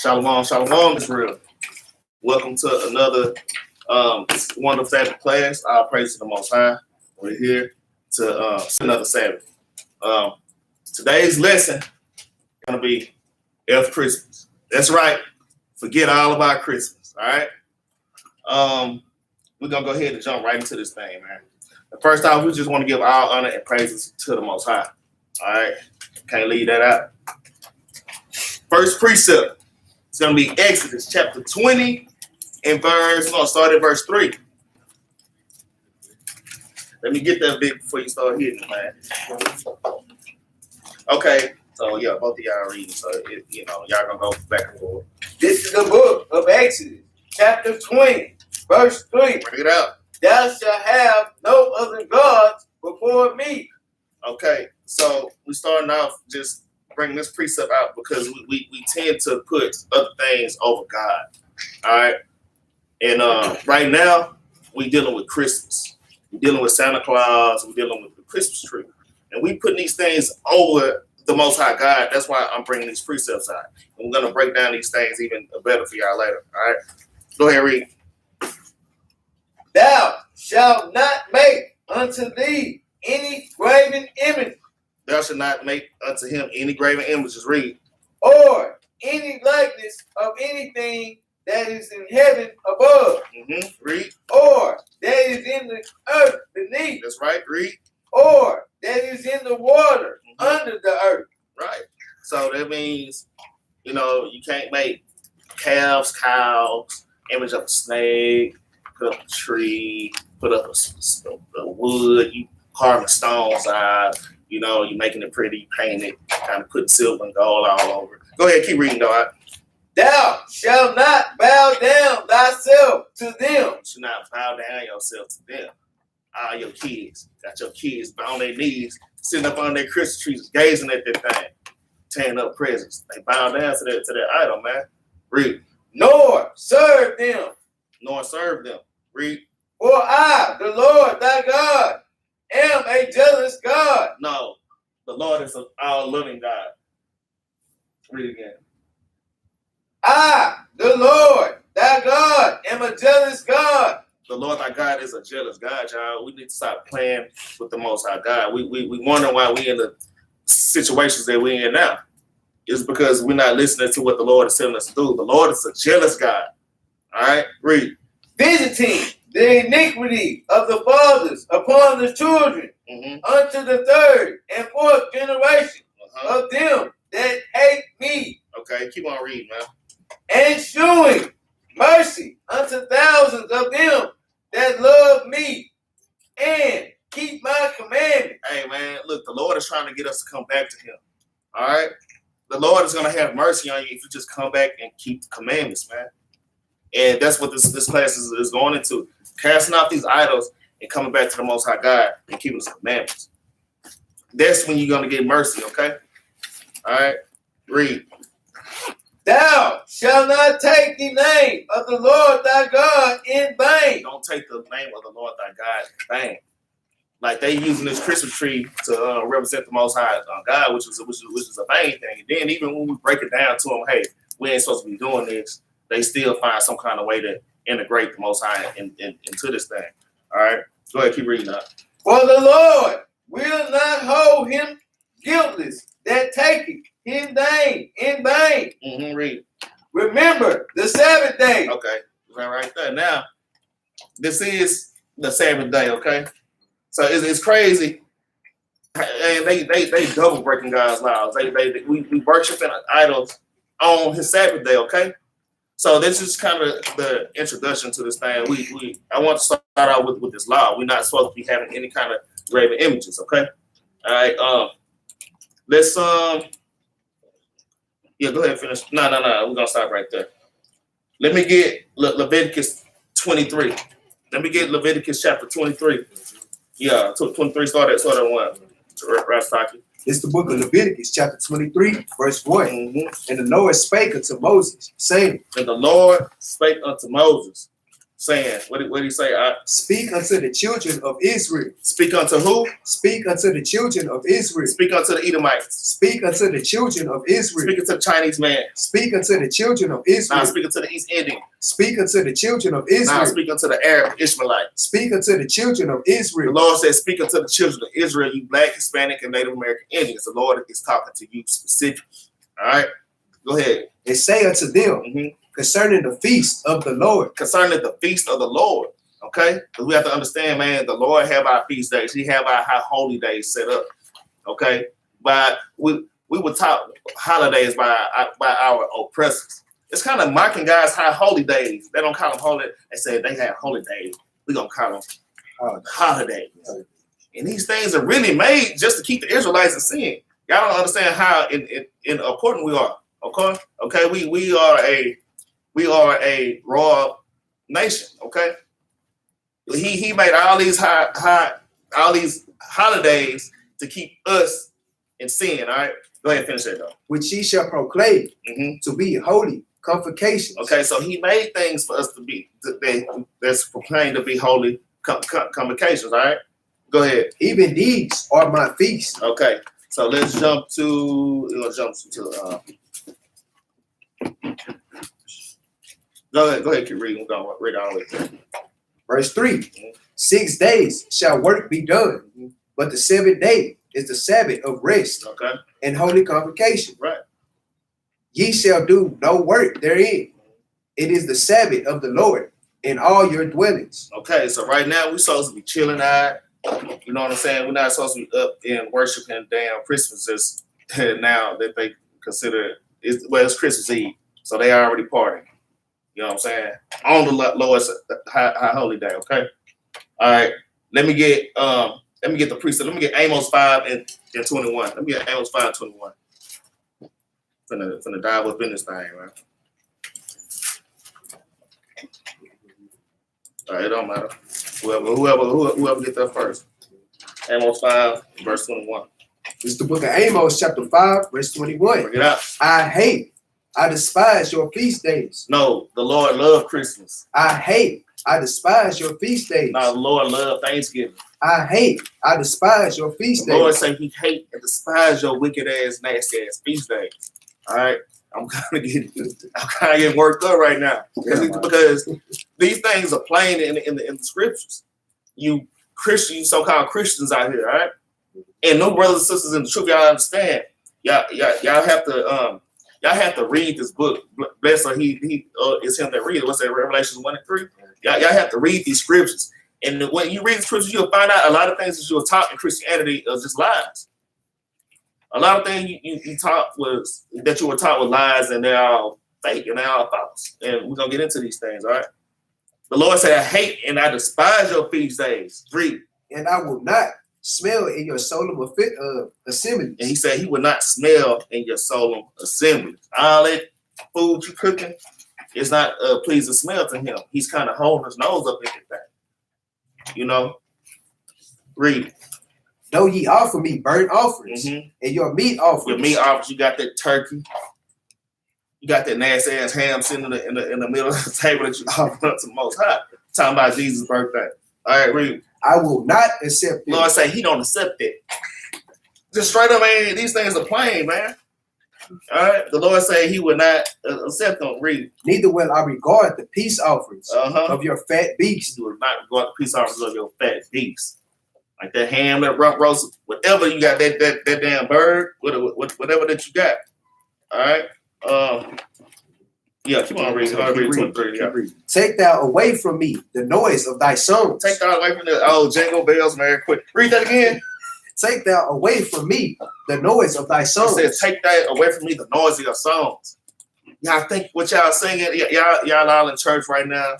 Shalom, shalom, Israel. Welcome to another wonderful Sabbath class. All praise to the Most High. We're here to another Sabbath. Today's lesson is going to be F Christmas. That's right. Forget all about Christmas. All right. We're going to go ahead and jump right into this thing, man. First off, we just want to give all honor and praises to the Most High. All right. Can't leave that out. First precept. It's going to be Exodus chapter 20 and we're going to start at verse 3. Let me get that bit before you start hitting, man. Okay, so yeah, both of y'all reading, so y'all going to go back and forth. This is the book of Exodus, chapter 20, verse 3. Bring it out. Thou shalt have no other gods before me. Okay, so we starting off just bring this precept out because we tend to put other things over God. All right. And right now we're dealing with Christmas. We're dealing with Santa Claus. We're dealing with the Christmas tree. And we putting these things over the Most High God. That's why I'm bringing these precepts out. And we're going to break down these things even better for y'all later. All right. Go ahead, read. Thou shalt not make unto thee any graven image. Thou shalt not make unto him any graven images. Read. Or any likeness of anything that is in heaven above. Read. Or that is in the earth beneath. That's right. Read. Or that is in the water under the earth. Right. So that means, you can't make calves, cows, image of a snake, put up a tree, put up a wood, you carving stones out. You're making it pretty, paint it, kind of putting silver and gold all over. Go ahead, keep reading, dog. Thou shalt not bow down thyself to them. You should not bow down yourself to them. All your kids, got your kids on their knees, sitting up on their Christmas trees, gazing at that thing, tearing up presents. They bow down to that idol, man. Read. Nor serve them. Nor serve them. Read. For I, the Lord thy God, am a jealous God. No, the Lord is an all-loving God. Read again. I, the Lord thy God, am a jealous God. The Lord thy God is a jealous God, y'all. We need to stop playing with the Most High God. We wonder why we in the situations that we in now. It's because we're not listening to what the Lord is telling us to do. The Lord is a jealous God. All right, read. Visiting the iniquity of the fathers upon the children unto the third and fourth generation of them that hate me. Okay, keep on reading, man. And shewing mercy unto thousands of them that love me and keep my commandments. Hey, man, look, the Lord is trying to get us to come back to him. All right? The Lord is going to have mercy on you if you just come back and keep the commandments, man. And that's what this class is going into. Casting off these idols and coming back to the Most High God and keeping his commandments. That's when you're going to get mercy, okay? All right? Read. Thou shalt not take the name of the Lord thy God in vain. Don't take the name of the Lord thy God in vain. Like they using this Christmas tree to represent the Most High God, which is a vain thing. And then even when we break it down to them, hey, we ain't supposed to be doing this, they still find some kind of way to integrate the Most High into this thing. All right? Go ahead, keep reading up. For the Lord will not hold him guiltless that taketh his name in vain. Read. Remember the Sabbath day. Okay, right there. Now, this is the Sabbath day, okay? So it's crazy. And they double breaking God's laws. We worshiping idols on his Sabbath day, okay? So this is kind of the introduction to this thing. I want to start out with this law. We're not supposed to be having any kind of graven images, okay? All right. Let's yeah, go ahead and finish. No. We're gonna stop right there. Let me get Leviticus 23. Let me get Leviticus chapter 23. Yeah, 23 started one. It's the book of Leviticus, chapter 23, verse 1. And the Lord spake unto Moses, saying. And the Lord spake unto Moses, saying, what did he say? Speak unto the children of Israel. Speak unto who? Speak unto the children of Israel. Speak unto the Edomites. Speak unto the children of Israel. Speak unto the Chinese man. Speak unto the children of Israel. Now speak unto the East Indian. Speak unto the children of Israel. Now speak unto the Arab Ishmaelite. Speak unto the children of The Israel. Lord says, speak unto the children of Israel, you Black, Hispanic, and Native American Indians. The Lord is talking to you specifically. All right? Go ahead. And say unto them concerning the feast of the Lord. Concerning the feast of the Lord. Okay? Because we have to understand, man, the Lord have our feast days. He have our high holy days set up. Okay? But we were taught holidays by our oppressors. It's kind of mocking God's high holy days. They don't call them holy. They say they have holy days. We're going to call them holidays. And these things are really made just to keep the Israelites in sin. Y'all don't understand how important we are. Okay? We are a royal nation. Okay? He made all these all these holidays to keep us in sin. All right? Go ahead and finish that though. Which ye shall proclaim to be holy convocations. Okay, so he made things for us to be that's proclaimed to be holy convocations. All right, go ahead. Even these are my feasts. Okay, so let's jump to. Go ahead, keep reading. We're gonna read all the way through. Verse 3. 6 days shall work be done, but the 7th day is the Sabbath of rest and holy convocation. Right. Ye shall do no work therein. It is the Sabbath of the Lord in all your dwellings. Okay, so right now we're supposed to be chilling out. You know what I'm saying? We're not supposed to be up in worshiping damn Christmases now that they consider it's Christmas Eve, so they already partying. You know what I'm saying? On the Lord's high holy day. Okay. All right. Let me get the precept. Let me get Amos 5 and 21. Let me get Amos 5 and 21. Finna dive up in this thing, right? All right, it don't matter. Whoever get that first. Amos 5, verse 21. This is the book of Amos, chapter 5, verse 21. Bring it out. I despise your feast days. No, the Lord loved Christmas. I despise your feast days. No, the Lord loved Thanksgiving. I despise your feast The days. Lord say he hate and despise your wicked ass, nasty ass feast days. All right, I'm kind of getting worked up right now because these things are plain in the scriptures. You Christians, so-called Christians out here, all right, and no brothers and sisters in the truth. Y'all understand? Y'all have to read this book. Blessed are he is him that read it. What's that? Revelations 1 and 3. Y'all have to read these scriptures. And when you read the scriptures, you'll find out a lot of things that you were taught in Christianity are just lies. A lot of things you taught that you were taught with lies, and they're all fake and they're all false. And we're gonna get into these things, all right? The Lord said, I hate and I despise your feast days. Read. And I will not smell in your solemn assemblies. And he said he would not smell in your solemn assemblies. All that food you cooking is not a pleasing smell to him. He's kind of holding his nose up at that. You know? Read. Though ye offer me burnt offerings and your meat offerings. Your meat offerings, you got that turkey. You got that nasty ass ham sitting in the middle of the table that you offer up to the Most High. Talking about Jesus' birthday. All right, read. I will not accept it. Lord say he don't accept it. Just straight up, man, these things are plain, man. All right. The Lord say he will not accept them. Read. Neither will I regard the peace offerings of your fat beasts. You will not regard the peace offerings of your fat beasts. Like that ham, that rump roast, whatever you got, that damn bird, whatever that you got. All right. Yeah, keep on reading. Read 23. Yeah. Take thou away from me the noise of thy songs. Take thou away from the old jingle bells, Mary. Quick. Read that again. Take thou away from me the noise of thy songs. It says, take that away from me the noise of your songs. Y'all think what y'all singing? Y'all all in church right now.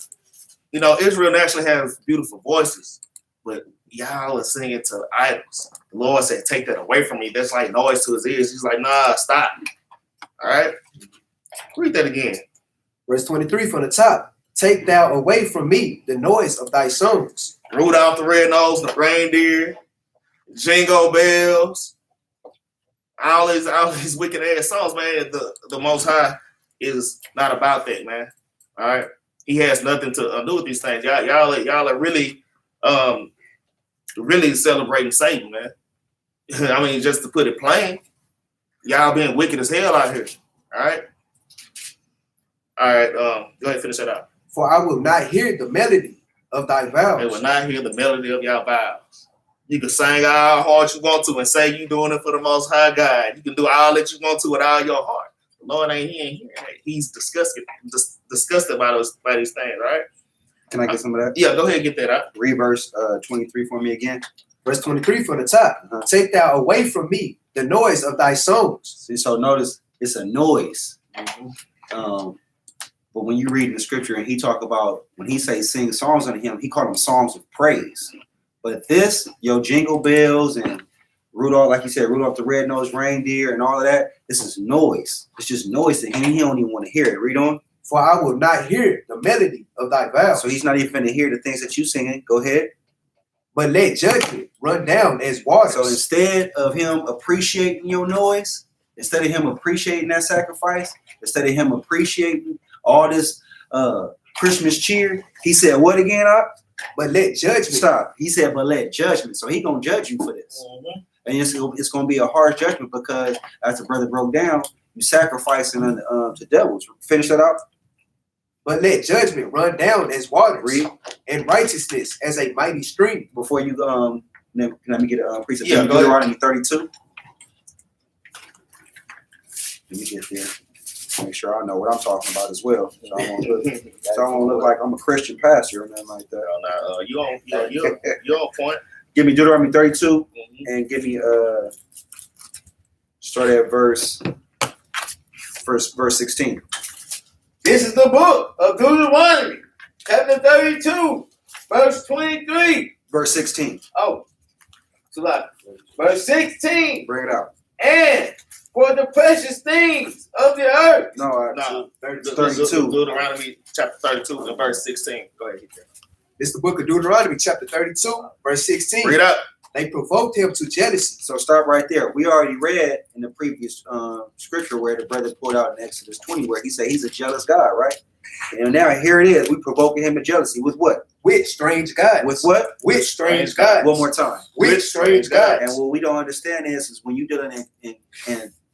You know, Israel naturally has beautiful voices, but y'all are singing to idols. The Lord said, take that away from me. That's like noise to his ears. He's like, nah, stop. All right. Read that again. Verse 23 from the top. Take thou away from me the noise of thy songs. Rudolph the red-nosed reindeer, jingle bells, all these wicked ass songs, man. The Most High is not about that, man. All right. he has nothing to do with these things. Y'all are really really celebrating Satan, man. I mean, just to put it plain, y'all being wicked as hell out here. All right. Go ahead and finish that out. For I will not hear the melody of thy vows. They will not hear the melody of your vows. You can sing how hard you want to and say you doing it for the Most High God. You can do all that you want to with all your heart. The Lord ain't hearing. He's disgusted by these things, right? Can I get some of that? Yeah, go ahead and get that out. Read verse 23 for me again. Verse 23 from the top. Take thou away from me the noise of thy songs. See, so notice it's a noise. But when you read in the scripture and he talk about, when he say sing songs unto him, he called them songs of praise. But this, your jingle bells and Rudolph, like you said, Rudolph the Red-Nosed Reindeer and all of that, this is noise. It's just noise to him. He don't even want to hear it. Read on. For I will not hear the melody of thy vows. So he's not even going to hear the things that you singing. Go ahead. But let judgment run down as water. So instead of him appreciating your noise, instead of him appreciating that sacrifice, instead of him appreciating all this Christmas cheer, he said, what again, Op? But let judgment. Stop. He said, but let judgment. So he going to judge you for this. And it's going to be a harsh judgment because, as the brother broke down, you sacrificing to devils. Finish that out. But let judgment run down as waters. Read. And righteousness as a mighty stream. Before you let me get a precept. Yeah, go Deuteronomy 32. Let me get there. Make sure I know what I'm talking about as well. So I won't look like I'm a Christian pastor or nothing like that. No, you're on point. Give me Deuteronomy 32 and give me start at verse 16. This is the book of Deuteronomy, chapter 32, verse 23. Verse 16. Oh, so like verse 16. Bring it out. And for the precious things of the earth. No, 32. Deuteronomy chapter 32 and verse 16. Go ahead. It's the book of Deuteronomy, chapter 32, verse 16. Read up. They provoked him to jealousy. So start right there. We already read in the previous scripture where the brother pulled out in Exodus 20 where he said he's a jealous God, right? And now here it is. We provoking him to jealousy with what? With strange gods. With what? With strange gods. One more time. With strange gods. And what we don't understand is when you're dealing in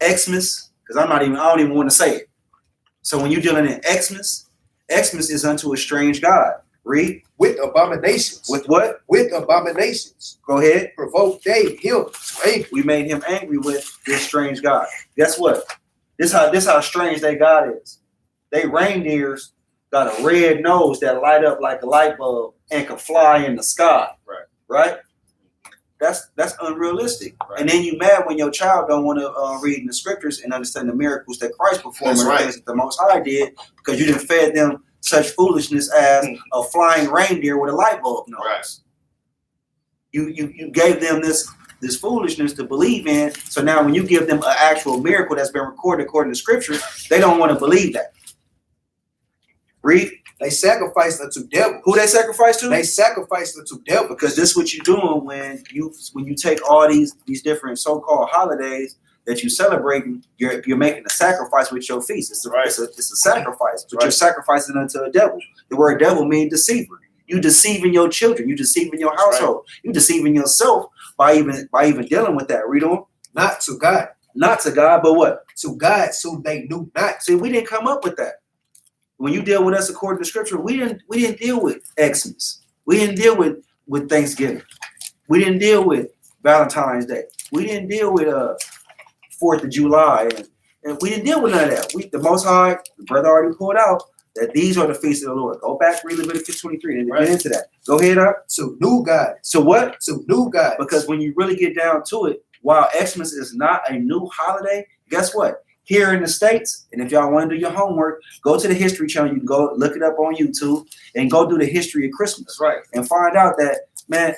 Xmas, because I don't even want to say it. So when you're dealing in Xmas is unto a strange God. Read. With abominations. With what? With abominations. Go ahead. Provoke they him to anger. We made him angry with this strange God. Guess what? This how strange their God is. They reindeers got a red nose that light up like a light bulb and can fly in the sky. Right? That's unrealistic. Right. And then you mad when your child don't want to read in the scriptures and understand the miracles that Christ performed and the things that the Most High did because you didn't fed them such foolishness as a flying reindeer with a light bulb nose. Right. You gave them this foolishness to believe in. So now when you give them an actual miracle that's been recorded according to scripture, they don't want to believe that. Read. They sacrificed unto devil. Who they sacrificed to? They sacrificed unto devil. Because this is what you're doing when you take all these different so-called holidays that you celebrating, you're making a sacrifice with your feast. It's a sacrifice, but you're sacrificing unto a devil. The word devil means deceiver. You deceiving your children. You deceiving your household. You deceiving yourself by even dealing with that. Read on. Not to God. Not to God, but what? To God, so they knew not. See, we didn't come up with that. When you deal with us according to scripture, we didn't deal with Xmas. We didn't deal with Thanksgiving. We didn't deal with Valentine's Day. We didn't deal with 4th of July. And we didn't deal with none of that. The Most High, the brother already pulled out that these are the feasts of the Lord. Go back, read Leviticus 23 and get into that. Go ahead up. So new God. So what? So new God. Because when you really get down to it, while Xmas is not a new holiday, guess what? Here in the States, and if y'all want to do your homework, go to the History Channel. You can go look it up on YouTube and go do the history of Christmas. Right. And find out that, man,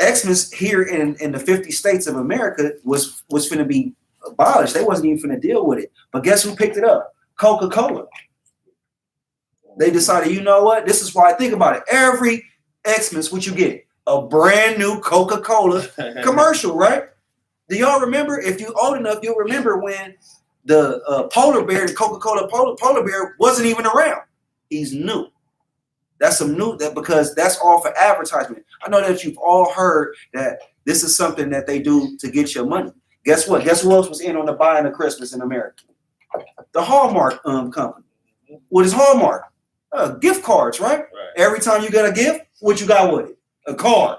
Xmas here in the 50 states of America was going to be abolished. They wasn't even going to deal with it. But guess who picked it up? Coca-Cola. They decided, you know what? This is why I think about it. Every Xmas, what you get? A brand new Coca-Cola commercial, right? Do y'all remember? If you're old enough, you'll remember when the polar bear, the Coca-Cola polar bear wasn't even around. He's new. That's some new, that because that's all for advertisement. I know that you've all heard that this is something that they do to get your money. Guess what? Guess who else was in on the buying of Christmas in America? The Hallmark company. What is Hallmark? Gift cards, right? Every time you get a gift, what you got with it? A card.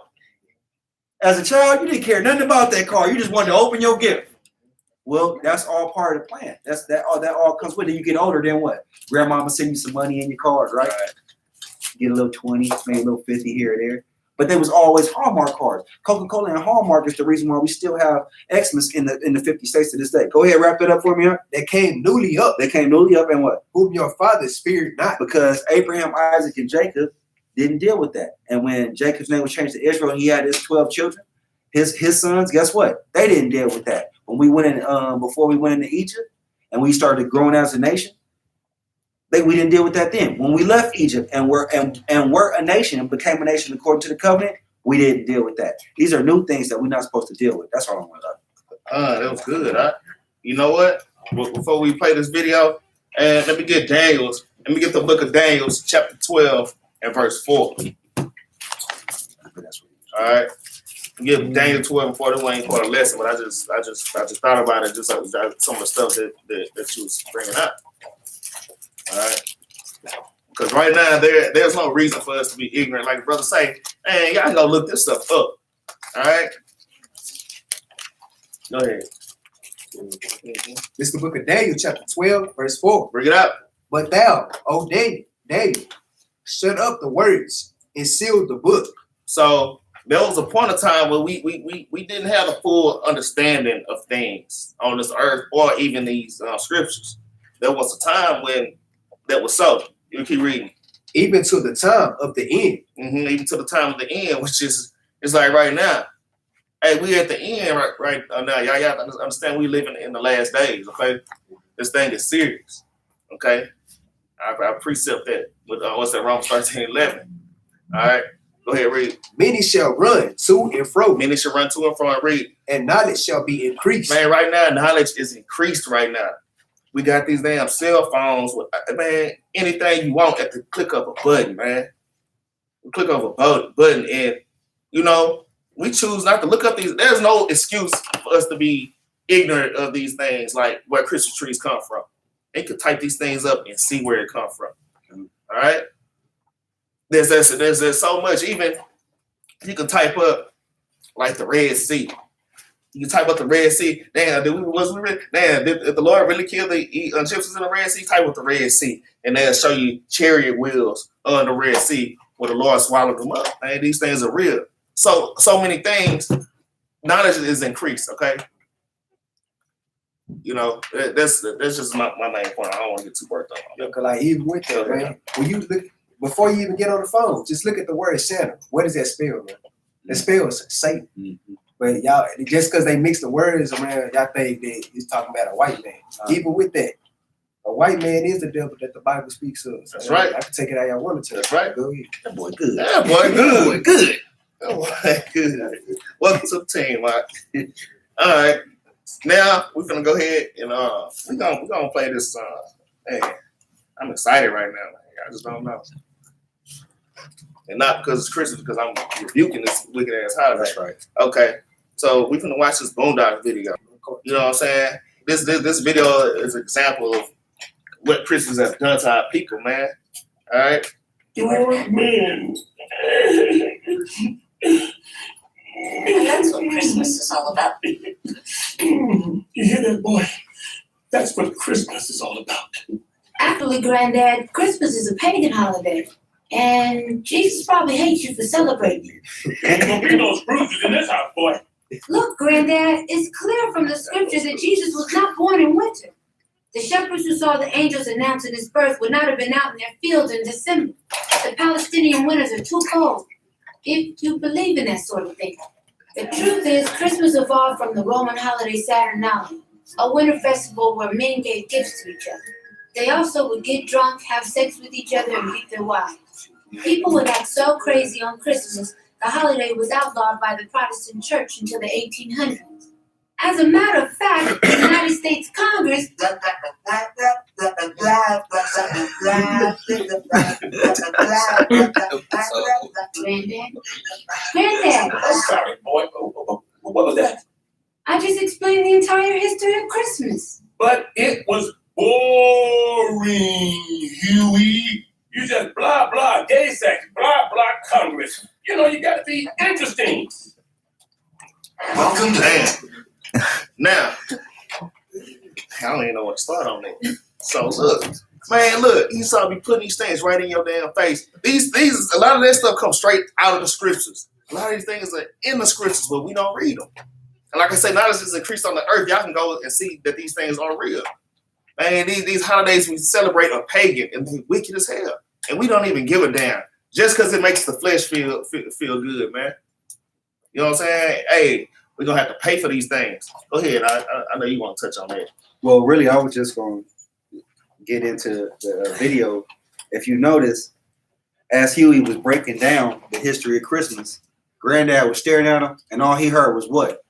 As a child, you didn't care nothing about that card. You just wanted to open your gift. Well, that's all part of the plan. That all comes with it. You get older, then what? Grandmama send you some money in your card, right? Get a little 20, maybe a little 50 here or there. But there was always Hallmark cards. Coca-Cola and Hallmark is the reason why we still have Xmas in the 50 states to this day. Go ahead, wrap it up for me. Huh? They came newly up. They came newly up, and what? Whom your fathers feared not. Because Abraham, Isaac, and Jacob didn't deal with that. And when Jacob's name was changed to Israel, and he had his 12 children, his sons, guess what? They didn't deal with that. When we went in, before we went into Egypt, and we started growing as a nation, we didn't deal with that then. When we left Egypt and were a nation and became a nation according to the covenant, we didn't deal with that. These are new things that we're not supposed to deal with. That's all I want to That was good. You know what? Before we play this video, let me get Daniel's. Let me get the book of Daniel, chapter 12 and verse 4. All right. Give Daniel 12 and 4. This ain't for a lesson, but I just thought about it. Just some of the stuff that you was bringing up. All right. Because right now there's no reason for us to be ignorant. Like brother say, man, y'all go look this stuff up. All right. Go ahead. This is the book of Daniel, chapter 12, verse 4. Bring it up. But thou, O Daniel, shut up the words and seal the book. So there was a point of time where we didn't have a full understanding of things on this earth or even these scriptures. There was a time when that was so. You keep reading. Even to the time of the end. Even to the time of the end, which is like right now. Hey, we at the end right now. Y'all have to understand we living in the last days, okay? This thing is serious, okay? I precept that with, what's that, Romans 13:11. All right, go ahead, read. Many shall run to and fro. Many shall run to and fro and read. And knowledge shall be increased. Man, right now, knowledge is increased right now. We got these damn cell phones with, man, anything you want at the click of a button, man. Click of a button, and, you know, we choose not to look up these. There's no excuse for us to be ignorant of these things, like where Christmas trees come from. They could type these things up and see where it come from. All right? There's so much. Even you can type up, like, the Red Sea. You can type up the Red Sea. Damn, did the Lord really kill the Egyptians in the Red Sea? Type up the Red Sea, and they'll show you chariot wheels on the Red Sea where the Lord swallowed them up. Man, these things are real. So many things. Knowledge is increased. Okay, you know that's just my main point. I don't want to get too worked up. Look, like even with that, man. When you look before you even get on the phone, just look at the word Santa. What does that spell, man? That spells Satan. Mm-hmm. But y'all, just because they mix the words around, y'all think that he's talking about a white man. Even with that, a white man is the devil that the Bible speaks of. That's right. I can take it how y'all want to. That's right. Go ahead. That boy good. That boy good. Good. That boy good. Welcome to the team, Mike. All right. Now we're gonna go ahead and we're gonna play this song. Hey, I'm excited right now. Man. I just don't know. And not because it's Christmas, because I'm rebuking this wicked ass holiday. That's right. Okay. So we're gonna watch this Boondock video. You know what I'm saying? This video is an example of what Christmas has done to our people, man. All right. Man. That's what Christmas is all about. You hear that, boy? That's what Christmas is all about. Actually, Granddad, Christmas is a pagan holiday. And Jesus probably hates you for celebrating it. Ain't gonna be those bruises in this house, boy. Look, Granddad, it's clear from the scriptures that Jesus was not born in winter. The shepherds who saw the angels announcing his birth would not have been out in their fields in December. The Palestinian winters are too cold, if you believe in that sort of thing. The truth is, Christmas evolved from the Roman holiday Saturnalia, a winter festival where men gave gifts to each other. They also would get drunk, have sex with each other, and beat their wives. People would act so crazy on Christmas, the holiday was outlawed by the Protestant Church until the 1800s. As a matter of fact, the United States Congress Granddad, I'm sorry, boy. What was that? I just explained the entire history of Christmas. But it was boring, Huey. You just blah, blah, gay sex, blah, blah, Congress. You know, you got to be interesting. Welcome to Now, I don't even know what to start on that. So look, man, look, Esau be putting these things right in your damn face. These a lot of that stuff comes straight out of the scriptures. A lot of these things are in the scriptures, but we don't read them. And like I say, now that it's increased on the earth, y'all can go and see that these things are real. Man, these holidays we celebrate are pagan and they're wicked as hell. And we don't even give a damn. Just because it makes the flesh feel good, man. You know what I'm saying? Hey, we're going to have to pay for these things. Go ahead. I know you want to touch on that. Well, really, I was just going to get into the video. If you notice, as Huey was breaking down the history of Christmas, Granddad was staring at him, and all he heard was what?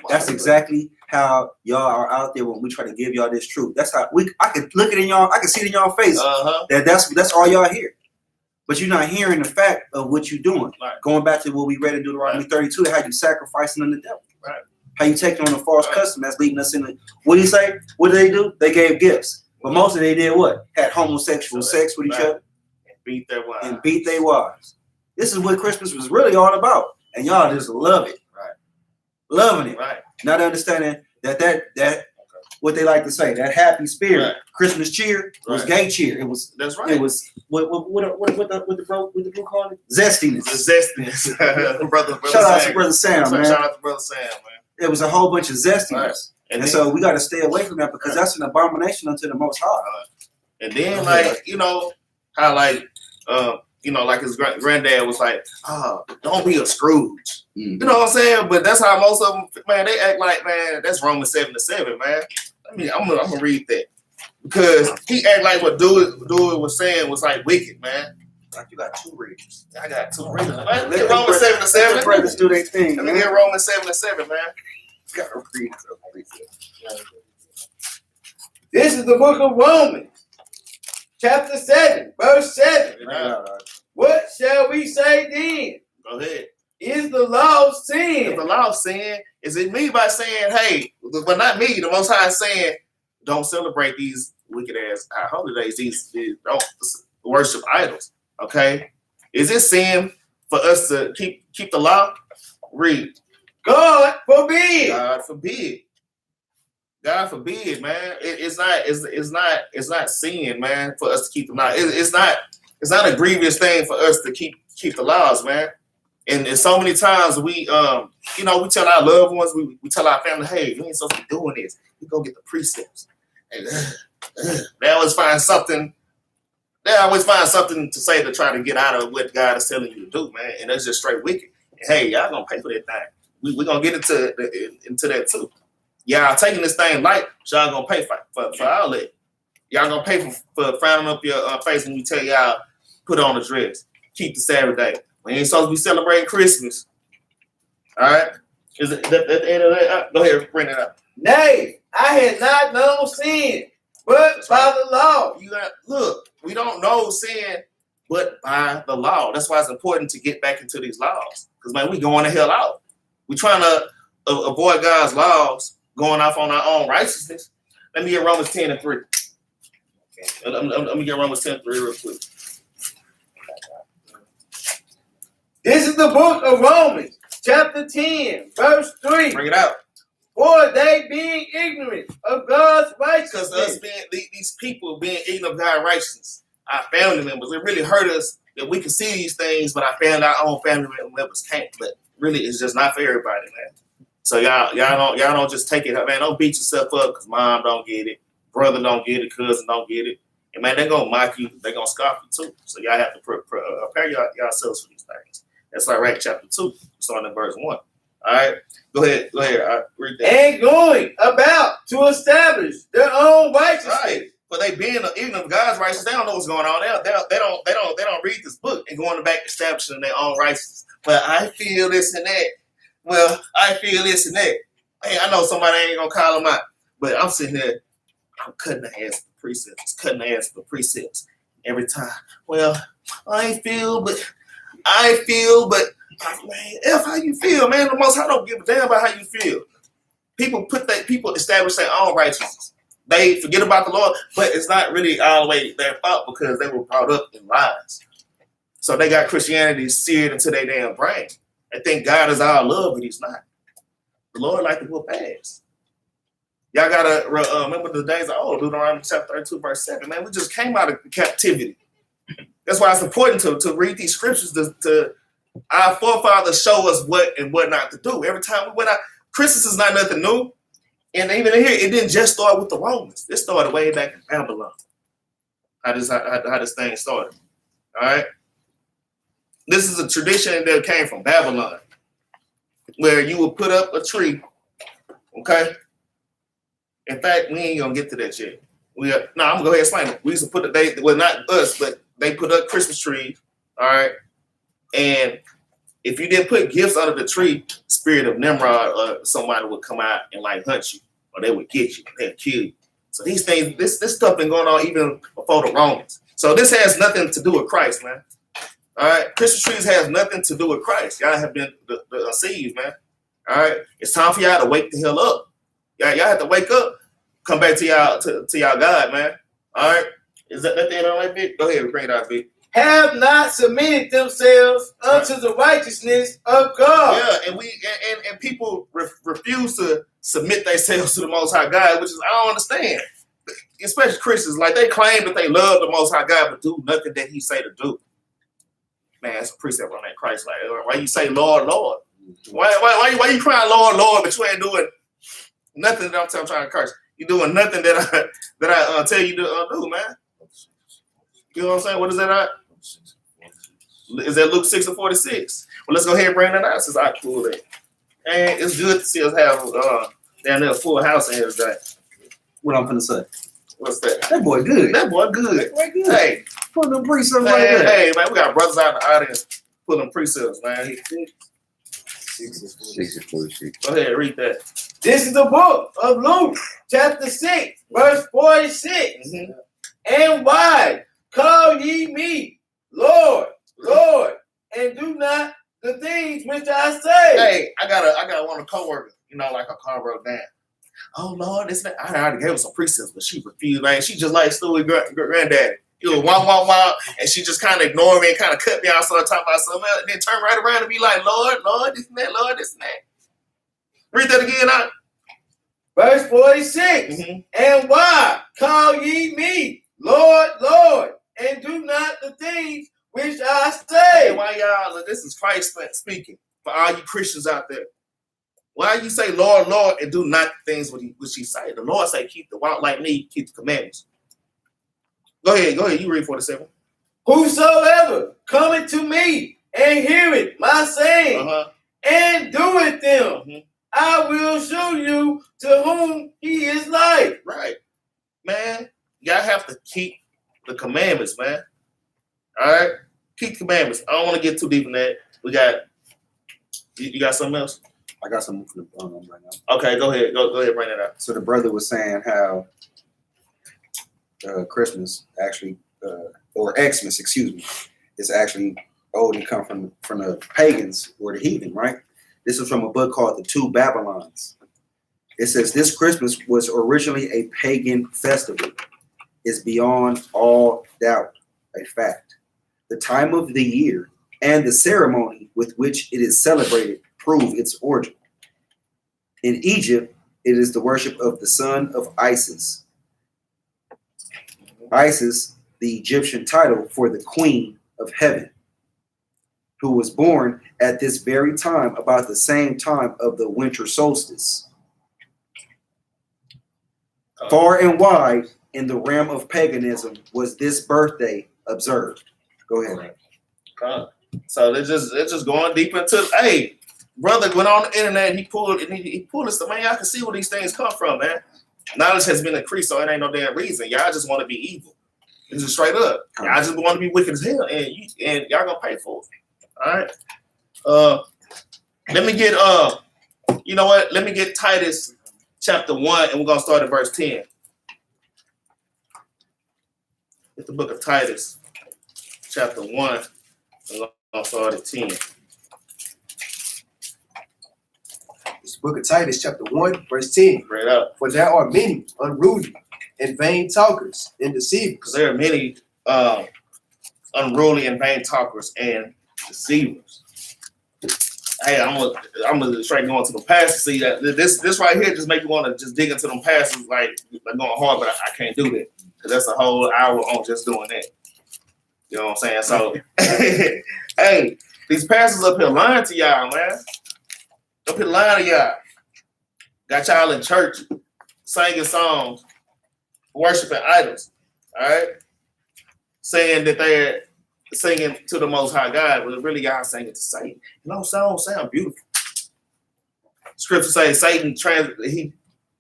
That's exactly how y'all are out there when we try to give y'all this truth. That's how I could look it in y'all, I can see it in y'all face. That's all y'all hear. But you're not hearing the fact of what you're doing. Right. Going back to what we read in Deuteronomy 32, how you sacrificing on the devil. Right. How you taking on a false custom that's leading us in the, what do you say? What did they do? They gave gifts. But most of they did what? Had homosexual sex with each other. And beat their wives. This is what Christmas was really all about. And y'all just love it. Right. Loving it. Right. Not understanding that what they like to say, that happy spirit, right. Christmas cheer was gay cheer. It was that's right. It was what the blue call it? Zestiness. The zestiness. brother Shout out to Brother Sam, man. Shout out to Brother Sam, man. It was a whole bunch of zestiness. Right. And so we gotta stay away from that because that's an abomination unto the Most High. And then like, you know, how like you know, like his granddad was like, don't be a Scrooge. You know what I'm saying? But that's how most of them, man, they act like, man, that's Romans 7:7, man. I mean, I'm gonna read that. Because he act like what Dewey was saying was like wicked, man. Like you got two readers. I got two readers. Let me get Romans 7:7. Let brothers do their thing. Let me get Romans 7:7, man. Gotta read This is the book of Romans, chapter 7, verse 7. Right. What shall we say then? Go ahead. Is the law sin? If the law sin, is it me by saying, hey, but not me, the Most High is saying, don't celebrate these wicked ass holidays, these don't worship idols. Okay? Is it sin for us to keep the law? Read. God forbid. God forbid. God forbid, man. It's not sin, man, for us to keep the law. It's not a grievous thing for us to keep the laws, man. And so many times we you know, we tell our loved ones, we tell our family, hey, you ain't supposed to be doing this. You go get the precepts. And they always find something to say to try to get out of what God is telling you to do, man. And that's just straight wicked. Hey, y'all gonna pay for that thing. We're gonna get into that too. Y'all taking this thing light, so y'all gonna pay for all that. Y'all gonna pay for frowning up your face when we tell y'all put on the dress, keep the Sabbath day. We ain't supposed to be celebrating Christmas. All right? Is it at the end of that? Go ahead, bring it up. Nay, I had not known sin, but by the law. Look, we don't know sin, but by the law. That's why it's important to get back into these laws. Because, man, we going the hell out. We trying to avoid God's laws, going off on our own righteousness. Let me get Romans 10:3. Okay. Let me get Romans 10:3 real quick. This is the book of Romans, chapter 10, verse 3. Bring it out. For they being ignorant of God's righteousness. Because us these people being ignorant of God's righteousness, our family members, it really hurt us that we can see these things, but our own family members can't. But really, it's just not for everybody, man. So y'all don't just take it up, man. Don't beat yourself up because mom don't get it, brother don't get it, cousin don't get it. And man, they're gonna mock you, they're gonna scoff you too. So y'all have to prepare yourselves for these things. That's Iraq chapter 2, starting in verse 1. All right, go ahead. I read that. And going about to establish their own righteousness. Right, but they being ignorant of God's righteousness, they don't know what's going on. They don't read this book and going back establishing their own righteousness. But I feel this and that. Well, I feel this and that. Hey, I know somebody ain't gonna call them out, but I'm sitting here I'm cutting the ass for precepts, cutting the ass for precepts every time. Well, I feel, but man, F how you feel, man. The Most High don't give a damn about how you feel. People establish their own righteousness. They forget about the Lord, but it's not really all the way their fault because they were brought up in lies. So they got Christianity seared into their damn brain. They think God is all love, but he's not. The Lord like to whoop ass. Y'all gotta remember the days of old, Deuteronomy chapter 32, verse 7. Man, we just came out of captivity. That's why it's important to read these scriptures to our forefathers show us what and what not to do. Every time we went out, Christmas is not nothing new. And even here, it didn't just start with the Romans. It started way back in Babylon. How this thing started. All right? This is a tradition that came from Babylon, where you would put up a tree, okay? In fact, we ain't gonna get to that yet. I'm gonna go ahead and explain it. We used to put not us, but they put up Christmas trees, all right? And if you didn't put gifts under the tree, spirit of Nimrod or somebody would come out and like hunt you, or they would get you, they'd kill you. So these things, this stuff been going on even before the Romans. So this has nothing to do with Christ, man. All right, Christmas trees has nothing to do with Christ. Y'all have been deceived, man. All right, it's time for y'all to wake the hell up. Y'all have to wake up, come back to y'all God, man. All right, is that the end on that bit? Go ahead, bring it out, bit. Have not submitted themselves unto the righteousness of God. Yeah, and people refuse to submit themselves to the Most High God, which is I don't understand. Especially Christians, like they claim that they love the Most High God, but do nothing that He say to do. Man, it's a precept on that Christ. Like, why you say Lord, Lord? Why you crying Lord, Lord, but you ain't doing nothing that I'm trying to curse? You doing nothing that I tell you to do, man. You know what I'm saying? What is that at? Is that Luke 6:46? Well, let's go ahead and bring that out since I pulled it. And it's good to see us have down there a full house in here today. What I'm finna say? What's that? That boy good. That boy good. Hey, put them precepts man, right there. Hey, man, we got brothers out in the audience pulling precepts, man. 6:46. Go ahead, read that. This is the book of Luke, chapter 6, verse 46. Mm-hmm. And why call ye me Lord, Lord, and do not the things which I say? Hey, I got one coworker, like a car broke down. Oh Lord, I already gave her some precepts, but she refused, man. She just like Stewie granddaddy. You know, wow, and she just kind of ignored me and kind of cut me off, started talking about something else, and then turn right around and be like, Lord, Lord, this and that, Lord, this and that. Read that again, out. Verse 46. Mm-hmm. And why call ye me Lord, Lord, and do not the things which I say? Hey, why y'all? This is Christ speaking for all you Christians out there. Why you say Lord, Lord, and do not the things which He say? The Lord say, keep the walk like me, keep the commandments. Go ahead. You read 47. Whosoever cometh to me and heareth my saying and doeth them, I will show you to whom he is like. Right. Man, y'all have to keep the commandments, man. All right? Keep the commandments. I don't want to get too deep in that. You got something else? I got something for the right now. Okay, go ahead. Go ahead, bring that up. So the brother was saying how Christmas actually, or Xmas, excuse me, is actually old and come from the pagans or the heathen, right? This is from a book called The Two Babylons. It says this Christmas was originally a pagan festival. It's beyond all doubt a fact. The time of the year and the ceremony with which it is celebrated prove its origin. In Egypt, it is the worship of the son of Isis. Isis, the Egyptian title for the queen of heaven, who was born at this very time, about the same time of the winter solstice. Far and wide in the realm of paganism was this birthday observed. Go ahead. So they're just going deep into. Hey, brother went on the internet. He pulled us. Man, y'all can see where these things come from, man. Knowledge has been increased, so it ain't no damn reason. Y'all just want to be evil. It's just straight up. Y'all just want to be wicked as hell, and y'all gonna pay for it. All right. Let me get you know what? Let me get Titus chapter 1, and we're gonna start at verse 10. It's the book of Titus, chapter 1, and I'll start at 10. It's the book of Titus, chapter 1, verse 10. Read up. For there are many unruly and vain talkers and deceivers. Because there are many unruly and vain talkers and deceivers. Hey, I'm gonna straight go into the past to see that this right here just make you want to just dig into them passages like going hard, but I can't do that because that's a whole hour on just doing that. You know what I'm saying? So, hey, these pastors up here lying to y'all, man. Up here lying to y'all. Got y'all in church singing songs, worshiping idols. All right, saying that they're singing to the Most High God, but really y'all singing to Satan. You know, songs sound beautiful. Scripture says Satan he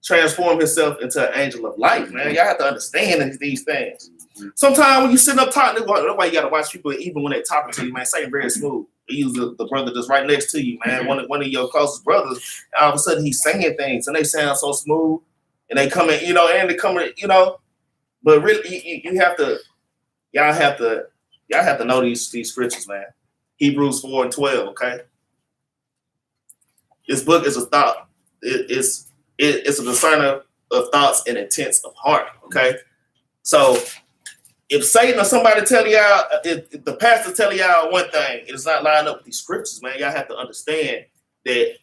transformed himself into an angel of light, man. Y'all have to understand these things. Sometimes when you sitting up talking, that's why you gotta watch people even when they're talking to you, man. Satan very smooth. He uses the brother that's right next to you, man. One of your closest brothers, all of a sudden he's saying things and they sound so smooth, and they come in, and they come in, but really you have to, y'all have to know these scriptures, man. Hebrews 4:12, okay? This book is a thought. It's a discerner of thoughts and intents of heart, okay? So if Satan or somebody tell y'all, if the pastor tell y'all one thing, it's not lining up with these scriptures, man. Y'all have to understand that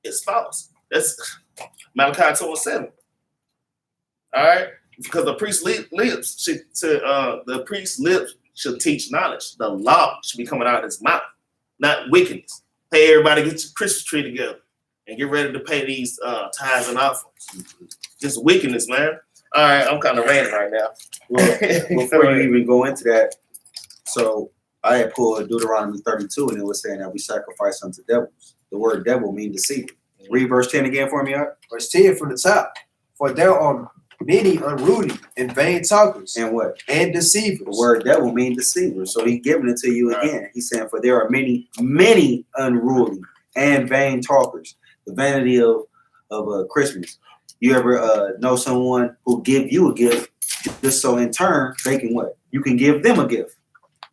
it's false. That's Malachi 2:7. All right? Because the priest's lips should teach knowledge. The law should be coming out of his mouth, not wickedness. Hey, everybody, get your Christmas tree together and get ready to pay these tithes and offerings. Just wickedness, man. All right, I'm kind of ranting right now. Well, before you even go into that, so I had pulled Deuteronomy 32, and it was saying that we sacrifice unto devils. The word devil means deceiver. Read verse 10 again for me, Art. Verse 10 from the top. For there are many unruly and vain talkers And what? and deceivers. The word devil means deceiver. So he's giving it to you again. He's saying, for there are many, many unruly and vain talkers. The vanity of Christmas. You ever know someone who give you a gift just so in turn they can what? You can give them a gift.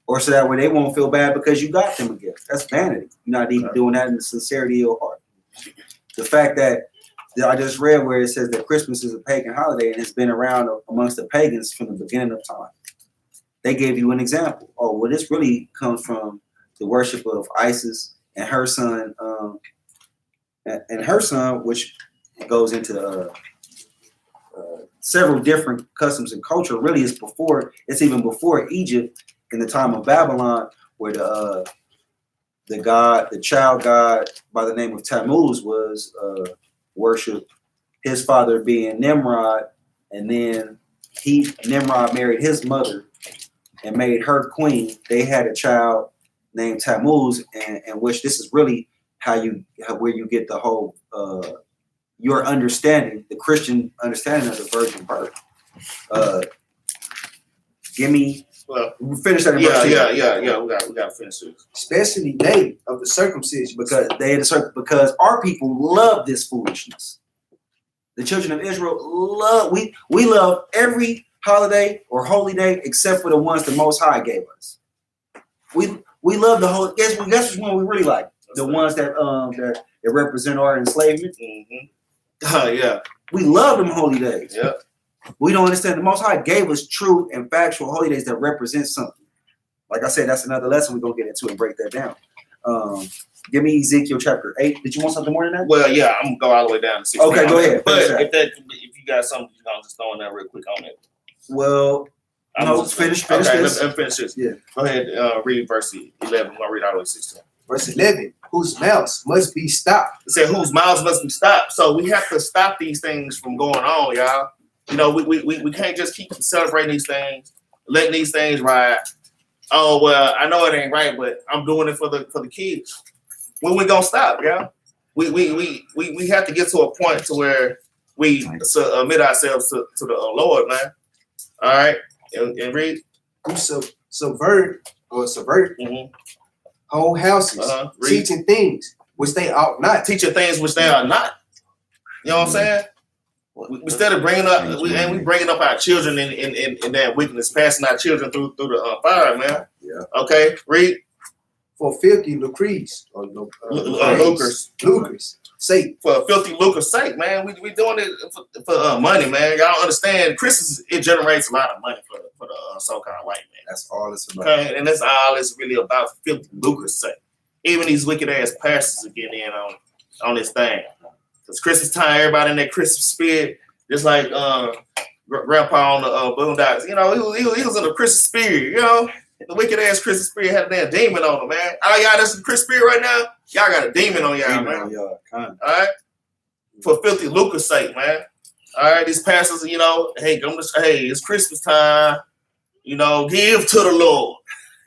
Or so that way they won't feel bad because you got them a gift. That's vanity. You're not even doing that in the sincerity of your heart. The fact that I just read where it says that Christmas is a pagan holiday and it's been around amongst the pagans from the beginning of time. They gave you an example. Oh, well, this really comes from the worship of Isis and her son, which goes into several different customs and culture. Really, it's even before Egypt in the time of Babylon, where the child god by the name of Tammuz was worshipped, his father being Nimrod, and then Nimrod married his mother and made her queen. They had a child named Tammuz, and which this is really where you get the whole your understanding, the Christian understanding of the virgin birth. We finish that. Yeah. We got to finish this. Especially day of the circumcision. Because our people love this foolishness. The children of Israel we love every holiday or holy day except for the ones the Most High gave us. We love the whole. That's one we really like. The ones that represent our enslavement. Mm-hmm. Yeah. We love them holy days. Yeah. We don't understand. The Most High gave us true and factual holy days that represent something. Like I said, that's another lesson we're gonna get into and break that down. Give me Ezekiel chapter 8. Did you want something more than that? Well, yeah, I'm gonna go all the way down to 16. Okay, go ahead. But if you got something, you know, just throw in there real quick on it. Well, finish this. Let's finish this. Yeah. Go ahead, read verse 11. I'm gonna read all the way to 16. Verse 11, whose mouths must be stopped. It said, whose mouths must be stopped. So we have to stop these things from going on, y'all. You know, we can't just keep celebrating these things, letting these things ride. Oh, well, I know it ain't right, but I'm doing it for the kids. When we gonna stop, y'all? We have to get to a point to where we submit ourselves to the Lord, man. All right, and read. Who subvert Mm-hmm. whole houses, teaching things which they ought not. Teaching things which they are not. You know what I'm saying? We started bringing up, we bringing up our children in that wickedness, passing our children through the fire, man. Yeah. Okay, read. For filthy lucres or lucres, sake. For filthy lucre's sake, man. We doing it for money, man. Y'all understand? Christmas, it generates a lot of money for the so-called white man. That's all it's about. Okay, and that's all it's really about, for filthy lucre's sake. Even these wicked ass pastors are getting in on this thing. Cause Christmas time, everybody in that Christmas spirit, just like Grandpa on the Boondocks. You know, he was in the Christmas spirit. You know, the wicked ass Christmas spirit had a damn demon on him, man. All y'all that's in the Christmas spirit right now, y'all got a demon on y'all, man. All right, for filthy lucre's sake, man. All right, these pastors, you know, hey, it's Christmas time. You know, give to the Lord.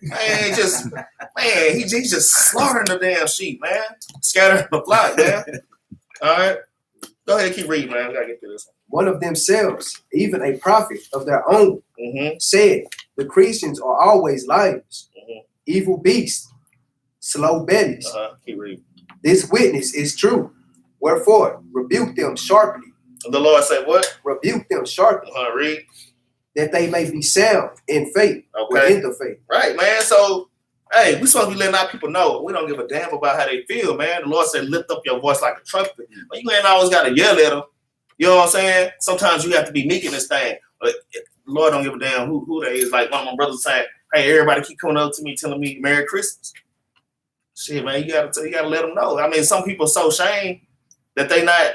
Man, he's just slaughtering the damn sheep, man. Scattering the flock, man. All right. Go ahead, keep reading, man. We gotta get to this one. One of themselves, even a prophet of their own, said, the Christians are always liars, evil beasts, slow bellies. Keep reading. This witness is true. Wherefore, rebuke them sharply. The Lord said what? Rebuke them sharply. Read. That they may be sound in faith, okay, in the faith. Right, man. So, hey, we supposed to be letting our people know we don't give a damn about how they feel, man. The Lord said, lift up your voice like a trumpet. But you ain't always got to yell at them. You know what I'm saying? Sometimes you have to be meek in this thing. But the Lord don't give a damn who they is. Like one of my brothers saying, hey, everybody keep coming up to me telling me Merry Christmas. Shit, man, you gotta let them know. I mean, some people are so ashamed that they not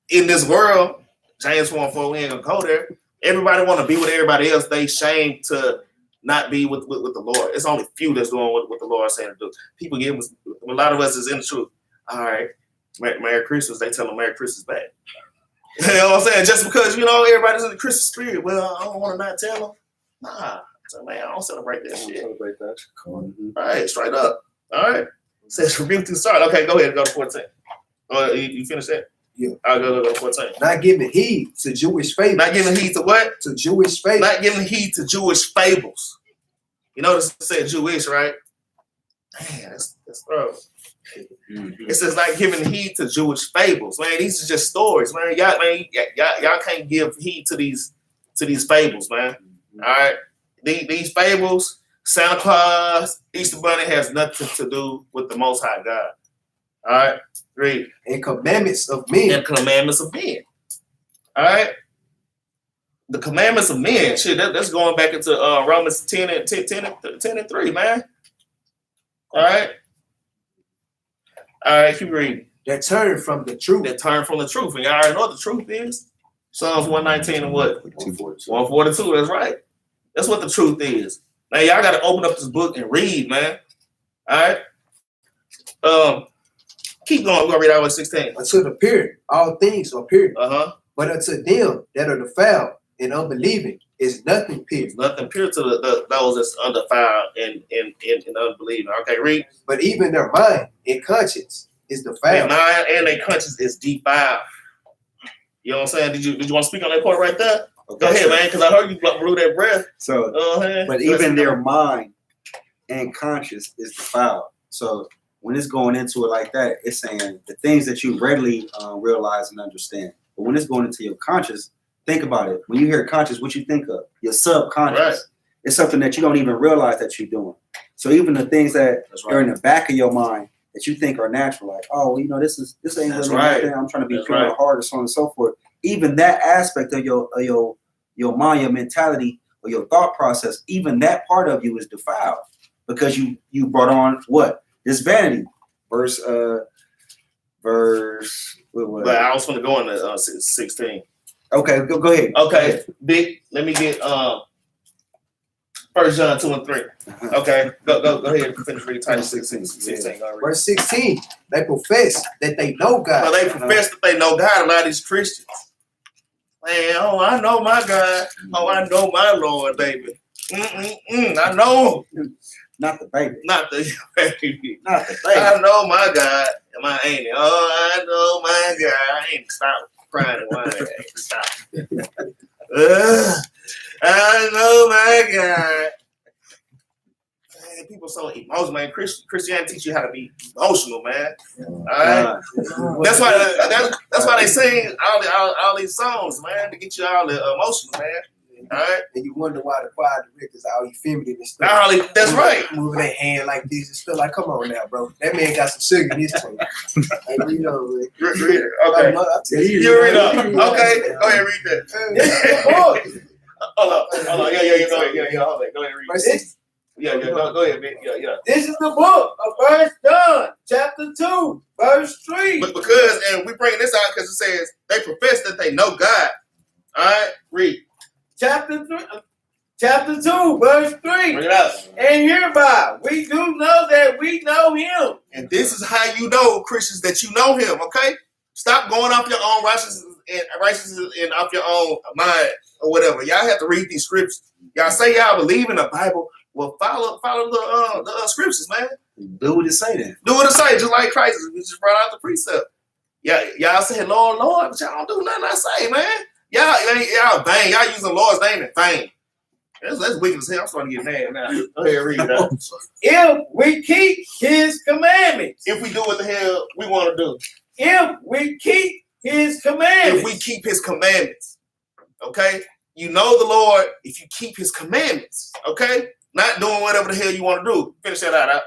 in this world. James 1:4, we ain't gonna go there. Everybody want to be with everybody else. They shame to not be with the Lord. It's only few that's doing what the Lord is saying to do. People give us, a lot of us is in the truth. All right, Merry Christmas. They tell them Merry Christmas back. You know what I'm saying? Just because, you know, everybody's in the Christmas spirit. Well, I don't want to not tell them. Nah. So, man, I don't celebrate that shit. Celebrate that. Right, straight up. All right. Says rebuke to start. Okay, go ahead. Go to 14. You finish that? Yeah. I'll go to 14. Not giving heed to Jewish fables. Not giving heed to what? To Jewish fables. Not giving heed to Jewish fables. You notice it said Jewish, right? Man, that's gross. It says not giving heed to Jewish fables. Man, these are just stories, man. Y'all can't give heed to these fables, man. All right. These fables, Santa Claus, Easter Bunny has nothing to do with the Most High God. All right. Read. And commandments of men. And commandments of men. All right. The commandments of men. Shit, that's going back into Romans 10 and 3, man. All right. All right, keep reading. That turn from the truth. That turn from the truth. And y'all already know what the truth is. Psalms 119 and what? 142. That's right. That's what the truth is. Now, y'all got to open up this book and read, man. All right. Keep going. We're going to read out 16. Until the period, all things are period. But unto them that are defiled and unbelieving is nothing pure. Nothing pure to those that's undefiled and unbelieving. Okay, read. But even their mind and conscience is defiled. Their mind and their conscience is defiled. You know what I'm saying? Did you want to speak on that part right there? Okay, go ahead, man, because I heard you blew that breath. So, but even their mind and conscience is defiled. So when it's going into it like that, it's saying the things that you readily realize and understand. But when it's going into your conscious, think about it. When you hear conscious, what you think of? Your subconscious. Right. It's something that you don't even realize that you're doing. So even the things that are in the back of your mind that you think are natural, like, oh, well, you know, this ain't really nothing. I'm trying to be pure hard, or so on and so forth. Even that aspect of your mind, your mentality, or your thought process, even that part of you is defiled because you brought on what? This vanity. Verse. But I was going to go into 16. Okay, go ahead. Okay, Big. Let me get 1 John 2 and 3. Okay, go ahead and finish reading Titus 16. Verse 16. They profess that they know God. So they profess that they know God. A lot of these Christians. Man, oh, I know my God. Oh, I know my Lord, baby. I know. Not the baby. Not the baby. Not the baby. I know my God. And my ain't. Oh, I know my God. I ain't stop crying and whining. Stop. I know my God. Man, People so emotional, man. Christianity teach you how to be emotional, man. All right. That's why they sing all these songs, man, to get you all the emotional, man. All right. And you wonder why the choir directors are all feminine and stuff. That's right. Moving their hand like this and stuff. Like, come on now, bro. That man got some sugar in his tongue. Like, read on, man. Read it. Okay. I'll tell you. You read up. Okay. Go ahead, read that. Hold on. Yeah. Go ahead. Yeah. Hold on. Go ahead, read it. Yeah. Go ahead, man. Yeah. This is the book of 1 John, chapter 2, verse 3. But because, and we bring this out because it says they profess that they know God. All right. Read. Chapter 2, verse 3. Bring it out. And hereby we do know that we know him. And this is how you know, Christians, that you know him, okay? Stop going off your own righteousness and off your own mind or whatever. Y'all have to read these scriptures. Y'all say y'all believe in the Bible. Well, follow the scriptures, man. Do what it say then. Do what it say, just like Christ. We just brought out the precept. Y'all say, Lord, but y'all don't do nothing I say, man. Y'all vain. Y'all using the Lord's name in vain. That's wicked as hell. I'm starting to get mad now. Go ahead, read it out. If we keep his commandments. If we do what the hell we want to do. If we keep his commandments. If we keep his commandments. Okay? You know the Lord if you keep his commandments. Okay? Not doing whatever the hell you want to do. Finish that out.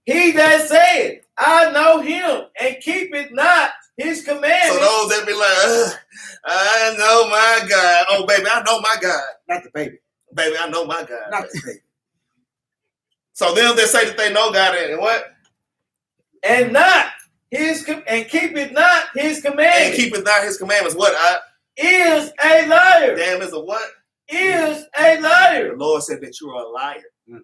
He that said, I know him, and keepeth not his commandments. So those that be like, I know my God. Oh, baby, I know my God. Not the baby. Baby, I know my God. Not the baby. So them that say that they know God and what? And keepeth not his commandments. And keepeth not his commandments. What? Is a liar. Damn is a what? Is a liar. The Lord said that you are a liar. If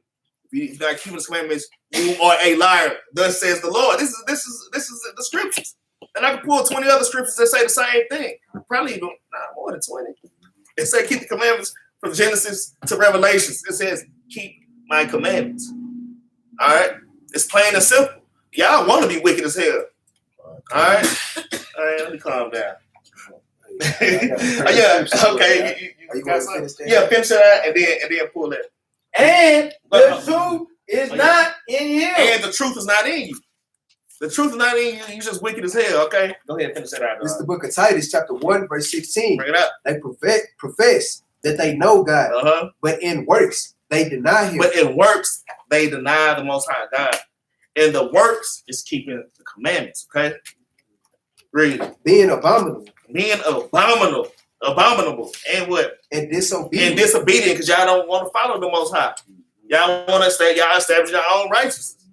you're not keeping his commandments, you are a liar. Thus says the Lord. This is the scriptures. And I can pull 20 other scriptures that say the same thing. Probably even more than 20. It say keep the commandments from Genesis to Revelations. It says keep my commandments. All right? It's plain and simple. Y'all want to be wicked as hell. All right? Let me calm down. Okay. You got something? Yeah, finish that and then pull that. And the truth is not in him. And the truth is not in you. The truth is not in you. You just wicked as hell. Okay, go ahead, finish that out. This is the book of Titus, chapter 1, verse 16. Bring it up. They profess that they know God, but in works they deny him. But in works they deny the Most High God. And the works is keeping the commandments. Okay, read. Being abominable. Abominable, and what? And disobedient. Because y'all don't want to follow the Most High. Y'all want to y'all establish your own righteousness.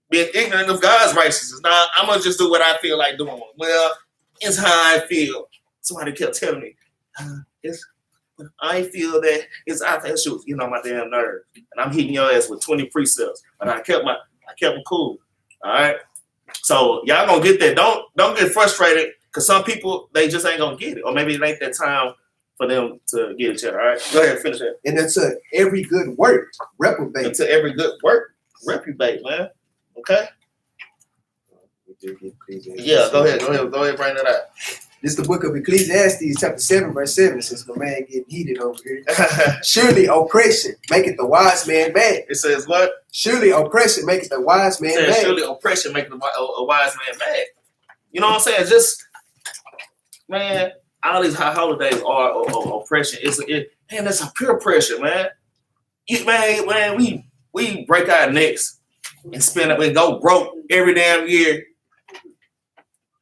Being ignorant of God's righteousness. Now, I'm going to just do what I feel like doing. Well, it's how I feel. Somebody kept telling me, I feel that it's out there shoes. You know my damn nerve. And I'm hitting your ass with 20 precepts. But I kept them cool. All right? So y'all going to get that. Don't get frustrated. Because some people, they just ain't going to get it. Or maybe it ain't that time for them to get each other. All right? Go ahead, finish that. And unto every good work, reprobate. Unto every good work, reprobate, man. Okay? Yeah, go ahead, bring that out. This is the book of Ecclesiastes, chapter 7, verse 7, since my man getting heated over here. Surely oppression maketh the wise man mad. It says what? Surely oppression maketh the wise man mad. Surely oppression maketh a wise man mad. You know what I'm saying? Just, man, all these high holidays are oppression. Man, that's a pure pressure, man. We break our necks and spend it and go broke every damn year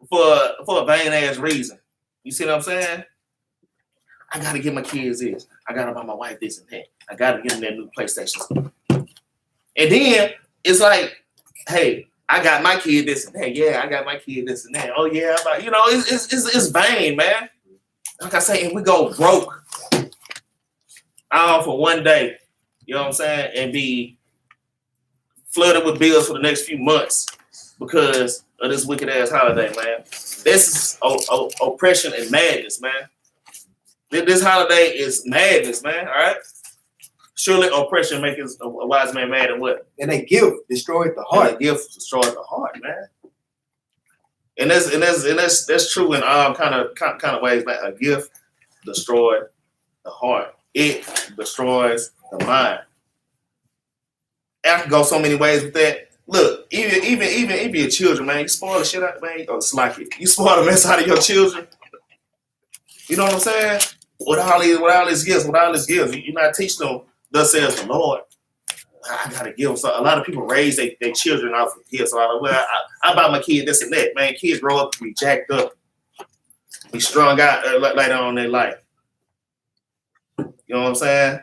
for a vain ass reason. You see what I'm saying? I gotta give my kids this. I gotta buy my wife this and that. I gotta give them that new PlayStation. And then it's like, hey, I got my kid this and that. Yeah, I got my kid this and that. Oh yeah, it's vain, man. Like I say, and we go broke for one day. You know what I'm saying? And be flooded with bills for the next few months because of this wicked ass holiday, man. This is oppression and madness, man. This holiday is madness, man. All right. Surely oppression makes a wise man mad, and what? And a gift destroyed the heart. And a gift destroyed the heart, man. And that's true in all kind of ways. Like a gift destroyed the heart. It destroys the mind. I can go so many ways with that. Look, even your children, man, you spoil the shit out, man. Oh, it's like it. You spoil the mess out of your children. You know what I'm saying? With all these gifts, you're not teaching them. Thus says the Lord. I gotta give them. So a lot of people raise their children off of gifts. So I buy my kid this and that. Man, kids grow up to be jacked up, be strung out later on in their life. You know what I'm saying?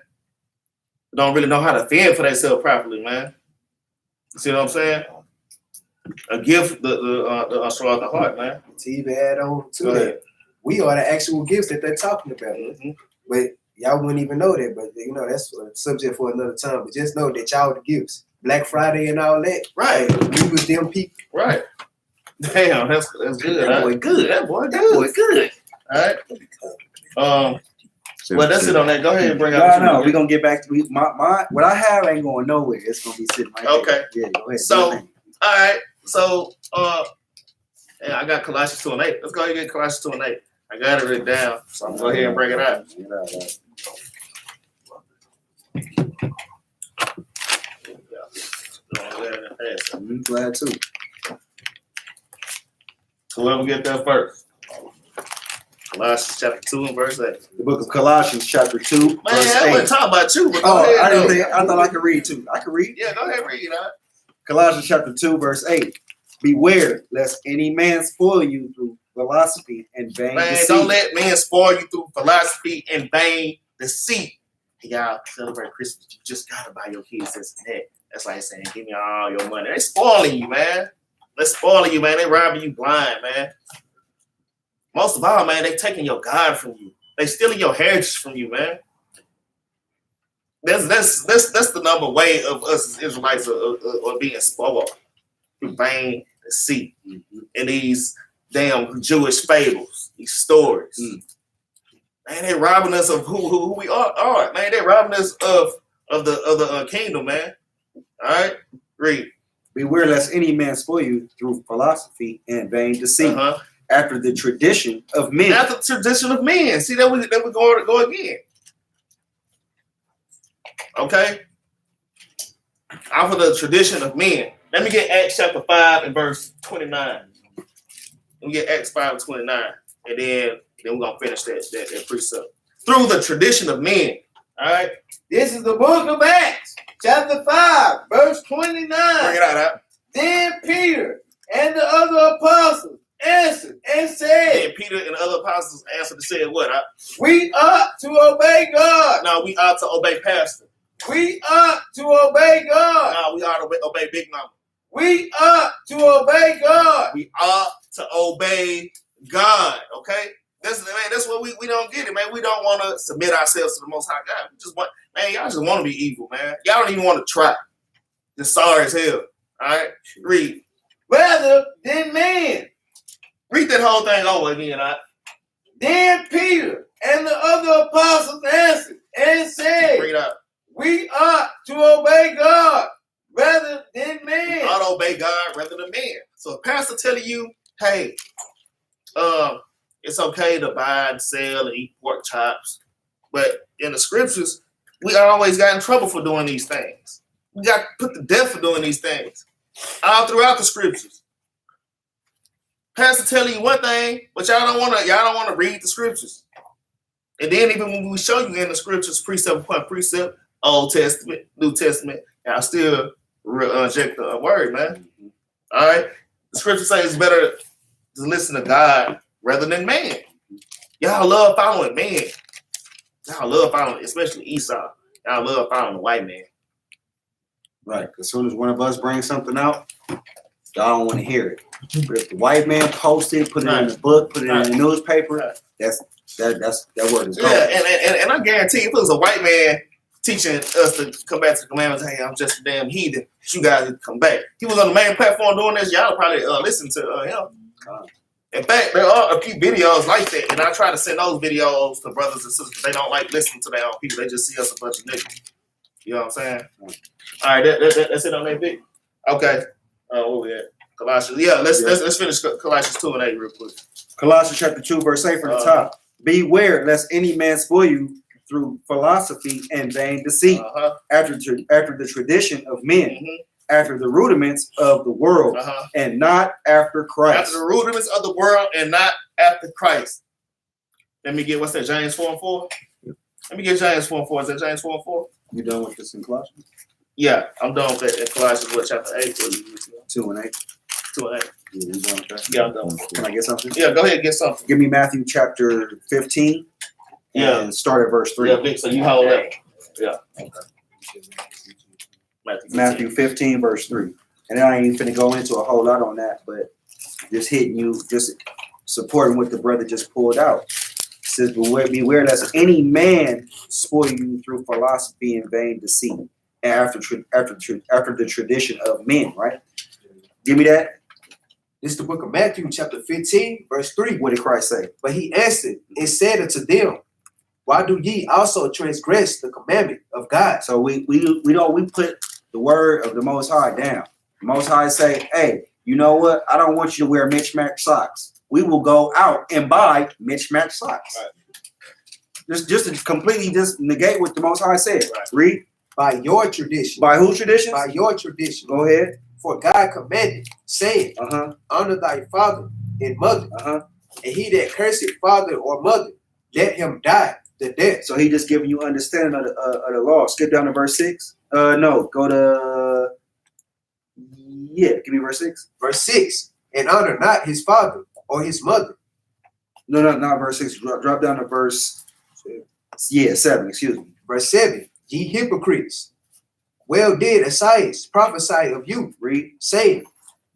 Don't really know how to fend for themselves properly, man. You see what I'm saying? A gift, the strong the heart, man. To even add on to that, we are the actual gifts that they're talking about. But y'all wouldn't even know that. But you know, that's a subject for another time. But just know that y'all the gifts. Black Friday and all that. Right. We was them people. Right. Damn, that's good. That boy good. That boy good. All right. Well, that's it on that. Go ahead and bring out. No, we're gonna get back to my what I have ain't going nowhere. It's gonna be sitting right okay. there. Yeah, go ahead. So, all right. So, yeah, I got Colossians 2:8. Let's go ahead and get Colossians 2:8. I got it written down, so I'm going to go ahead and bring it out. I'm glad too. Whoever get that first. Colossians chapter 2 and verse 8. The book of Colossians chapter 2, Man, verse I 8. wasn't talking about you, but I thought I could read too. I could read. Yeah, go ahead and read it. Colossians chapter 2, verse 8. Beware lest any man spoil you through philosophy and vain deceit. Don't let men spoil you through philosophy and vain deceit. Y'all celebrate Christmas. You just gotta buy your kids this and that. That's like saying, give me all your money. They spoiling you, man. They're spoiling you, man. They robbing you blind, man. Most of all, man, they taking your God from you. They stealing your heritage from you, man. That's the number way of us as Israelites are being spoiled through vain deceit and these damn Jewish fables, these stories. Man, they robbing us of who we are. Man, they robbing us of the kingdom, man. All right, read. Beware lest any man spoil you through philosophy and vain deceit, after the tradition of men. After the tradition of men. See, that we go again. Okay? After the tradition of men. Let me get Acts chapter 5 and verse 29. Let me get Acts 5 and 29. And then we're going to finish that precept. Through the tradition of men. All right? This is the book of Acts, chapter 5, verse 29. Bring it out. Then Peter and the other apostles answered and said. And Peter and the other apostles answered and said what? We ought to obey God. No, we ought to obey pastor. We ought to obey God. No, we ought to obey Big Mama. We ought to obey God. We ought to obey God. Okay? That's what we don't get it, man. We don't want to submit ourselves to the Most High God. We just want, man, y'all just want to be evil, man. Y'all don't even want to try. Just sorry as hell. All right? Read. Rather than men. Read that whole thing over again, all right? Then Peter and the other apostles answered and said, Read out. We ought to obey God rather than men. We ought to obey God rather than men. So if pastor telling you, hey, it's okay to buy and sell and eat pork chops, but in the scriptures, we always got in trouble for doing these things. We got put to death for doing these things. All throughout the scriptures. Pastor telling you one thing, but y'all don't want to read the scriptures. And then even when we show you in the scriptures, precept upon precept, Old Testament, New Testament, y'all still reject the word, man. All right? The scripture says it's better to listen to God rather than man. Y'all love following man. Y'all love following, especially Esau. Y'all love following the white man. Right. As soon as one of us brings something out, y'all don't want to hear it. But if the white man posts it, put it in the book, put it in the newspaper, that word is gone. Yeah, and I guarantee if it was a white man teaching us to come back to the commandments, hey, I'm just a damn heathen, you guys need to come back. He was on the main platform doing this, y'all probably listen to him. In fact, there are a few videos like that, and I try to send those videos to brothers and sisters. They don't like listening to their own people. They just see us a bunch of niggas. You know what I'm saying? All right, that's it on that bit. Okay. Where we at? Colossians. Yeah, let's finish Colossians 2 and 8 real quick. Colossians chapter 2, verse 8 from the top. Beware lest any man spoil you through philosophy and vain deceit, after the tradition of men, after the rudiments of the world, and not after Christ. After the rudiments of the world and not after Christ. Let me get, what's that, James 4:4? Let me get James 4:4. Is that James 4:4? You done with this in Colossians? Yeah, I'm done with that in Colossians, what, chapter 8? 2 and 8. 2 and 8. Yeah, you done with that? Yeah, I'm done. Can I get something? Yeah, go ahead and get something. Give me Matthew chapter 15. Yeah. And start at verse 3. Yeah, Vic, so you hold that. Yeah. Okay. Matthew 15, verse 3. And I ain't even finna go into a whole lot on that, but just hitting you, just supporting what the brother just pulled out. It says, beware lest any man spoil you through philosophy and vain deceit, and after the tradition of men, right? Give me that. This is the book of Matthew, chapter 15, verse 3. What did Christ say? But he answered and said unto them, why do ye also transgress the commandment of God? So we put the word of the Most High down. The Most High say, hey, you know what? I don't want you to wear mismatched socks. We will go out and buy mismatched socks. Right. Just to completely just negate what the Most High said. Right. Read. By your tradition. By whose tradition? By your tradition. Go ahead. For God commanded, saying, honor thy father and mother, and he that curseth father or mother, let him die the death. So he just giving you understanding of the law. Skip down to verse 6. No, go to give me verse 6. Verse 6. And honor not his father or his mother. No, not verse 6. Drop down to verse 7. Excuse me. Verse 7. Ye hypocrites, well did Esaias prophesy of you, saying,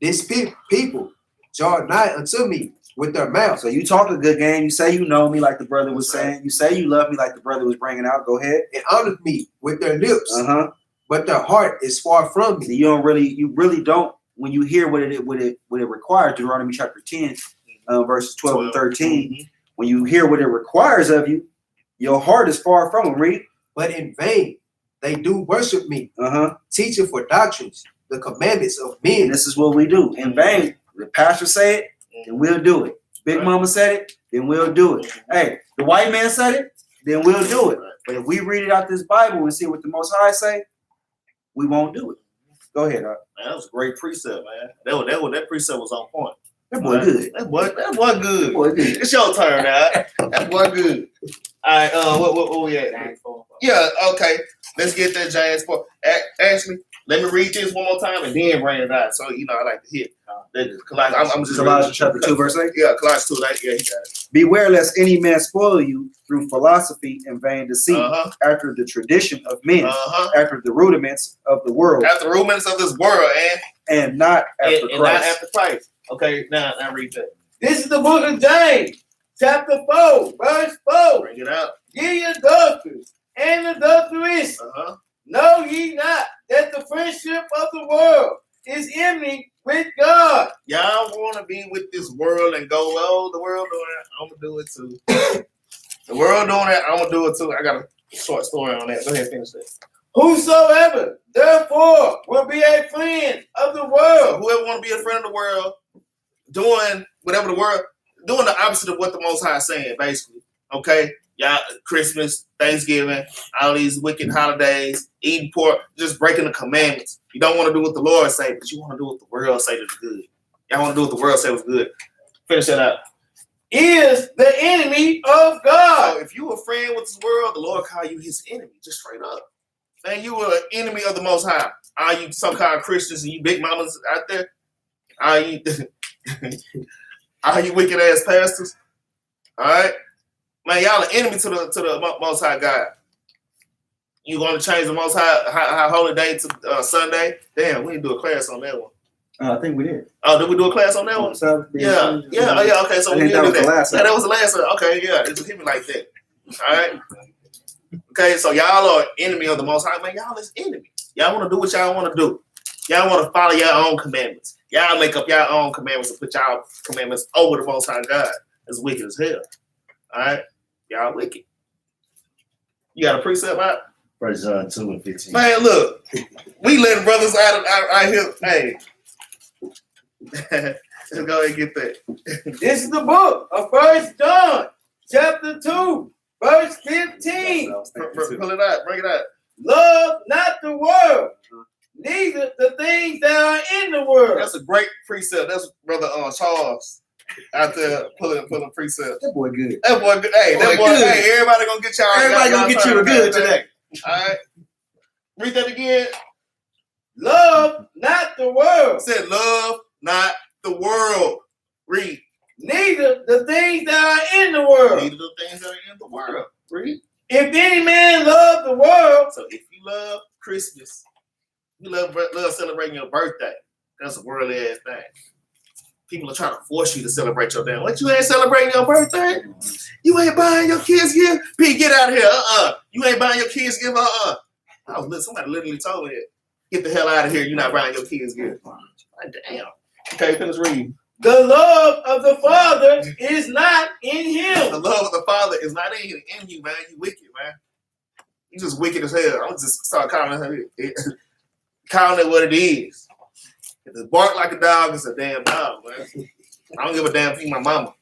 this people draw nigh unto me with their mouth. So you talk a good game. You say you know me, like the brother was saying. You say you love me, like the brother was bringing out. Go ahead. And honor me with their lips, but their heart is far from me. So you really don't. When you hear what it requires, Deuteronomy chapter 10, verses 12 and 13. When you hear what it requires of you, your heart is far from him. Read. But in vain they do worship me, teaching for doctrines the commandments of men. And this is what we do. In vain. The pastor say it, then we'll do it. Big Mama said it, then we'll do it. Hey, the white man said it, then we'll do it. But if we read it out this Bible and see what the Most High say, we won't do it. Go ahead, Man, that was a great precept, man. That precept was on point. That boy good. That boy good. That boy good. It's your turn now. That boy good. All right, what we at? Yeah, okay. Let's get that James 4. Actually, let me read this one more time and then bring it out. So, I like to hit. Colossians chapter 2, verse 8? Yeah, Colossians 2, 8. Yeah, he got it. Beware lest any man spoil you through philosophy and vain deceit, after the tradition of men, after the rudiments of the world. After the rudiments of this world, and not after Christ. And not after Christ. Okay, now read that. This is the book of James, chapter 4, verse 4. Bring it out. Ye adulterers and adulteresses, know ye not that the friendship of the world is enmity with God? Y'all want to be with this world and go, oh, the world doing it, I'm going to do it too. The world doing it, I'm going to do it too. I got a short story on that. Go ahead, finish that. Whosoever, therefore, will be a friend of the world. So whoever want to be a friend of the world, doing whatever the world, doing the opposite of what the Most High is saying, basically. Okay? Y'all, Christmas, Thanksgiving, all these wicked holidays, eating pork, just breaking the commandments. You don't want to do what the Lord say, but you want to do what the world say is good. Y'all want to do what the world say was good. Finish that out. Is the enemy of God. So if you a friend with this world, the Lord call you his enemy, just straight up. Man, you are an enemy of the Most High. Are you some kind of Christians and you big mamas out there? Are you wicked ass pastors? All right? Man, y'all an enemy to the Most High God. You going to change the Most High holy day to Sunday? Damn, we didn't do a class on that one. I think we did. Oh, did we do a class on that one? Yeah. Okay, so we did do that. That was the last one. Okay, yeah, it's hit me like that. All right. Okay, so y'all are enemy of the Most High. Man, y'all is enemy. Y'all want to do what y'all want to do. Y'all want to follow your own commandments. Y'all make up your own commandments and put y'all commandments over the Most High God. That's wicked as hell. All right? Y'all wicked. You got a precept out? 1 John 2 and 15. Man, look. We letting brothers out here. Hey. Let's go ahead and get that. This is the book of 1 John, chapter 2, Verse 15. Pull it out. Bring it out. Love not the world, neither the things that are in the world. That's a great precept. That's Brother Charles out there pulling precepts. That boy good. That boy good. Hey, that boy. Good. Hey, everybody gonna get y'all. Everybody y'all gonna get you a good today. All right. Read that again. Love not the world. It said, love not the world. Read. Neither the things that are in the world. Neither the things that are in the world. Read. If any man love the world, So if you love Christmas, you love celebrating your birthday. That's a worldly ass thing. People are trying to force you to celebrate your damn. What, you ain't celebrating your birthday? You ain't buying your kids gift? Pete, get out of here. You ain't buying your kids gift? Somebody literally told me that. Get the hell out of here. You're not buying your kids gift. Like, damn. Okay, finish reading. the love of the Father is not in him. The love of the Father is not in you, man. You wicked, man. You just wicked as hell. I'm just start calling it what it is. If it's bark like a dog, it's a damn dog, man. I don't give a damn if you my mama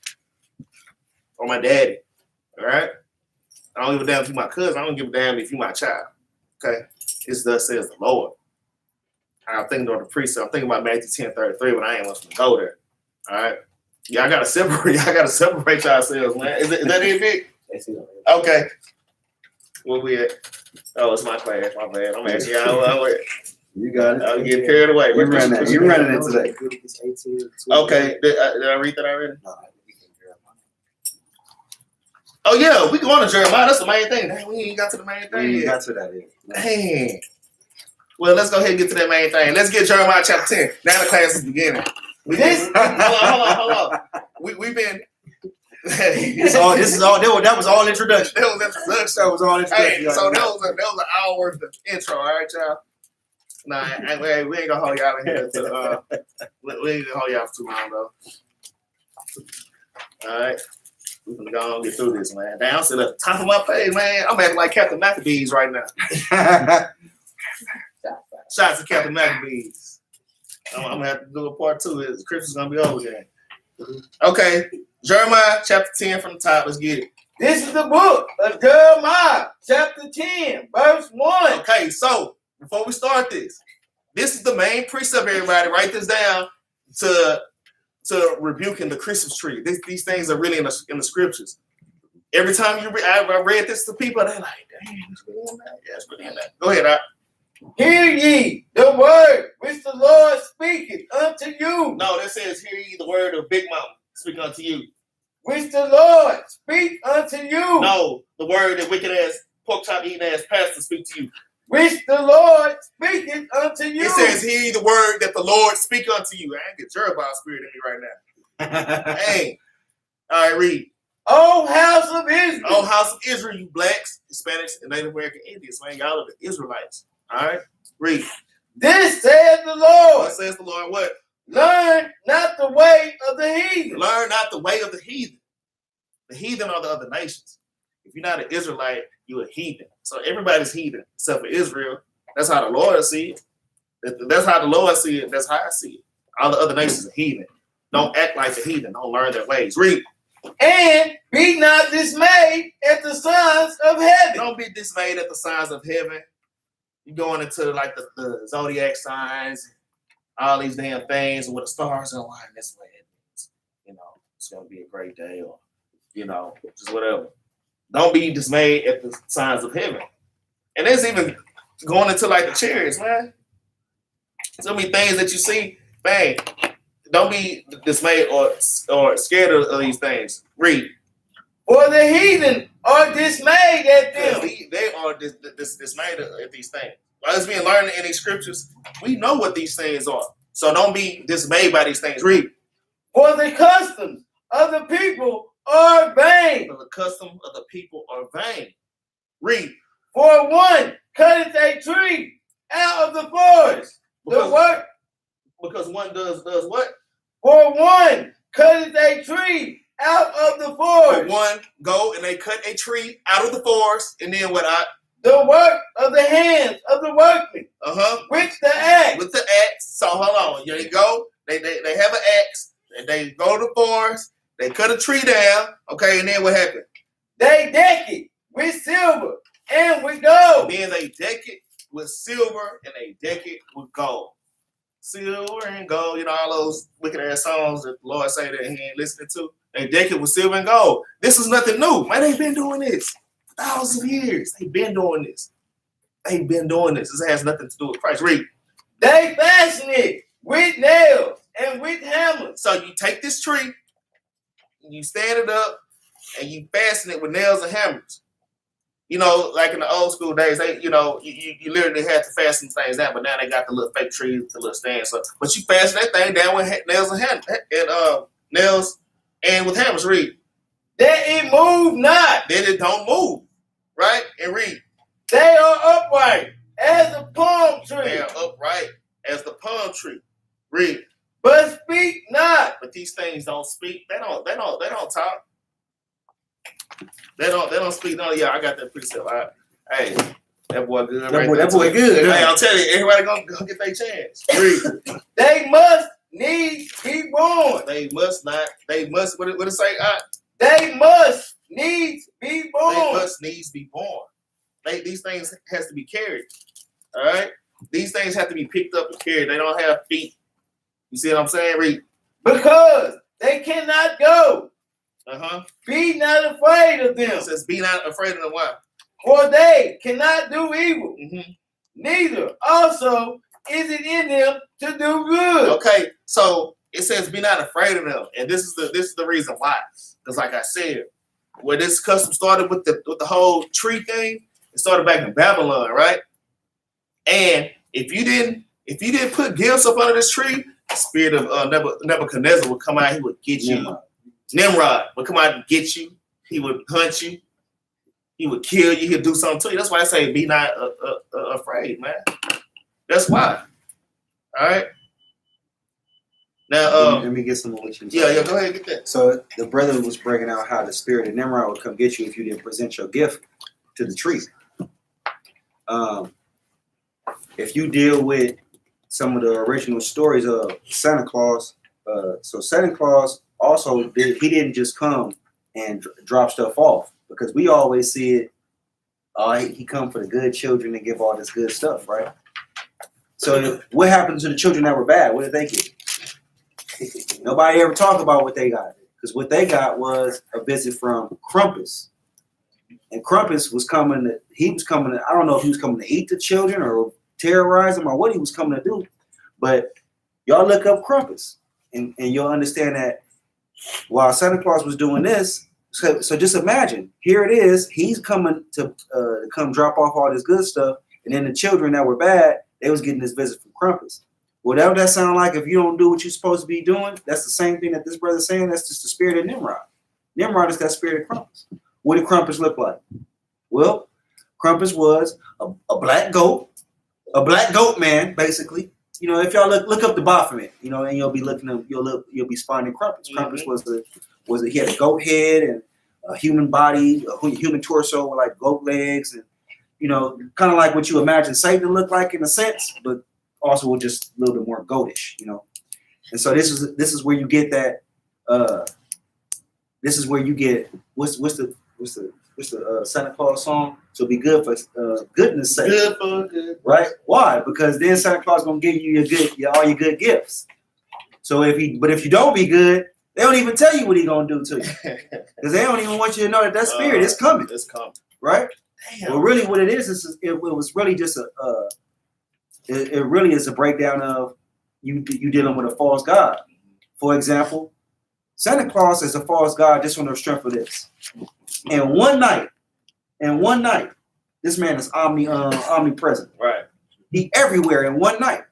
or my daddy. All right? I don't give a damn if you my cousin. I don't give a damn if you my child. Okay? It's thus says the Lord. I'm thinking of the precept. I'm thinking about Matthew 10:33, but I ain't want to go there. All right? Y'all gotta separate. Y'all gotta separate yourselves, man. Is that it, Vic? Okay. Where we at? Oh, it's my class. My bad. I'm asking y'all. You got it. I'll get carried away. You running it today. Okay. Did I read that already? Oh yeah, we going to Jeremiah. That's the main thing. Dang, we ain't got to the main thing You yet. got to that yet. Dang. Well, let's go ahead and get to that main thing. Let's get Jeremiah chapter 10. Now the class is beginning. Hold on. We've been. That was all introduction. That was introduction. That was all introduction. Hey, so that was an hour worth of intro, all right, y'all? Nah, we ain't gonna hold y'all in here. We ain't gonna hold y'all for too long, though. All right. We're gonna go on and get through this, man. Damn, I'm sitting at the top of my page, man. I'm acting like Captain Maccabees right now. Shots to Captain Maccabees. I'm gonna have to do a part 2. The Christmas gonna be over there. Okay, Jeremiah chapter 10 from the top. Let's get it. This is the book of Jeremiah, chapter 10, verse 1. Okay, so before we start this is the main precept, everybody. Write this down to rebuking the Christmas tree. These things are really in the scriptures. Every time you read, I read this to people, they're like, dang, it's really in that. Yeah, it's really in that. Go ahead, Doc. Hear ye the word which the Lord speaketh unto you. No, that says, hear ye the word of Big Mama speak unto you. Which the Lord speak unto you. No, the word that wicked ass, pork chop eating ass pastor speak to you. Which the Lord speaketh unto you. It says, hear ye the word that the Lord speak unto you. I ain't get Jerubbaal spirit in me right now. Hey. All right, read. O house of Israel. Oh, house of Israel, you blacks, Hispanics, and Native American Indians, man. Y'all are the Israelites. All right? Read. This saith the Lord. What says the Lord? What? Learn not the way of the heathen. Learn not the way of the heathen. The heathen are the other nations. If you're not an Israelite, you're a heathen. So everybody's heathen except for Israel. That's how the Lord see it. That's how the Lord see it. That's how I see it. All the other nations are heathen. Don't act like the heathen. Don't learn their ways. Read. And be not dismayed at the signs of heaven. Don't be dismayed at the signs of heaven. You're going into like the zodiac signs, all these damn things where the stars are aligned this way. It means, it's going to be a great day or, just whatever. Don't be dismayed at the signs of heaven. And there's even going into like the chariots, man. So many things that you see, bang. Don't be dismayed or scared of these things. Read. For the heathen are dismayed at them. They are dismayed at these things. While it's being learned in these scriptures, we know what these things are. So don't be dismayed by these things. Read. For the customs of the people are vain. For the custom of the people are vain. Read. For one cutteth a tree out of the forest. Because one does what? For one cutteth a tree out of the forest. For one go and they cut a tree out of the forest, and then what? The work of the hands of the workmen. With the axe. With the axe. So hold on. There you go. They have an axe. And they go to the forest. They cut a tree down. Okay, and then what happened? They deck it with silver and with gold. Then they deck it with silver and they deck it with gold. Silver and gold, you know, all those wicked ass songs that the Lord say that he ain't listening to. They deck it with silver and gold. This is nothing new. Man, they've been doing this for thousands of years. They've been doing this. They've been doing this. This has nothing to do with Christ. Read. They fasten it with nails and with hammers. So you take this tree, you stand it up, and you fasten it with nails and hammers. You know, like in the old school days, they, you know, you literally had to fasten things down, but now they got the little fake trees, the little stands. So, but you fasten that thing down with nails and nails and with hammers. Read. That it move not. Then it don't move, right? And read. They are upright as a palm tree. They are upright as the palm tree. Read. But speak not. But these things don't speak. They don't talk. They don't speak. No, yeah, I got that precept. Hey, that boy good. That boy good. Hey, I'll tell you, everybody gonna get their chance. Read. They must needs be born. They must not. They must. What it say? They must needs be born. They must needs be born. These things has to be carried. All right. These things have to be picked up and carried. They don't have feet. You see what I'm saying? Read. Because they cannot go. Be not afraid of them. It says, be not afraid of them. Why? For they cannot do evil. Mm-hmm. Neither also is it in them to do good. Okay, so it says, be not afraid of them, and this is the reason why. Because, like I said, where this custom started with the whole tree thing, it started back in Babylon, right? And if you didn't put gifts up under this tree, the spirit of Nebuchadnezzar would come out. He would get you. Nimrod would come out and get you. He would hunt you. He would kill you. He'd do something to you. That's why I say be not afraid, man. That's why. All right. Now, let me get some more. Yeah, go ahead and get that. So the brother was breaking out how the spirit of Nimrod would come get you if you didn't present your gift to the tree. If you deal with some of the original stories of Santa Claus, so Santa Claus also he didn't just come and drop stuff off, because we always see it. He come for the good children and give all this good stuff, right? So what happened to the children that were bad? What did they get? Nobody ever talked about what they got, because what they got was a visit from Krampus. And Krampus was coming to, I don't know if he was coming to eat the children or terrorize them or what he was coming to do. But y'all look up Krampus and you'll understand that while Santa Claus was doing this, so just imagine, here it is, he's coming to come drop off all this good stuff, and then the children that were bad, they was getting this visit from Krampus. Whatever that sound like, if you don't do what you're supposed to be doing, that's the same thing that this brother's saying. That's just the spirit of Nimrod. Nimrod is that spirit of Krampus. What did Krampus look like? Well, Krampus was a black goat man, basically. You know, if y'all look up the Baphomet, you know, and you'll be you'll be finding Krampus. Krampus he had a goat head and a human body, a human torso with like goat legs, and you know, kind of like what you imagine Satan to look like in a sense, but also with just a little bit more goatish, you know. And so this is where you get that. This is where you get what's the Santa Claus song? So be good for goodness sake. Good for good. Right? Why? Because then Santa Claus gonna give you all your good gifts. So if you don't be good, they don't even tell you what he gonna do to you, because they don't even want you to know that spirit is coming. It's coming. Right? Damn. Well, really, what it is it was really just it really is a breakdown of you dealing with a false god. For example, Santa Claus is a false god just on the strength of this. And one night, this man is omnipresent. Right. He everywhere in one night.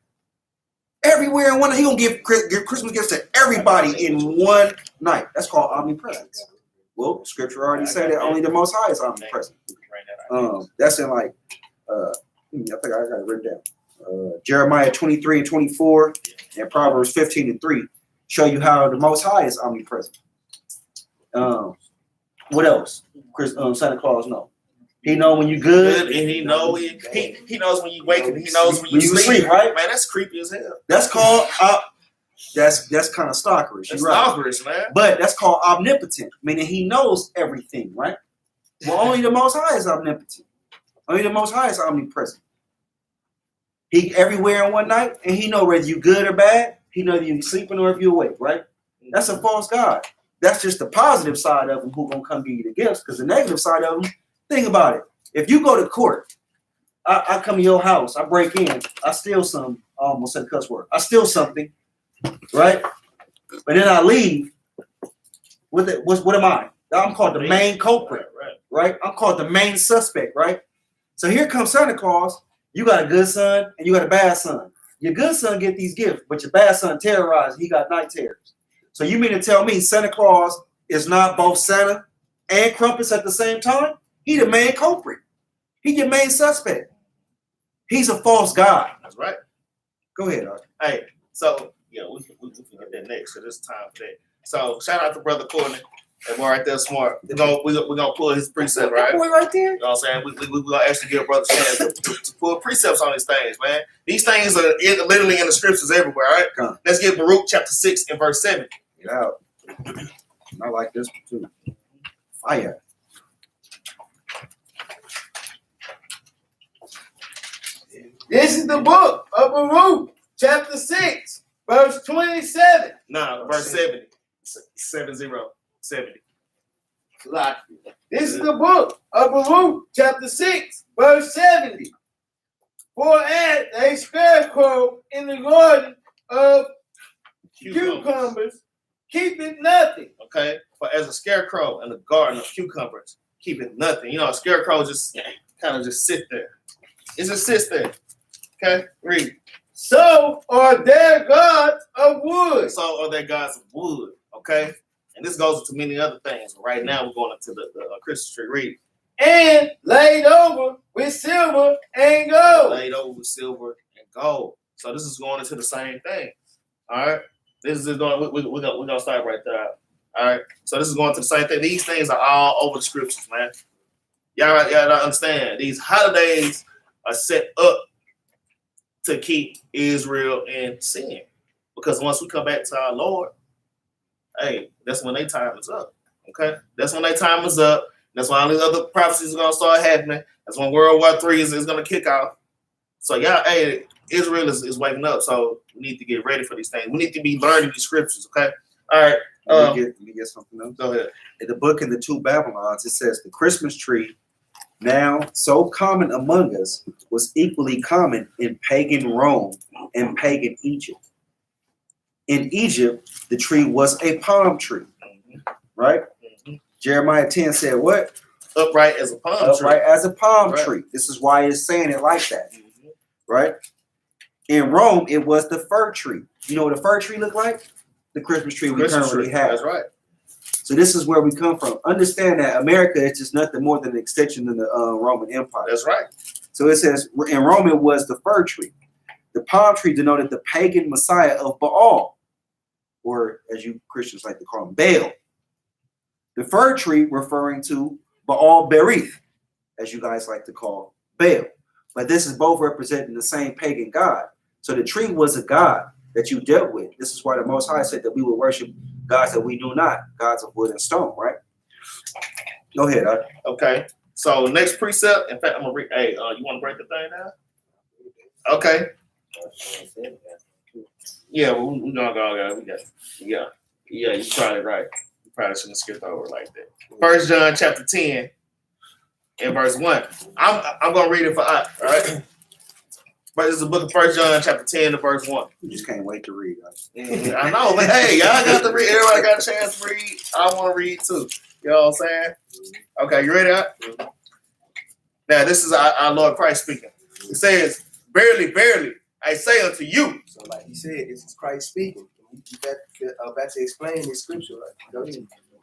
Everywhere in one night. He gonna give Christmas gifts to everybody in one night. That's called omnipresence. Well, scripture already said that only the Most High is omnipresent. That's in like, I think I got it written down. Jeremiah 23 and 24 and Proverbs 15 and 3 show you how the Most High is omnipresent. What else? Santa Claus know. He know when you good, and he knows when you wake, and he knows when you sleep. Right? Man, that's creepy as hell. That's called that's kind of stalkerish. That's right. stalkerish, man. But that's called omnipotent, meaning he knows everything, right? Well, only the Most High is omnipotent. Only the Most High is omnipresent. He everywhere in one night, and he know whether you good or bad. He know if you sleeping or if you awake, right? That's a false God. That's just the positive side of him who gonna come give you the gifts. Because the negative side of him, think about it. If you go to court, I come to your house, I break in, I steal something. I almost said a cuss word. I steal something, right? But then I leave. What am I? I'm called the main culprit, right? I'm called the main suspect, right? So here comes Santa Claus. You got a good son and you got a bad son. Your good son get these gifts, but your bad son terrorized. He got night terrors. So you mean to tell me Santa Claus is not both Santa and Crumpets at the same time? He the main culprit. He your main suspect. He's a false god. That's right. Go ahead, Arthur. Hey, so yeah, we can get that next. So this time for that. So shout out to Brother Courtney. That boy right there smart. We're gonna pull his precept, right? That boy right there. You know what I'm saying? We're gonna actually give Brother a chance to pull precepts on these things, man. These things are literally in the scriptures everywhere, all right? Come. Let's get Baruch chapter 6 and verse 7. Get out. I like this one too. Fire. This is the book of Baruch, chapter 6, verse 27. Nah, verse 70. 70. This is the book of Baruch, chapter 6, verse 70. For as a scarecrow in the garden of cucumbers keepeth nothing. Okay? For as a scarecrow in the garden of cucumbers, keepeth nothing. You know, a scarecrow just kind of just sit there. It just sits there. Okay? Read. So are their gods of wood. So are they gods of wood. Okay? And this goes into many other things. Right now, we're going into the Christmas tree. Read. And laid over with silver and gold. Laid over with silver and gold. So this is going into the same thing. All right? This is going. We're gonna start right there. All right. So this is going to the same thing. These things are all over the scriptures, man. Y'all don't understand. These holidays are set up to keep Israel in sin, because once we come back to our Lord, hey, that's when their time is up. Okay, that's when their time is up. That's when all these other prophecies are gonna start happening. That's when World War III is gonna kick off. So y'all, hey, Israel is waking up. So we need to get ready for these things. We need to be learning these scriptures. Okay. All right. Let me get something else. Go ahead. In the book of the two Babylons, it says the Christmas tree, now so common among us, was equally common in pagan Rome and pagan Egypt. In Egypt, the tree was a palm tree, right? Mm-hmm. Jeremiah 10 said what? Upright as a palm tree. Upright as a palm tree. This is why it's saying it like that, right? In Rome, it was the fir tree. You know what a fir tree looked like? The Christmas tree we currently have. That's right. So this is where we come from. Understand that America is just nothing more than an extension of the Roman Empire. That's right. So it says in Rome it was the fir tree. The palm tree denoted the pagan messiah of Baal, or as you Christians like to call him, Baal. The fir tree referring to Baal Berith, as you guys like to call Baal. But this is both representing the same pagan god. So the tree was a god that you dealt with. This is why the Most High said that we will worship gods that we do not, gods of wood and stone, right? Go ahead. Okay. So next precept. In fact, I'm gonna read. Hey, you want to break the thing down? Okay. Yeah, we're gonna go. We got. Yeah. You probably right. You probably shouldn't skip over like that. 1 John chapter 10 and verse 1. I'm gonna read it for us. All right. But this is the book of 1 John chapter 10 and verse 1. You just can't wait to read. I know, but hey, y'all got to read. Everybody got a chance to read. I want to read too. You know what I'm saying? Okay, you ready? Now, this is our Lord Christ speaking. It says, "Verily, verily, I say unto you." So, like he said, this is Christ speaking. You about to explain this scripture. Like,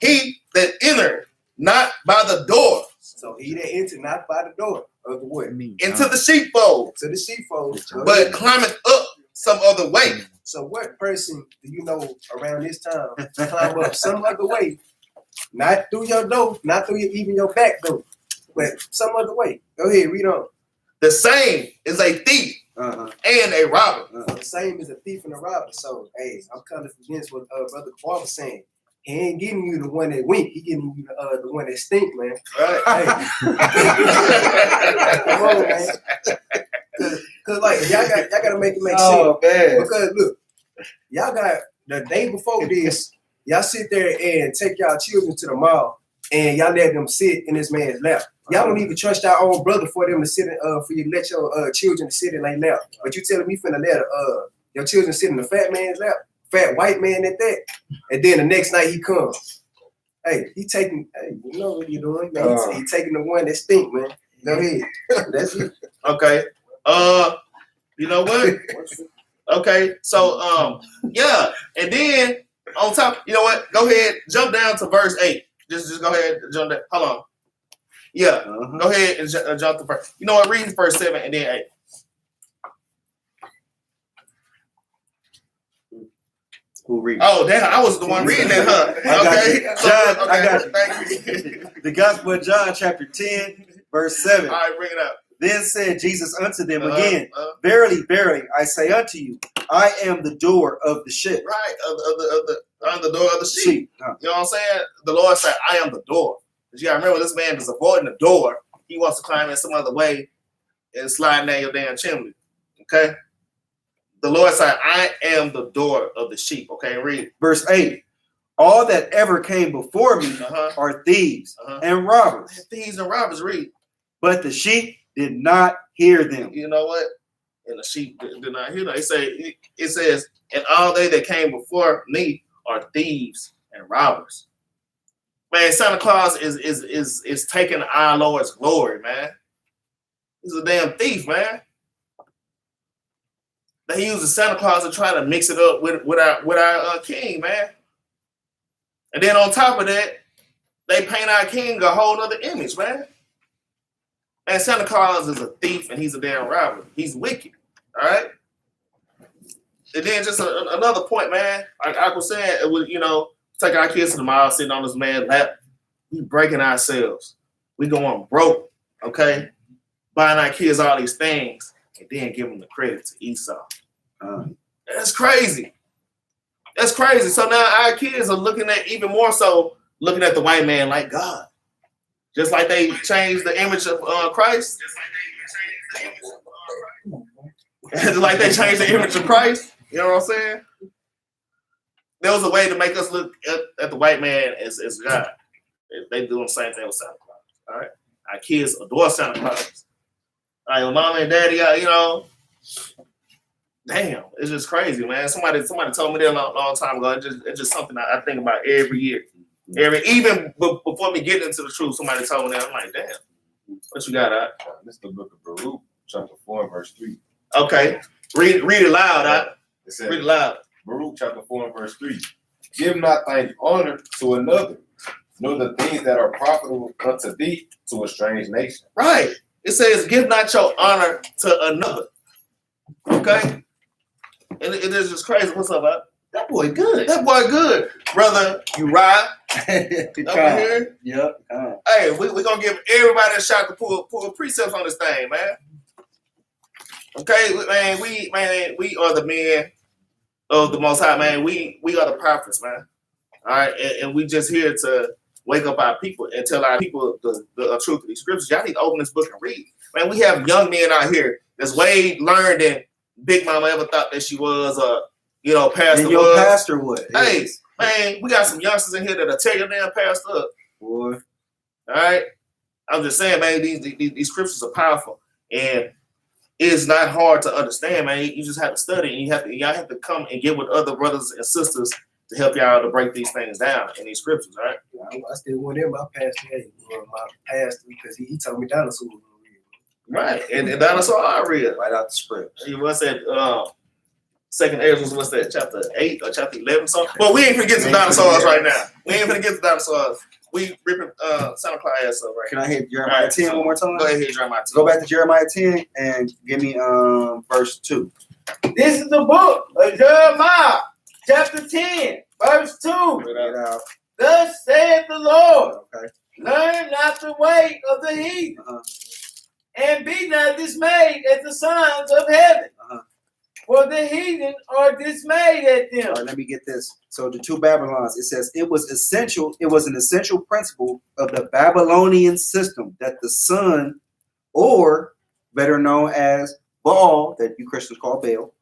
he that entered not by the door. So he that entered not by the door of the what? Into the sheepfold. To the sheepfold. But climbeth up some other way. So what person do you know around this time climb up some other way? Not through your door, not through even your back door, but some other way. Go ahead, read on. The same is a thief and a robber. The same as a thief and a robber. So, hey, I'm kind of convinced what Brother Capt was saying. He ain't giving you the one that wink. He giving you the one that stink, man. Right. Come on, man. Cause like y'all gotta make it make sense. Oh man. Because look, y'all got the day before this, y'all sit there and take y'all children to the mall and y'all let them sit in this man's lap. Y'all don't even trust your own brother for them to sit in, for you to let your children to sit in their lap. But you telling me finna let your children sit in the fat man's lap, fat white man at that, and then the next night he comes. Hey, you know what you're doing, man. He taking the one that stink, man. Go ahead. That's it. Okay. You know what? Okay. So yeah, and then on top, you know what? Go ahead, jump down to verse 8. Just go ahead, jump down. Hold on. Yeah, go ahead and jump to verse. You know what? Read verse 7 and then 8. Who read? Oh, damn! I was the one reading that, huh? Okay, John, I got you. Thank you. The Gospel of John, chapter 10, verse 7. All right, bring it up. Then said Jesus unto them again, Verily, verily, I say unto you, I am the door of the sheep. Right, I'm the door of the sheep. You know what I'm saying? The Lord said, I am the door. But you gotta remember, this man is avoiding the door. He wants to climb in some other way and slide down your damn chimney. Okay? The Lord said, I am the door of the sheep. Okay, read it. Verse 8. All that ever came before me are thieves and robbers. Thieves and robbers, read. But the sheep did not hear them. You know what? And the sheep did not hear them. It says, and all they that came before me are thieves and robbers. Man, Santa Claus is taking our Lord's glory, man. He's a damn thief, man. They uses Santa Claus to try to mix it up with our king, man. And then on top of that, they paint our king a whole other image, man. And Santa Claus is a thief and he's a damn robber. He's wicked, all right? And then just another point, man. Like I was saying, it was, take our kids to the mall, sitting on this man's lap. We breaking ourselves. We going broke, okay? Buying our kids all these things and then giving the credit to Esau. That's crazy. That's crazy. So now our kids are looking at the white man like God. Just like they changed the image of Christ. Just like they changed the image of Christ. You know what I'm saying? There was a way to make us look at the white man as God. They doing the same thing with Santa Claus. All right. Our kids adore Santa Claus. All right, mom and daddy, damn, it's just crazy, man. Somebody told me that a long time ago. It's just something I think about every year. Even before me getting into the truth, somebody told me that. I'm like, damn, what you got? This is the book of Baruch, chapter 4, verse 3. Okay, read it loud. It says, read it loud. Baruch, chapter 4, verse 3. Give not thine honor to another, nor the things that are profitable unto thee to a strange nation. Right. It says, give not your honor to another. Okay? And it is just crazy. What's up, man? That boy good. That boy good. Brother, you ride over here. Yep. Hey, we're going to give everybody a shot to pull precepts on this thing, man. Okay, man, we are the men of the Most High, man. We are the prophets, man. All right, and we just here to wake up our people and tell our people the truth of these scriptures. Y'all need to open this book and read. Man, we have young men out here that's way learned than Big Mama ever thought that she was, pastor and your was. pastor would. Hey, man, we got some youngsters in here that'll tear your damn pastor up. Boy. All right? I'm just saying, man, these scriptures are powerful. And it's not hard to understand, man. You just have to study, and y'all have to come and get with other brothers and sisters to help y'all to break these things down in these scriptures, right? I still want him, my pastor, because he told me dinosaurs were real. Right, and dinosaurs are real. Right out the script. What's that? Second Ezra, what's that? Chapter 8 or chapter 11? So, well, we ain't gonna get to dinosaurs right now. We ain't gonna get to dinosaurs. We ripping Santa Claus ass up right Can now. I hit Jeremiah 10 one more time? Go ahead, Jeremiah 10. Go back to Jeremiah 10 and give me verse 2. This is the book of Jeremiah, chapter 10, verse 2. Get out. Thus saith the Lord, Okay. learn not the way of the heathen, and be not dismayed at the signs of heaven. for the heathen are dismayed at them. All right, let me get this. So the two Babylons, it says it was an essential principle of the Babylonian system that the sun, or better known as Baal, that you Christians call Baal,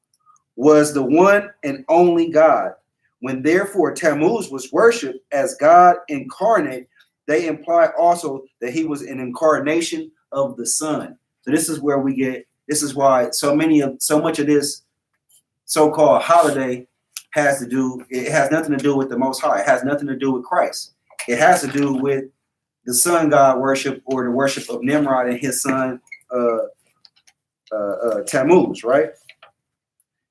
was the one and only God. When therefore Tammuz was worshipped as God incarnate, they imply also that he was an incarnation of the sun. So this is where we get, this is why so much of this so-called holiday has nothing to do with the Most High. It has nothing to do with Christ. It has to do with the sun god worship, or the worship of Nimrod and his son Tammuz, right?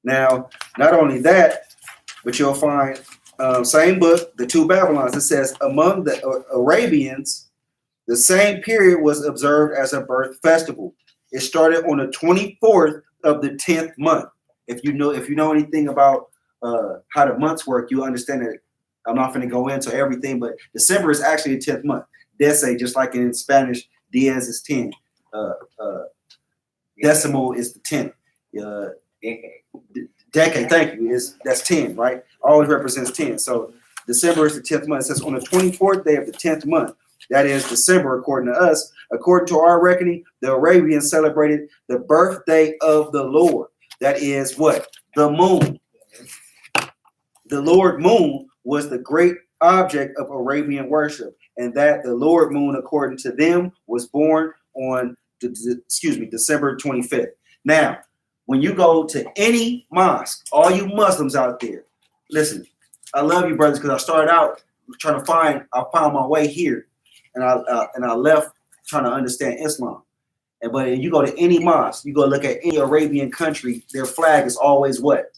Now, not only that, but you'll find same book, the two Babylons. It says among the Arabians, the same period was observed as a birth festival. It started on the 24th of the 10th month. If you know anything about how the months work, you understand that. I'm not going to go into everything, but December is actually the 10th month. Dece, just like in Spanish, diez is 10. Decimal is the 10th. Decade, thank you, that's 10, right? Always represents 10. So December is the 10th month. It says on the 24th day of the 10th month. That is December, according to us. According to our reckoning, the Arabians celebrated the birthday of the Lord. That is what? The moon. The Lord moon was the great object of Arabian worship, and that the Lord moon, according to them, was born on December 25th. Now, when you go to any mosque, all you Muslims out there, listen, I love you, brothers, because I started out trying to I found my way here, and I left trying to understand Islam. But if you go to any mosque, you go look at any Arabian country, their flag is always what?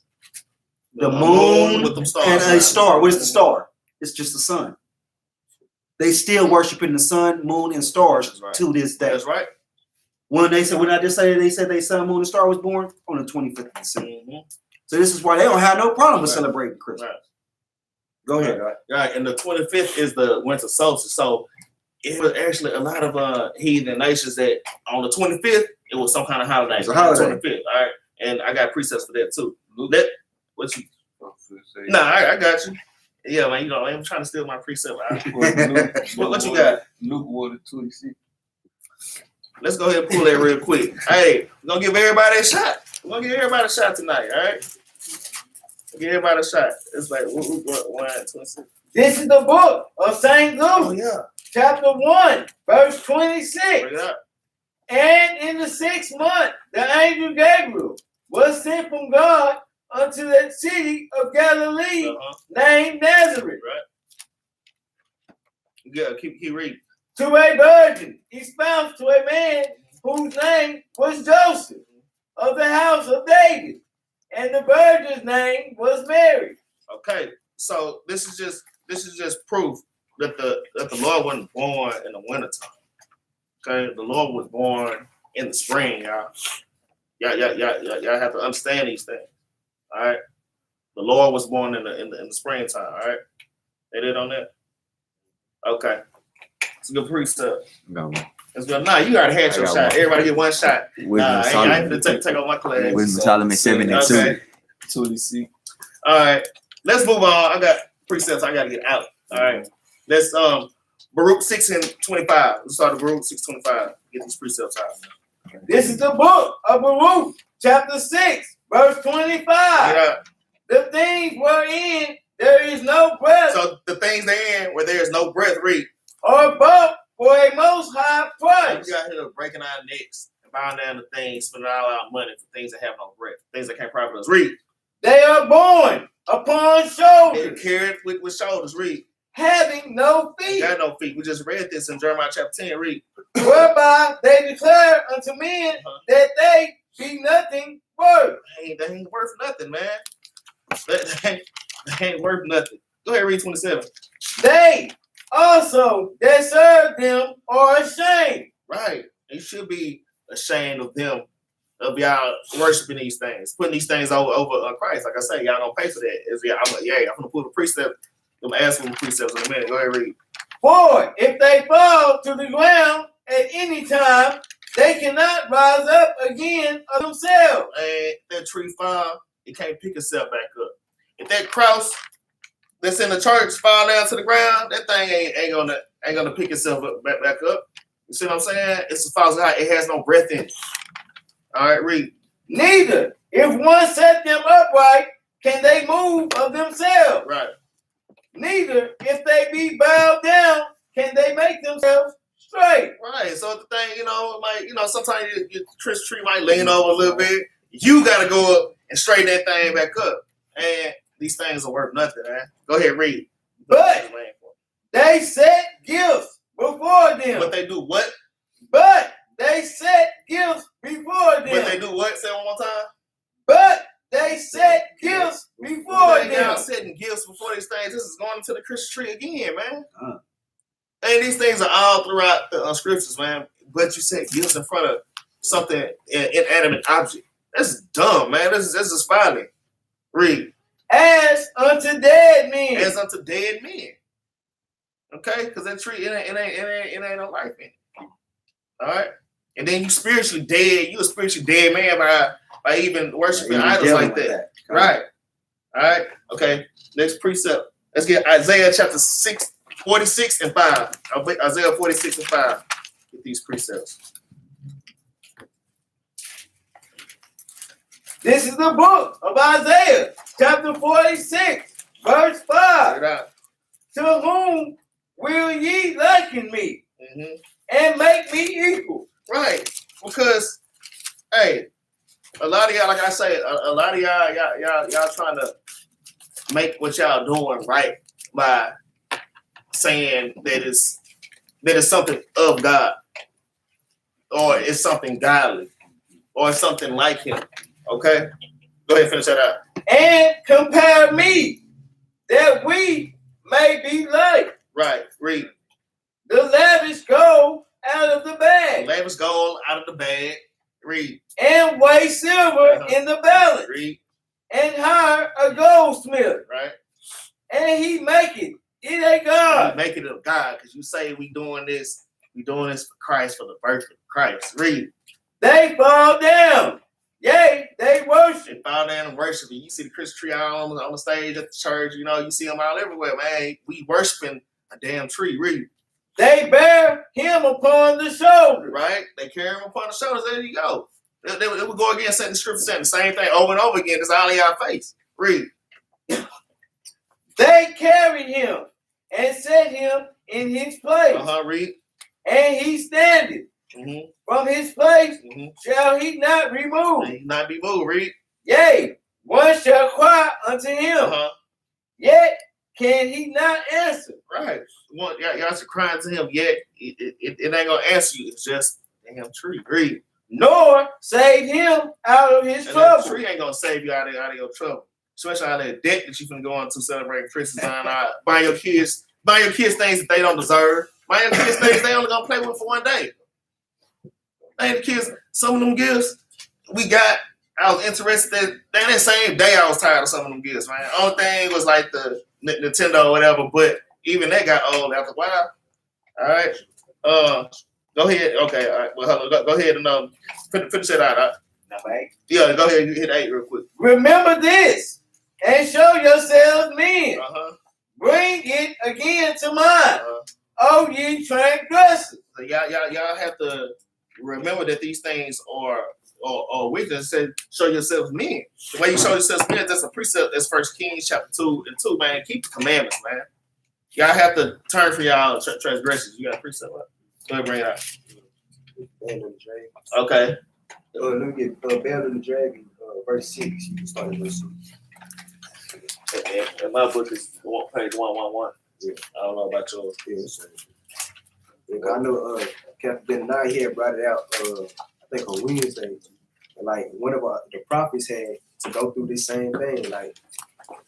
The moon with them stars and a star. What is the star? It's just the sun. They still worshiping the sun, moon, and stars to this day. That's right. When I just say they said they sun, moon, and star was born on the 25th of December. So this is why they don't have no problem with celebrating Christmas. Right. Go ahead. Right, and the 25th is the winter solstice. So it was actually a lot of heathen nations that on the 25th it was some kind of holiday. It's a holiday. 25th, all right, and I got precepts for that too. What you? Nah, I got you. Yeah, man. You know, I'm trying to steal my precept. What you got? Luke 1:26. Let's go ahead and pull that real quick. Hey, we're gonna give everybody a shot. We're gonna give everybody a shot tonight, all right? Give everybody a shot. It's like 1:26. This is the book of St. Luke, Oh yeah. chapter 1, verse Bring 26. it up. And in the 6th month, the angel Gabriel was sent from God unto the city of Galilee named Nazareth. Right. Yeah, keep reading. To a virgin espoused to a man whose name was Joseph of the house of David, and the virgin's name was Mary. Okay, so this is just proof that the Lord wasn't born in the wintertime. Okay, the Lord was born in the spring, y'all. Y'all have to understand these things. All right, the Lord was born in the springtime. All right, they did on that. Okay, it's a good precept. No. It's good. Nah, you already had your got shot. one. Everybody get one shot. Wisdom I ain't gonna take off my class. Wisdom Solomon 72. Okay. 26. All right, let's move on. I got precepts I gotta get out. All right, let's Baruch 6:25. Let's start at Baruch 6:25. Get these precepts out. This is the book of Baruch, chapter 6, verse 25. Yeah. The things wherein there is no breath, So the things they in where there is no breath, read. are bought for a most high price. We got here breaking our necks and bowing down to things, spending all our money for things that have no breath, things that can't profit us. Read. They are borne upon They shoulders, carried with shoulders. Read. having no feet, Got no feet. We just read this in Jeremiah chapter 10. Read. whereby they declare unto men that they be nothing worth. They ain't worth nothing, man. They ain't worth nothing. Go ahead, read 27. They also that serve them are ashamed. Right. You should be ashamed of them, of y'all worshiping these things, putting these things over Christ. Like I say, y'all don't pay for that. I'm gonna put a precept. I'm gonna ask for the precepts in a minute. Go ahead, read. For if they fall to the ground at any time, they cannot rise up again of themselves. And that tree fall, it can't pick itself back up. If that cross that's in the church fall down to the ground, that thing ain't gonna pick itself up back up. You see what I'm saying? It's a false god. It has no breath in it. All right, read. Neither, if one set them upright, can they move of themselves. Right. Neither, if they be bowed down, can they make themselves straight. Right. So the thing, sometimes your Christmas tree might lean over a little bit. You got to go up and straighten that thing back up. And these things are worth nothing, man. Go ahead, read. But they set gifts before them. But they do what? But they set gifts before them. But they do what? Say it one more time. But they set gifts before them. Y'all setting gifts before these things. This is going into the Christmas tree again, man. And these things are all throughout the scriptures, man. But you set gifts in front of something, an inanimate object. That's dumb, man. This is folly. Read. As unto dead men. As unto dead men. Okay? Because that tree, it ain't no life in it. All right? And then you spiritually dead. You a spiritually dead man by even worshiping idols like that. Right. All right? Okay. Next precept. Let's get Isaiah chapter 46 and 5. Isaiah 46 and 5. Get these precepts. This is the book of Isaiah, chapter 46, verse 5. To whom will ye liken me and make me equal? Right. Because, hey, a lot of y'all, like I say, a lot of y'all trying to make what y'all doing right by saying that it's something of God, or it's something godly, or something like him. Okay? Go ahead and finish that out. And compare me, that we may be like. Right. Read. The lavish gold out of the bag. Lavish gold out of the bag. Read. And weigh silver in the balance. Read. And hire a goldsmith. Right. And he make it. It ain't God. Make it of God, because you say we doing this for Christ, for the birth of Christ. Read. They fall down. Yea, they worship. They fall down and worship. You see the Christmas tree out on the stage at the church. You see them all everywhere, man. We worshiping a damn tree. Read. They bear him upon the shoulder. Right? They carry him upon the shoulders. There you go. They would go again, saying the scripture saying the same thing over and over again. It's all in your face. Read. They carried him and set him in his place. Read. And he standeth. From his place shall he not remove. He not be moved. Read. Yea, one shall cry unto him. Yet can he not answer. Right. Y'all should cry unto him, yet it ain't gonna answer you. It's just a damn tree. Read. Nor save him out of his trouble. The tree ain't gonna save you out of your trouble. Especially out of that debt that you can go on to celebrate Christmas and buying your kids things that they don't deserve. Buying your kids things they only gonna play with for one day. Hey, the kids, some of them gifts we got, I was interested that same day I was tired of some of them gifts, man. Only thing was like the Nintendo or whatever, but even that got old after a while. All right. Go ahead. Okay. All right. Well, go ahead and finish that out. Number 8. Yeah, go ahead. You hit 8 real quick. Remember this and show yourselves men. Bring it again to mind. Oh, ye transgressors. So y'all have to remember that these things are weakness. Said show yourselves men. The way you show yourselves men, that's a precept. That's 1 Kings chapter 2 and 2. Man, keep the commandments, man. Y'all have to turn for y'all transgressions. You got a precept. Go ahead, bring it out. Battle of the Dragon. Okay. Let me get Battle of the Dragon, verse 6. You can start at verse 6. And my book is page 111. Yeah. I don't know about yours. Yeah, I know Capt Benaniyah had brought it out, I think on Wednesday. Like one of the prophets had to go through this same thing, like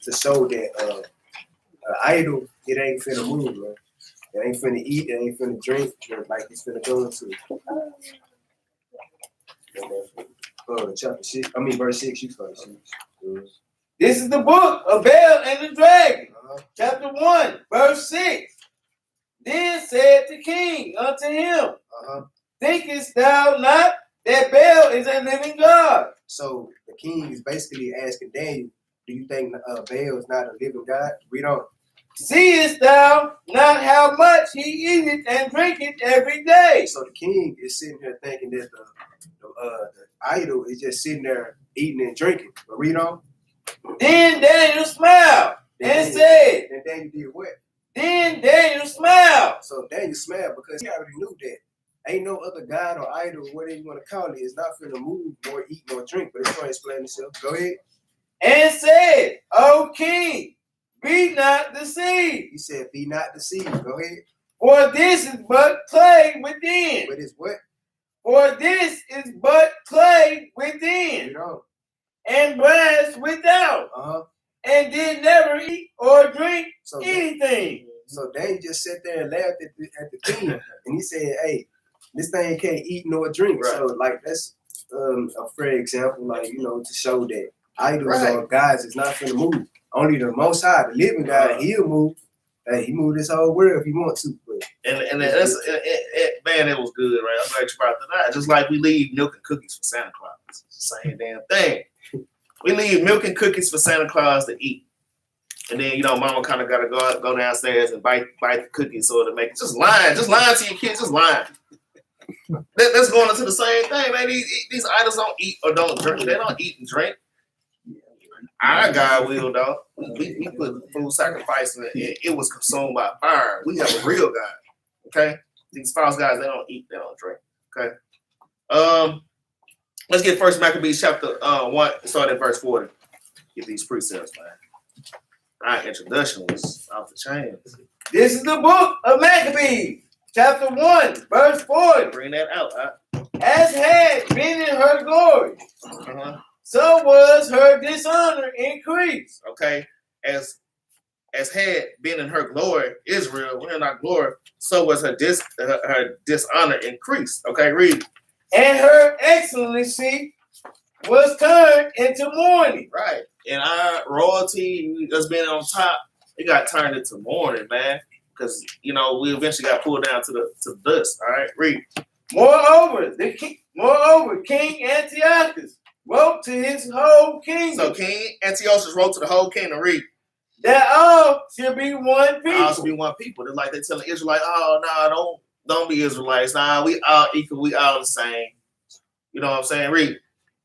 to show that an idol, it ain't finna move, man. It ain't finna eat, it ain't finna drink, like it's finna go into. Chapter 6, verse 6, you start 6. This is the book of Baal and the Dragon, chapter 1, verse 6. Then said the king unto him, thinkest thou not that Baal is a living God? So the king is basically asking Daniel, do you think Baal is not a living God? Read on. Seest thou not how much he eateth and drinketh every day? So the king is sitting here thinking that the idol is just sitting there eating and drinking. But read on. Then Daniel smiled and said, And Daniel did what? Then Daniel smiled. So Daniel smiled because he already knew that ain't no other god or idol, whatever you want to call it, is not finna move nor eat nor drink. But it's going to explain itself. Go ahead. And said, O king, be not deceived. He said, be not deceived. Go ahead. For this is but clay within. But it's what? For this is but clay within, Read on. and brass without, Uh-huh. and did never eat or drink So anything. So Daniel just sat there and laughed at the king, and he said, "Hey, this thing can't eat nor drink." Right. So, like, that's a fair example, like, to show that idols Right. or gods is not gonna move. Only the Most High, the living God, He'll move. Hey, He moved this whole world if He wants to. But And that's man, it was good, right? I'm glad you brought that up. Just like we leave milk and cookies for Santa Claus. It's the same damn thing. We leave milk and cookies for Santa Claus to eat. And then, mama kind of got to go downstairs and bite the cookies so to make it. Just lying to your kids, just lying. That's going into the same thing, man. These idols don't eat or don't drink. They don't eat and drink. Our God will, though. We put food sacrifice and it was consumed by fire. We have a real God. Okay? These false gods, they don't eat, they don't drink. Okay? Let's get First Maccabees chapter 1, start at verse 40. Get these precepts, man. Our introduction was off the chain. This is the book of Maccabees, chapter 1, verse 40. Bring that out, huh? As had been in her glory, Uh-huh. so was her dishonor increased. Okay? As had been in her glory, Israel, we're in our glory, so was her dishonor increased. Okay, read. And her excellency was turned into mourning. Right. And our royalty that's been on top, it got turned into mourning, man. Because, we eventually got pulled down to the dust. All right, read. Moreover, King Antiochus wrote to his whole kingdom. So King Antiochus wrote to the whole kingdom, read. That all should be one people. All should be one people. It's like they telling Israelites, oh, no, don't be Israelites. Nah, we all equal. We all the same. You know what I'm saying? Read.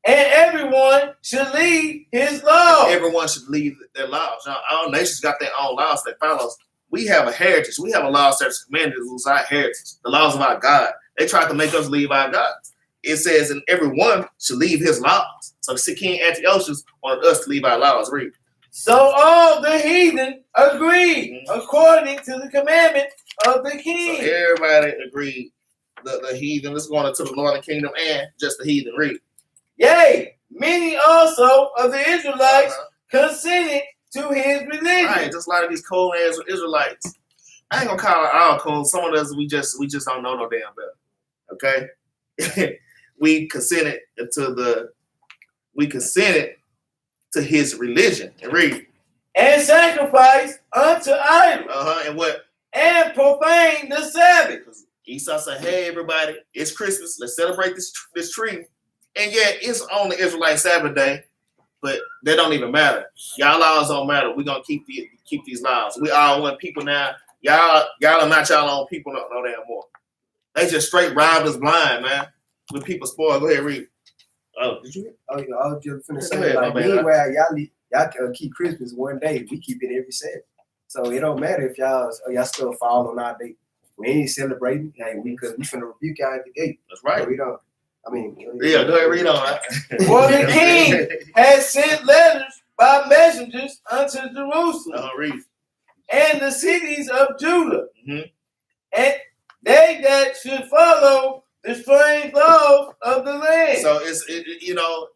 And everyone should leave his law. Everyone should leave their laws. Now, all nations got their own laws that follows. We have a heritage. We have a law that commanded us our heritage, the laws of our God. They tried to make us leave our God. It says, and everyone should leave his laws. So King Antiochus wanted us to leave our laws. Read. So all the heathen agreed according to the commandment of the king. So everybody agreed. The heathen, let's go into the northern kingdom and just the heathen. Read. Yea, many also of the Israelites consented to his religion. Right, just a lot of these cold ass Israelites. I ain't gonna call it all cold. Some of us we just don't know no damn better. Okay, we consented to his religion. And read. And sacrificed unto idols. And what? And profaned the Sabbath. Esau said, "Hey everybody, it's Christmas. Let's celebrate this tree." And yet it's on the Israelite Sabbath day, but that don't even matter. Y'all laws don't matter. We're gonna keep these laws. We all one people now. Y'all are not y'all own people no damn more. They just straight robbed us blind, man. When people spoil, go ahead read. Oh, did you? Oh, yeah, I was just finna say, Go ahead, like, my man. meanwhile, y'all keep Christmas one day. We keep it every Sabbath. So it don't matter if y'all still fall on our date. We ain't celebrating, because we finna rebuke y'all at the gate. That's right. So we don't. I mean, Yeah, go ahead, read on. Right? For the king had sent letters by messengers unto Jerusalem Read. and the cities of Judah, Mm-hmm. and they that should follow the strange laws of the land. So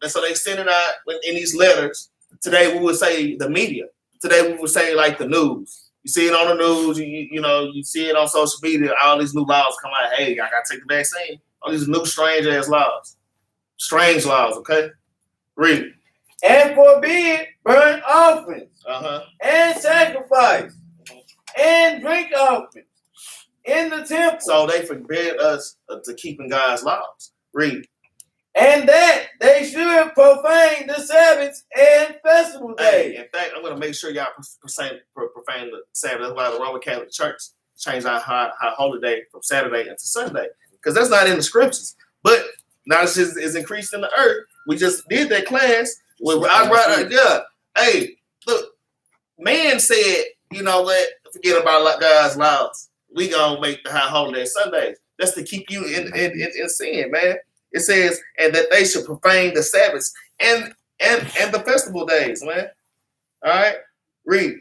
so they send it out in these letters. Today we would say the media. Today we would say like the news. You see it on the news. You see it on social media. All these new laws come out. Hey, I gotta take the vaccine. All these new strange ass laws. Strange laws. Okay, read. And forbid burnt offerings and sacrifice and drink offerings in the temple. So they forbid us to keeping God's laws. Read. And that they should profane the Sabbath. make sure y'all profane the Sabbath. That's why the Roman Catholic Church changed our holiday from Saturday into Sunday, because that's not in the scriptures. But knowledge is increased in the earth. We just did that class where I brought hey, look, man said, you know what? Forget about God's laws. We gonna make the high holiday Sundays. That's to keep you in sin, man. It says, and that they should profane the Sabbaths and the festival days, man. All right, read.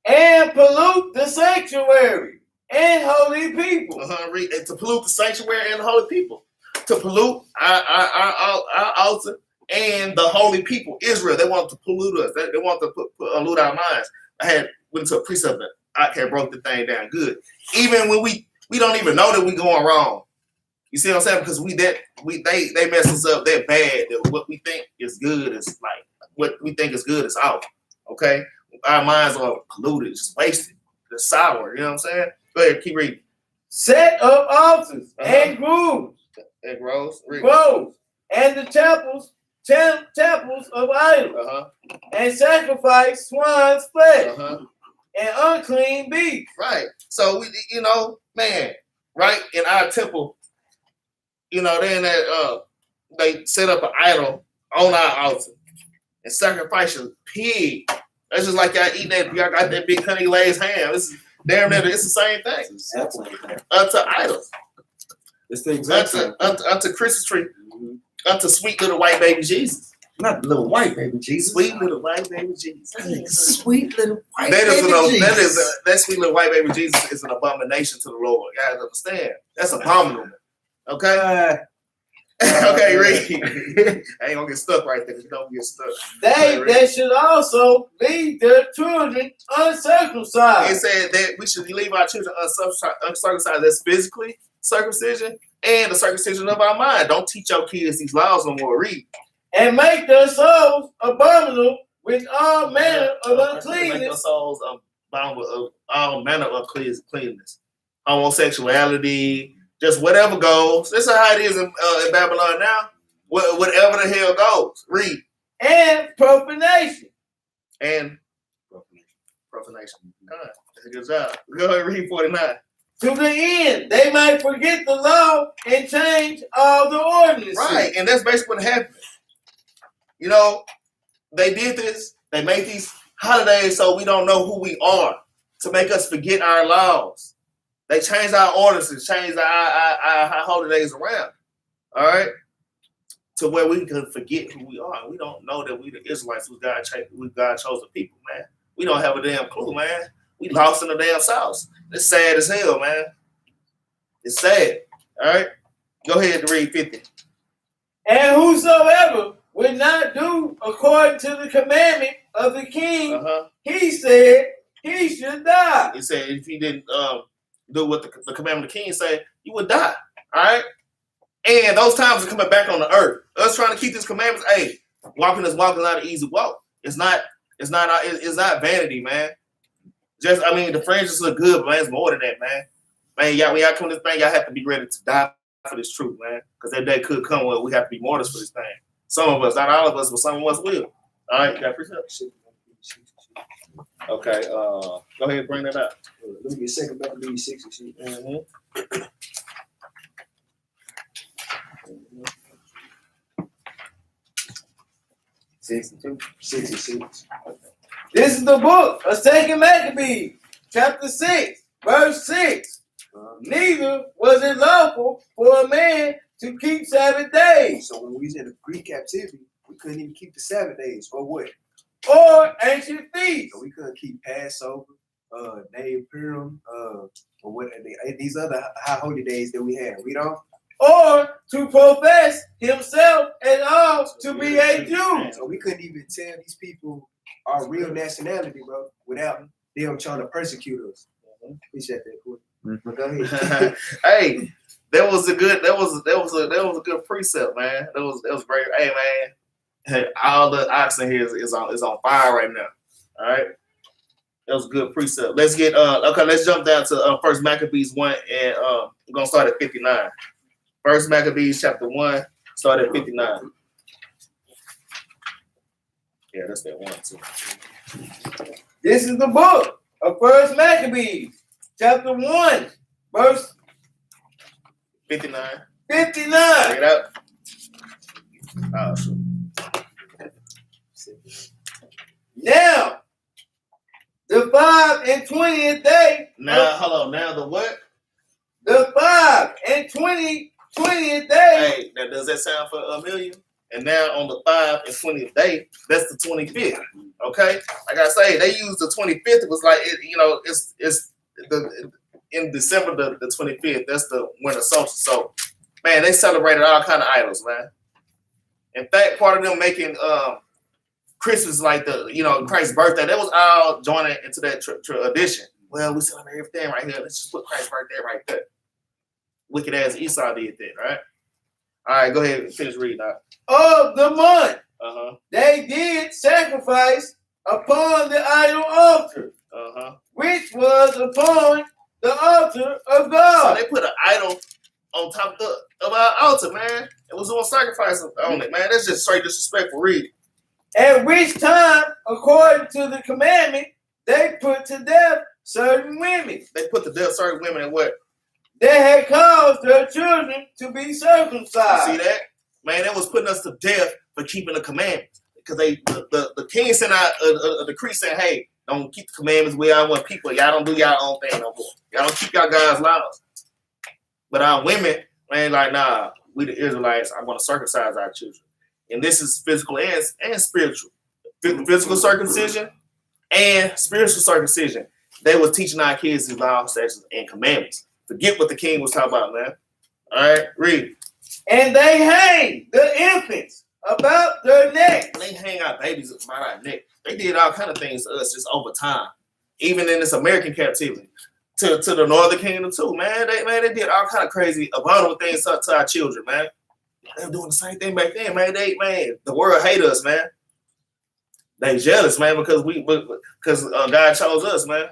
And pollute the sanctuary and holy people. Read. And to pollute the sanctuary and the holy people. To pollute our altar and the holy people, Israel. They want to pollute us. They want to pollute our minds. I went to a precept that I broke the thing down good. Even when we don't even know that we going wrong. You see what I'm saying? Because they mess us up that bad that what we think is good is like what we think is good is out. Okay? Our minds are polluted, just wasted. They're sour. You know what I'm saying? Go ahead, keep reading. Set up altars and groves. And groves. And the temples of idols. And sacrifice swine's flesh. And unclean beef. Right. So we, you know, man, right in our temple, you know, they set up an idol on our altar and sacrifice a pig. That's just like y'all eating that. Y'all got that big honey glazed ham. It's damn near. It's the same thing. Unto idols. It's the exact same. Unto Christmas tree. Unto sweet little white baby Jesus. Not little white baby Jesus. Sweet little white baby Jesus. Sweet little white baby Jesus. That sweet little white baby Jesus is an abomination to the Lord. You guys understand? That's abominable. Okay? Okay, read. I ain't gonna get stuck right there. You don't get stuck. They should also leave their children uncircumcised. It said that we should leave our children uncircumcised. That's physically circumcision and the circumcision of our mind. Don't teach your kids these laws no more. Read. And make their souls abominable with all manner of uncleanness. Make their souls abominable of all manner of cleanness. Homosexuality, just whatever goes. That's how it is in Babylon now. Whatever the hell goes. Read. And profanation. And profanation. That's a good job. Go ahead and read 49. To the end, they might forget the law and change all the ordinances. Right, and that's basically what happened. You know, they did this. They made these holidays so we don't know who we are, to make us forget our laws. They changed our ordinances, changed our holidays around. All right, to where we can forget who we are. We don't know that we the Israelites who God chose the people, man. We don't have a damn clue, man. We lost in the damn sauce. It's sad as hell, man. It's sad. All right, go ahead and read 50. And whosoever would not do according to the commandment of the king, he said he should die. He said if he didn't do what the commandment of the king said, you would die. All right? And those times are coming back on the earth. Us trying to keep these commandments, hey, walking is not an easy walk. It's not vanity, man. Just, I mean, the fringes look good, but man, it's more than that, man. Man, when y'all come to this thing, y'all have to be ready to die for this truth, man. Because that day could come where we have to be martyrs for this thing. Some of us, not all of us, but some of us will. All right, you got precept? Okay, go ahead and bring that up. Let me get a second back to be 60. Mm-hmm. 66. This is the book of 2 Maccabees, chapter 6, verse 6. Neither was it lawful for a man to keep Sabbath days. So when we was in the Greek captivity, we couldn't even keep the Sabbath days, or what? Or ancient feasts. So we couldn't keep Passover, Day of Purim, or what these other high holy days that we had. We don't. Or to profess himself at all to be a Jew. So we couldn't even tell these people our real nationality, bro, without them trying to persecute us. Appreciate that, cool. Go ahead. Hey, that was a good precept, man. That was great. Hey, man, all the oxen here is on fire right now. All right, that was a good precept. Let's get let's jump down to First Maccabees 1, and we're gonna start at 59. First Maccabees chapter 1, start at 59. Yeah, that's that one too. This is the book of First Maccabees, chapter 1, verse 59. 59. Check it out. Awesome. Now, the 5 and 20th day. Now, hold on. Now the what? The 5 and 20th day. Hey, now does that sound for a million? And now on the 5 and 20th day, that's the 25th. Okay, like I say, they use the 25th. It was like it's the in December the 25th. That's the winter solstice. So, man, they celebrated all kind of idols, man. In fact, part of them making Christmas like Christ's birthday, that was all joining into that tradition. Well, we celebrate everything right here. Let's just put Christ's birthday right there. Wicked ass Esau did that, right? All right, go ahead and finish reading that. Of the month, Uh-huh. they did sacrifice upon the idol altar, Uh-huh. which was upon the altar of So God. they put an idol on top of our altar, man. It was doing sacrifice on it, man. That's just straight disrespectful. Read. At which time, according to the commandment, they put to death certain women. They put to death certain women and what? They had caused their children to be circumcised. See that? Man, that was putting us to death for keeping the commandments. Because the king sent out a decree saying, hey, don't keep the commandments where I want people. Y'all don't do y'all own thing no more. Y'all don't keep y'all guys' laws. But our women, man, like, nah, we the Israelites, I want to circumcise our children. And this is physical and spiritual. Physical circumcision and spiritual circumcision. They was teaching our kids these laws, statutes, and commandments. Forget what the king was talking about, man. All right, read. And they hang the infants about their necks. They hang our babies about our neck. They did all kind of things to us just over time. Even in this American captivity. To the northern kingdom too, man. They did all kind of crazy, abominable things to our children, man. They were doing the same thing back then, man. The world hate us, man. They jealous, man, because God chose us, man.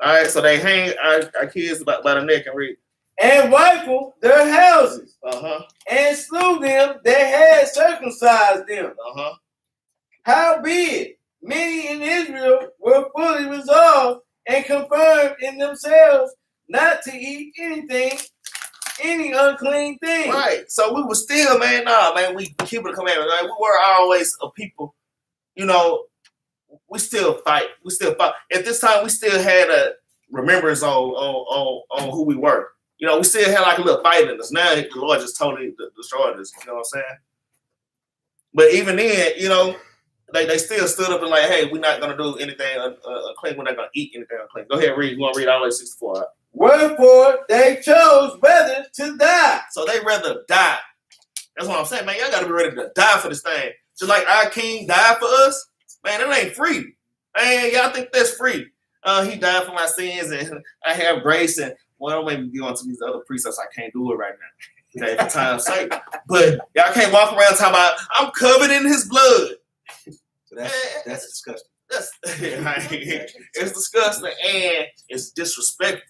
All right, so they hang our kids by the neck and read. And rifle their houses. Uh-huh. And slew them that had circumcised them. Uh-huh. Howbeit, many in Israel were fully resolved and confirmed in themselves not to eat any unclean thing. Right. So we were still, man, we keep the commandments. Right? We were always a people, we still fight. At this time, we still had a remembrance on who we were. We still had like a little fight in us. Now the Lord just totally destroyed us. You know what I'm saying? But even then, they still stood up and like, hey, we're not gonna do anything unclean. We're not gonna eat anything unclean. Go ahead, read. You want to read all the way 64? Right? Wherefore they chose rather to die. So they rather die. That's what I'm saying, man. Y'all gotta be ready to die for this thing. Just like our king died for us, man. That ain't free. Man, y'all think that's free? He died for my sins, and I have grace. And well, maybe be on to these other precepts. I can't do it right now, okay, for time's sake. But y'all can't walk around talking about I'm covered in His blood. So that's disgusting. It's disgusting and it's disrespectful.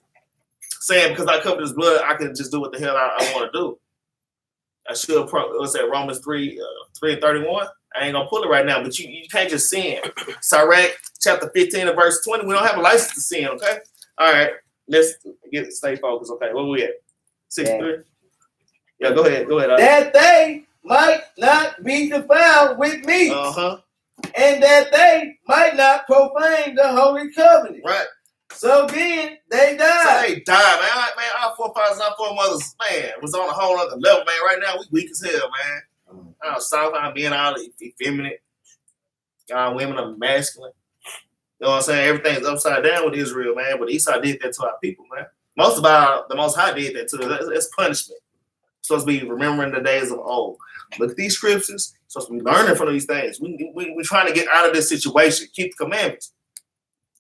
Saying because I covered His blood, I can just do what the hell I want to do. I should. What's that? Romans 3:31. I ain't gonna pull it right now, but you can't just sin. Sirach chapter 15 and verse 20. We don't have a license to sin. Okay. All right. Let's stay focused. Okay. Where we at? 63. Yeah. Go ahead. That they might not be defiled with meat. And that they might not profane the holy covenant. Right. So then they died. So they died, man. Our forefathers, our foremothers, man, was on a whole other level, man. Right now, we weak as hell, man. Our South, our being all effeminate. Our women are masculine. You know what I'm saying? Everything's upside down with Israel, man. But Esau did that to our people, man. The Most High did that to us. It's punishment. It's supposed to be remembering the days of old. Look at these scriptures. Supposed to be learning from these things. We're trying to get out of this situation. Keep the commandments.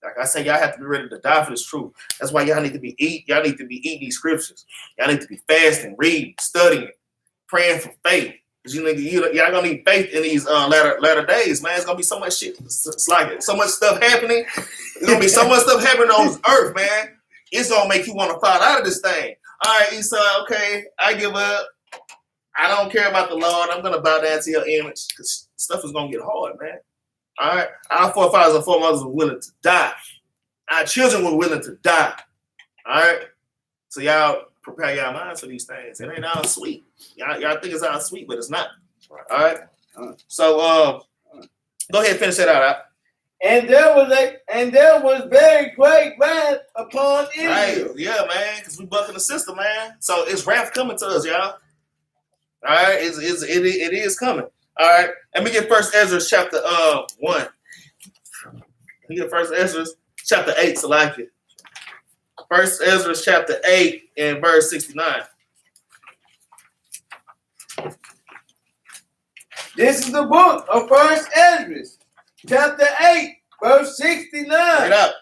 Like I say, y'all have to be ready to die for this truth. That's why y'all need to be eating these scriptures. Y'all need to be fasting, reading, studying, praying for faith. Because y'all gonna need faith in these latter days, man. It's gonna be so much shit. It's like so much stuff happening. It's gonna be so much stuff happening on this earth, man. It's gonna make you want to fall out of this thing. All right, Esau, okay, I give up. I don't care about the Lord. I'm gonna bow down to your image because stuff is gonna get hard, man. All right, our forefathers and foremothers were willing to die. Our children were willing to die. All right, so y'all prepare y'all minds for these things. It ain't all sweet. Y'all think it's all sweet, but it's not. All right. So go ahead and finish that out. And there was very great wrath upon Israel. Right. Yeah, man, because we bucking the system, man. So it's wrath coming to us, y'all. All right, it is coming. All right, let me get First Ezra chapter 1. Let me get First Ezra chapter 8, so like it. First Ezra chapter 8 and verse 69. This is the book of First Ezra, chapter 8, verse 69. Right up.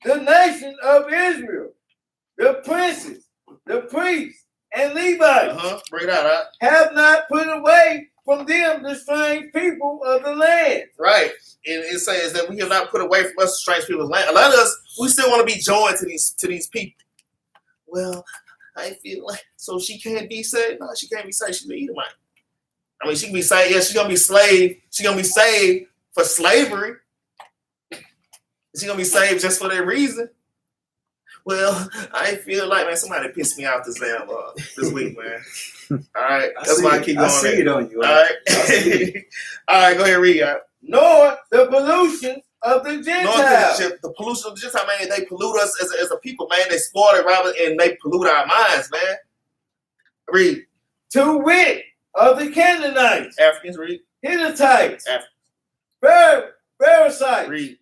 The nation of Israel, the princes, the priests, and Levites Bring it out. have not put away from them the strange people of the land. Right. And it says that we have not put away from us the strange people's land. A lot of us, we still want to be joined to these people. Well, I feel like, so she can't be saved? No, she can't be saved. She's an Edomite. I mean, she can be saved. Yeah, she's going to be slave. She's going to be saved for slavery. She's going to be saved just for that reason. Well, I feel like, man, somebody pissed me off this week, man. All right. That's why I keep going. I see it on you. All right. All right, go ahead and read. Nor the pollution of the Gentiles. The pollution of the Gentiles, man, they pollute us as a people, man. They spoil it, rather, and they pollute our minds, man. Read. To wit of the Canaanites. Africans, read. Hittites. Africans. Parasites. Read.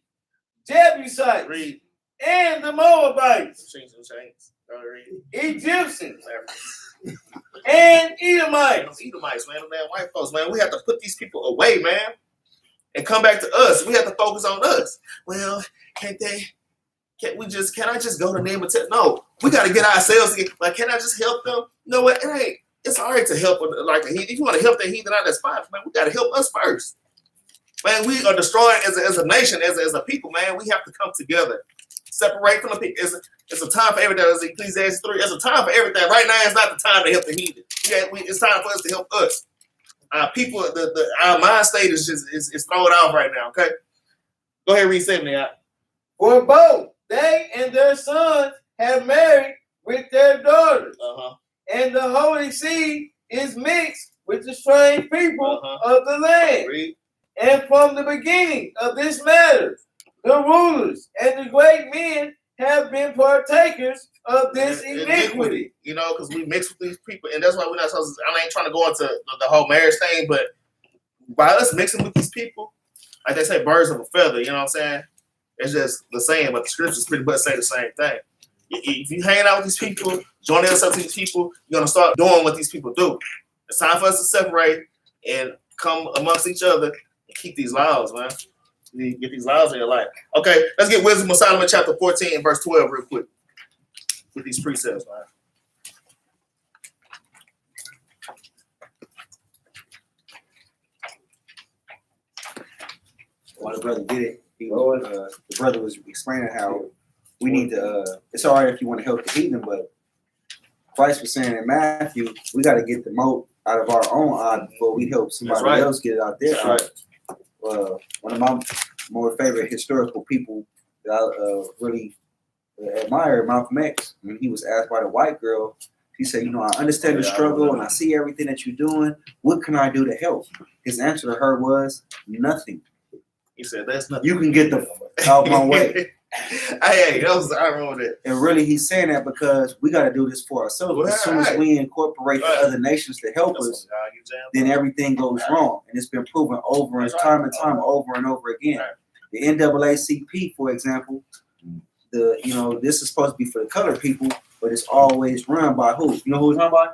Jebusites. Read. And the Moabites. Read. Egyptians. And Edomites. Edomites, man. Them damn white folks, man. We have to put these people away, man. And come back to us. We have to focus on us. Well, can I just go to them and tell? No, we got to get ourselves together. Like, can I just help them? You know what? It's all right to help like a heathen. If you want to help the heathen out, that's fine, man. We got to help us first. Man, we are destroying as a nation, as a people, man. We have to come together. Separate from the people. It's a time for everything. As Ecclesiastes 3, it's a time for everything. Right now, it's not the time to help the heathen. It's time for us to help us. Our people, our mind state is thrown off right now. Okay, go ahead, read 70 out. For both they and their sons have married with their daughters, and the holy seed is mixed with the strange people of the land. Read. And from the beginning of this matter, the rulers and the great men have been partakers of this iniquity. You know, because we mix with these people, and that's why we're not supposed to. I ain't trying to go into the whole marriage thing, but by us mixing with these people, like they say, birds of a feather. You know what I'm saying? It's just the same, but the scriptures pretty much say the same thing. If you hang out with these people, join yourself to these people, you're gonna start doing what these people do. It's time for us to separate and come amongst each other and keep these laws, man. You get these laws in your life. Okay, let's get Wisdom of Solomon chapter 14 and verse 12 real quick. With these precepts, man. While the brother did it, the brother was explaining how we need to, it's all right if you want to help the heathen, but Christ was saying in Matthew, we got to get the mote out of our own eye before we help somebody else get it out there. Right. One of my more favorite historical people that I really admire, Malcolm X, when he was asked by the white girl, he said, you know, I understand the struggle and I see everything that you're doing. What can I do to help? His answer to her was nothing. He said, that's nothing. You can get the out my way. I remember that. And really, he's saying that because we got to do this for ourselves. Well, as soon as we incorporate the other nations to help us, then everything goes wrong. And it's been proven over and time and time over and over again. Right. The NAACP, for example, this is supposed to be for the colored people, but it's always run by who? You know who it's run by?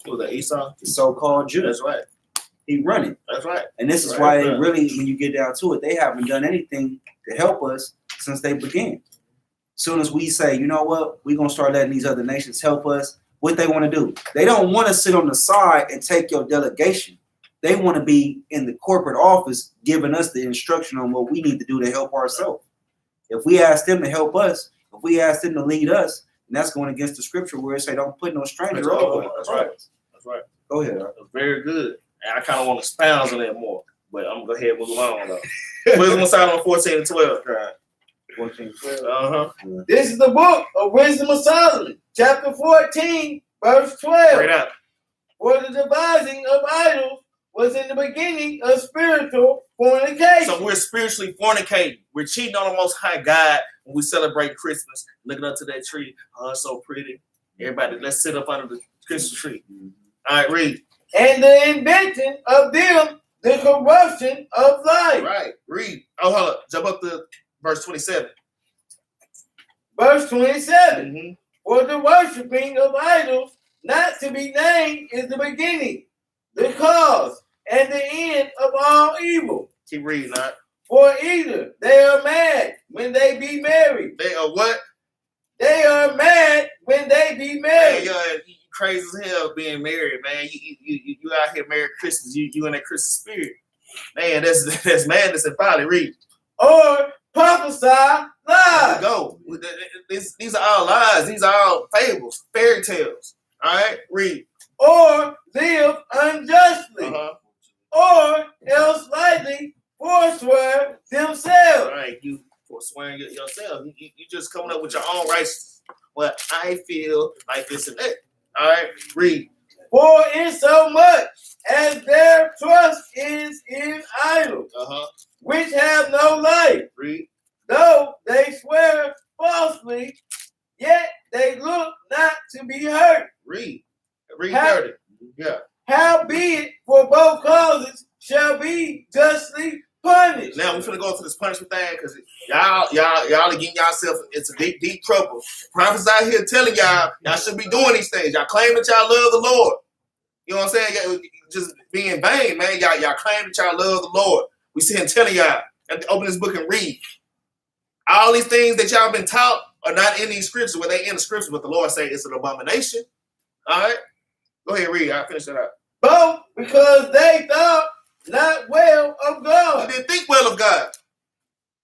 Who, the Esau? The so-called Jews. That's right. He run it. That's right. And this is why they really, when you get down to it, they haven't done anything to help us since they began. As soon as we say, you know what, we're going to start letting these other nations help us, what they want to do. They don't want to sit on the side and take your delegation. They want to be in the corporate office giving us the instruction on what we need to do to help ourselves. If we ask them to help us, if we ask them to lead us, and that's going against the scripture where it say don't put no stranger over. That's right. That's right. Go ahead. That's very good. And I kind of want to expound on that more. But I'm gonna go ahead and move on though. Wisdom of Solomon 14 and 12. 14, 12. Uh-huh. This is the book of Wisdom of Solomon, chapter 14, verse 12. Right out. For the devising of idols was in the beginning of spiritual fornication. So we're spiritually fornicating. We're cheating on the Most High God when we celebrate Christmas, looking up to that tree. Oh, it's so pretty. Everybody, let's sit up under the Christmas tree. All right, read. And the invention of them, the corruption of life. Right, read. Oh, hold up. Jump up to verse 27. Verse 27. Mm-hmm. For the worshiping of idols, not to be named, is the beginning, the cause, and the end of all evil. Keep reading, all right? For either they are mad when they be married. They are what? They are mad when they be Man, married. you crazy as hell being married, man. You out here married Christmas. You in that Christmas spirit. Man, that's madness and folly. Read. Or prophesy There lies. we go. These are all lies. These are all fables, fairy tales. All right, read. Or live unjustly. Uh-huh. Or else lightly forswear All themselves. right, you forswearing yourself. You just coming up with your own righteousness. Well, I feel like this and that. All right, read. For in so much as their trust is in idols, Uh-huh. which have no life, Read. though they swear falsely, yet they look not to be hurt. Read. Read How- 30. Yeah. Howbeit, for both causes shall be justly punished. Now we're finna go to this punishment thing because y'all are getting yourself into deep trouble. Prophets out here telling y'all should be doing these things. Y'all claim that y'all love the Lord. You know what I'm saying? Y'all just being vain, man. Y'all claim that y'all love the Lord. We sit here telling y'all. Open this book and read. All these things that y'all been taught are not in these scriptures. Where they in the scriptures, but the Lord say it's an abomination. All right, go ahead, read. I'll finish that up. Both because they thought not well of You God. didn't think well of God.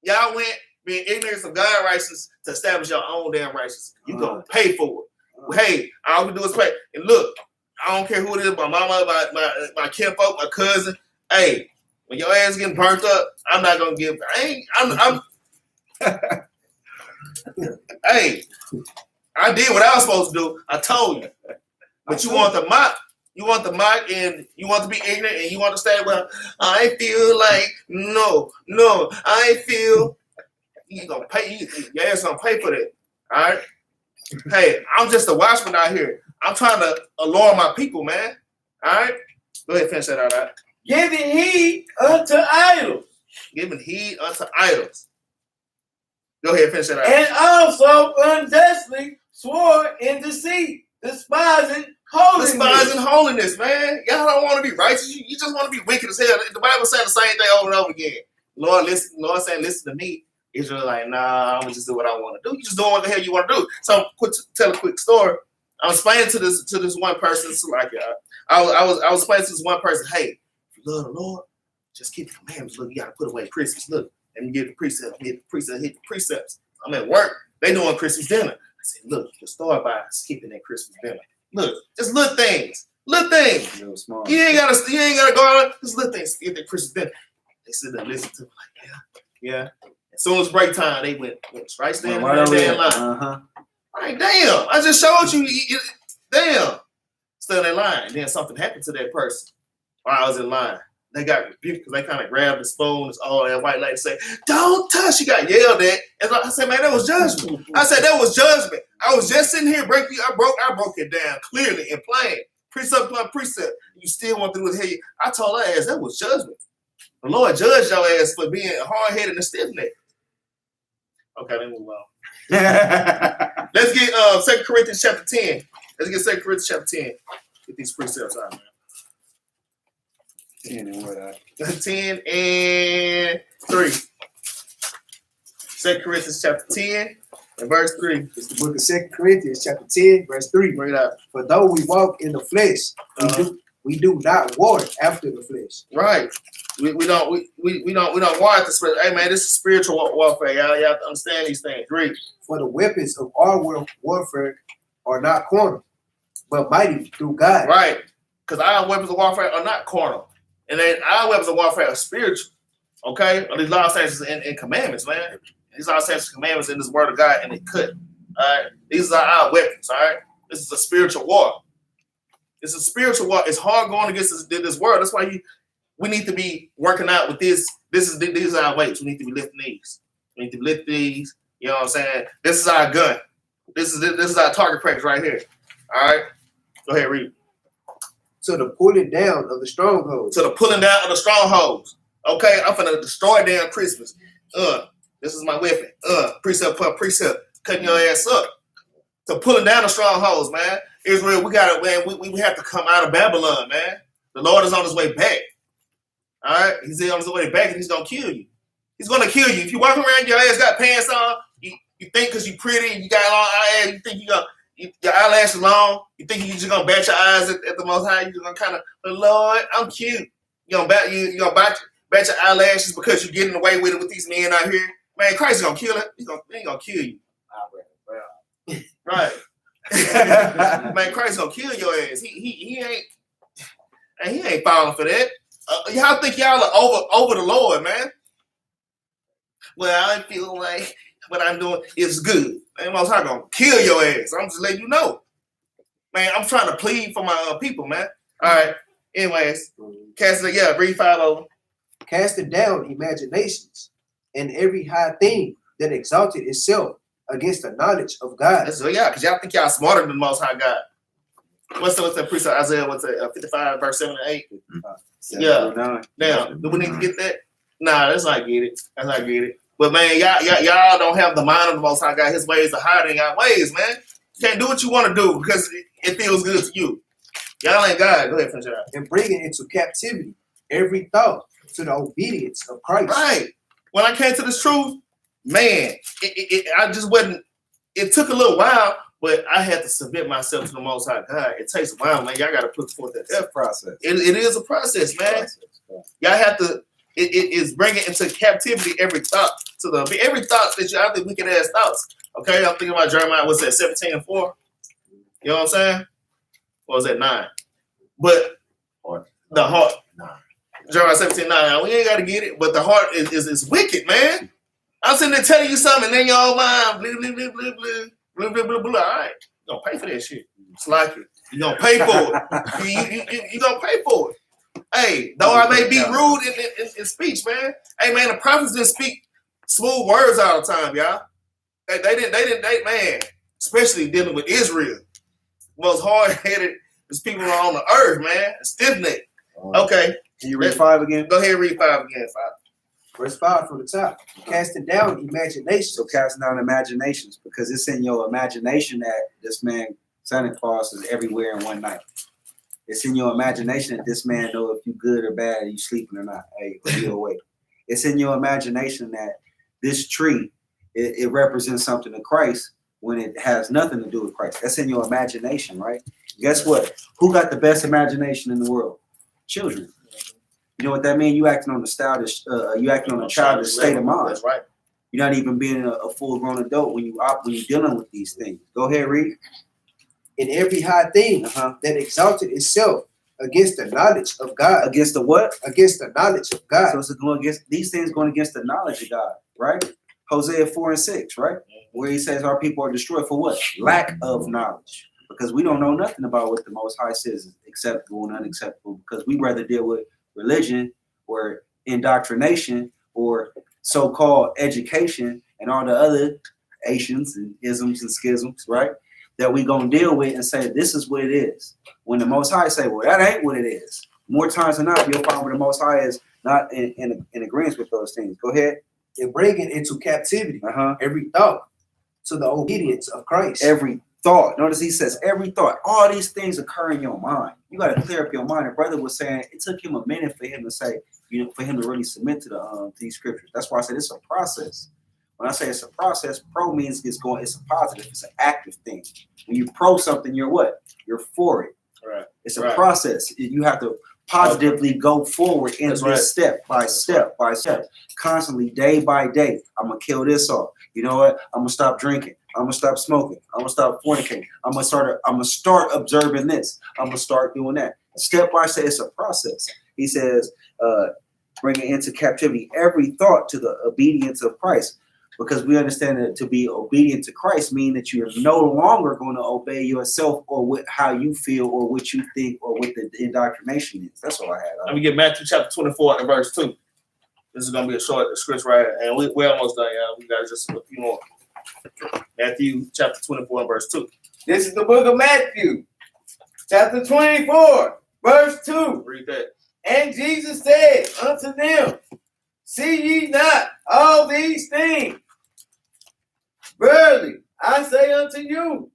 Y'all went being ignorant of God's righteousness to establish your own damn righteousness. You gonna pay for it. Hey, all we do is pay. And look, I don't care who it is, my mama, my kinfolk, my cousin. Hey, when your ass getting burnt up, I'm not gonna give. I'm Hey, I did what I was supposed to do. I told you. But you want the mock. You want the mock and you want to be ignorant and you want to say, well, I feel like, no, I feel. You gonna pay, your ass gonna pay for that. All right? Hey, I'm just a watchman out here. I'm trying to alarm my people, man. All right? Go ahead, finish that out. All right? Giving heed unto idols, Giving heed unto idols. Go ahead, finish that out. and also unjustly swore in deceit, despising holiness. Despising holiness, man. Y'all don't want to be righteous. You just want to be wicked as hell. The Bible saying the same thing over and over again. Lord saying, listen to me. Israel like, nah, I'm gonna just do what I want to do. You just doing what the hell you want to do. So tell a quick story. I was explaining to this one person. So like, I was explaining to this one person. Hey, if you love the Lord, just keep the commandments. Look, you gotta put away Christmas. Look, let me give the precepts. Hit the precepts. I'm at work. They doing Christmas dinner. I said, look, you can start by skipping that Christmas dinner. Look, just little things. Little things. Real small. You ain't gotta go out. Just little things. Skip that Christmas dinner. They sit there and listen to me like, yeah. As soon as break time, they went right standing in that damn line. Uh-huh. Like, damn, I just showed you. Damn. Still in that line. And then something happened to that person while I was in line. They got rebuked because they kind of grabbed the spoon. It's all that white lady say, don't touch. She got yelled at. And I said, man, that was judgment. I said, that was judgment. I was just sitting here breaking. I broke it down clearly and plain. Precept upon precept. You still want to do it here. I told her ass, that was judgment. The Lord judged your ass for being hard-headed and stiff-necked. Okay, let's move on. Let's get 2 Corinthians chapter 10. Let's get 2 Corinthians chapter 10. Get these precepts out, man. 10 and what? 10 and 3. 2 Corinthians chapter 10 and verse 3. It's the book of 2 Corinthians, chapter 10, verse 3. Bring it out. For though we walk in the flesh, we do not war after the flesh. Right. We don't war at the spirit. Hey man, this is spiritual warfare. Y'all have to understand these things. Read. For the weapons of our warfare are not carnal, but mighty through God. Right. Because our weapons of warfare are not carnal. And then our weapons of warfare are spiritual. Okay? These laws, statutes, and commandments, man. These laws, statutes, and commandments in this word of God, and it cut. All right? These are our weapons, all right? This is a spiritual war. It's a spiritual war. It's hard going against this world. That's why we need to be working out with this. These are our weights. We need to be lifting these. We need to lift these. You know what I'm saying? This is our gun. This is our target practice right here. All right? Go ahead, read. To the pulling down of the strongholds. To the pulling down of the strongholds. Okay? I'm finna destroy damn Christmas. This is my weapon. Precept upon precept. Cutting your ass up. To pulling down the strongholds, man. Israel, we have to come out of Babylon, man. The Lord is on his way back. All right? He's on his way back and he's going to kill you. He's going to kill you. If you walk around, your ass got pants on, you think because you pretty and you got long eyes, you think your eyelashes long, you think you just going to bat your eyes at the Most High, you're going to kind of, but Lord, I'm cute. You're going to bat your eyelashes because you're getting away with it with these men out here. Man, Christ is going to kill it. He ain't going to kill you. Right. Man, Christ gonna kill your ass. He ain't falling for that. Y'all think y'all are over the Lord, man. Well, I feel like what I'm doing is good. Man, Most High gonna kill your ass. I'm just letting you know. Man, I'm trying to plead for my people, man. All right. Anyways, read 5 over. Casting down imaginations and every high thing that exalted itself against the knowledge of God. So because y'all think y'all smarter than the Most High God. What's that precept? Isaiah, 55, verse 7 and 8? Yeah. Now, do we need to get that? Nah, that's not get it. But man, y'all don't have the mind of the Most High God. His ways are higher than y'all ways, man. You can't do what you want to do because it feels good to you. Y'all ain't God. Go ahead, finish it out. And bringing into captivity every thought to the obedience of Christ. Right. When I came to this truth, man, I just wasn't. It took a little while, but I had to submit myself to the Most High God. It takes a while, man. Y'all got to put forth that effort. Process. It is a process, man. Y'all have to. It is bringing into captivity every thought every thought that I think wicked ass thoughts. Okay, I'm thinking about Jeremiah. What's that? 17 and 4. You know what I'm saying? Or was that 9? But the heart. Jeremiah 17:9. Now, we ain't got to get it, but the heart is wicked, man. I'm sitting there telling you something, and then your old mind, blah, blah, blah, blah, blah, blah, blah, blah, blah. All right, you're going to pay for that shit. It's like it. You're going to pay for it. You're going to pay for it. Hey, though I may be rude in speech, man. Hey, man, the prophets didn't speak smooth words all the time, y'all. They didn't, man, especially dealing with Israel. Most hard-headed people on the earth, man. Stiff-necked. Okay. Can you read 5 again? Go ahead and read 5 again, 5. Verse 5 from the top. Casting down imaginations. So casting down imaginations, because it's in your imagination that this man, Santa Claus, is everywhere in one night. It's in your imagination that this man knows if you good or bad, you sleeping or not. Hey, you awake. It's in your imagination that this tree, it represents something to Christ when it has nothing to do with Christ. That's in your imagination, right? Guess what? Who got the best imagination in the world? Children. You know what that means? You acting on a childish state of mind. That's right. You're not even being a full-grown adult when you're dealing with these things. Go ahead, read. In every high thing that exalted itself against the knowledge of God. Against the what? Against the knowledge of God. So it's going against these things, going against the knowledge of God, right? Hosea 4 and 6, right? Where he says our people are destroyed for what? Lack of knowledge. Because we don't know nothing about what the Most High says is acceptable and unacceptable, because we rather deal with religion or indoctrination or so-called education and all the other Asians and isms and schisms, right? That we gonna deal with and say this is what it is. When the Most High say, well, that ain't what it is. More times than not, you'll find where the Most High is not in agreement with those things. Go ahead. And bringing into captivity every thought to the obedience of Christ. Every thought. Notice he says every thought. All these things occur in your mind. You got to clear up your mind. And brother was saying it took him a minute for him to say, for him to really submit to these scriptures. That's why I said it's a process. When I say it's a process, pro means it's a positive. It's an active thing. When you pro something, you're what? You're for it. Right. It's a process. You have to positively go forward in this step by step by step, constantly, day by day. I'm gonna kill this off. You know what? I'm gonna stop drinking. I'm gonna stop smoking. I'm gonna stop fornicating. I'm gonna start observing this. I'm gonna start doing that. Step by step, it's a process. He says, bringing into captivity every thought to the obedience of Christ. Because we understand that to be obedient to Christ means that you are no longer going to obey yourself or with how you feel or what you think or what the indoctrination is. That's all I had. Let me get Matthew chapter 24 and verse 2. This is going to be a short scripture right here. And we're almost done, y'all. We got just a few more. Matthew chapter 24 and verse 2. This is the book of Matthew, chapter 24, verse 2. Read that. And Jesus said unto them, see ye not all these things? Verily, I say unto you,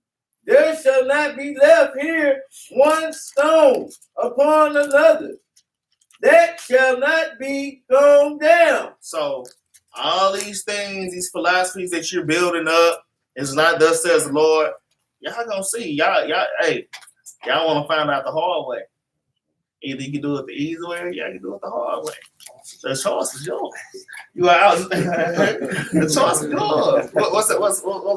there shall not be left here one stone upon another that shall not be thrown down. So all these things, these philosophies that you're building up, is not thus says the Lord. Y'all gonna see. Y'all want to find out the hard way. Either you can do it the easy way, or you can do it the hard way. The choice is yours. You are out. The choice is yours. What's the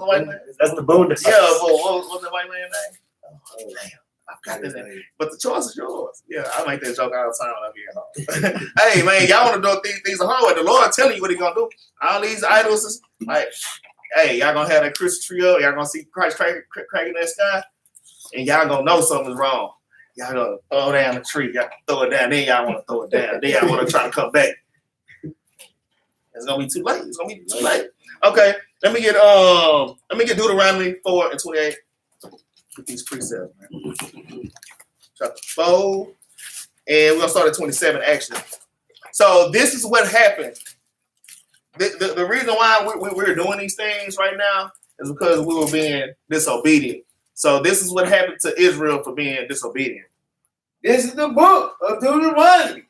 white man? That's the bonus. Yeah, what's the white man name? Oh, damn. I've got this name. But the choice is yours. Yeah, I make that joke all the time up here. Hey, man, y'all want to do things the hard way. The Lord telling you what He's going to do. All these idols is like, hey, y'all going to have that Christmas tree up. Y'all going to see Christ cracking that sky. And y'all going to know something's wrong. Y'all going to throw down the tree. Y'all throw it down. Then y'all want to throw it down. Then y'all want to try to come back. It's going to be too late. It's going to be too late. Okay, let me get Deuteronomy 4 and 28. With these precepts, man. Chapter 4, and we're gonna start at 27 actually. So this is what happened. The reason why we're doing these things right now is because we were being disobedient. So this is what happened to Israel for being disobedient. This is the book of Deuteronomy,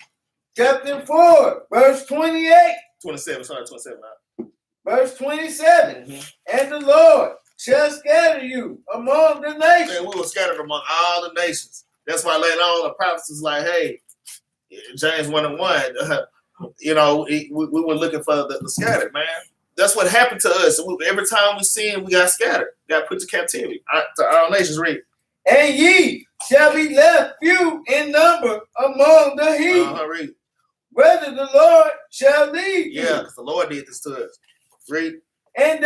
chapter 4, verse 28. 27, sorry, 27 now. Verse 27. And the Lord shall scatter you among the nations. And we were scattered among all the nations. That's why later on the prophets is like, hey, James 1 and 1, we were looking for the scattered, man. That's what happened to us. Every time we sin, we got scattered. Got put to captivity. To all nations, read. And ye shall be left few in number among the heathen. Read. Whether the Lord shall lead you. Yeah, because the Lord did this to us. Read. And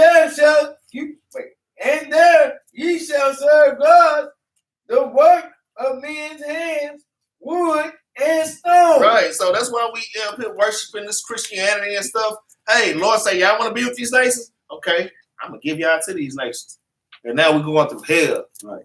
there ye shall serve God, the work of men's hands, wood and stone. Right, so that's why we up here worshiping this Christianity and stuff. Hey, Lord say, y'all want to be with these nations? Okay, I'm going to give y'all to these nations. And now we're going through hell. Right.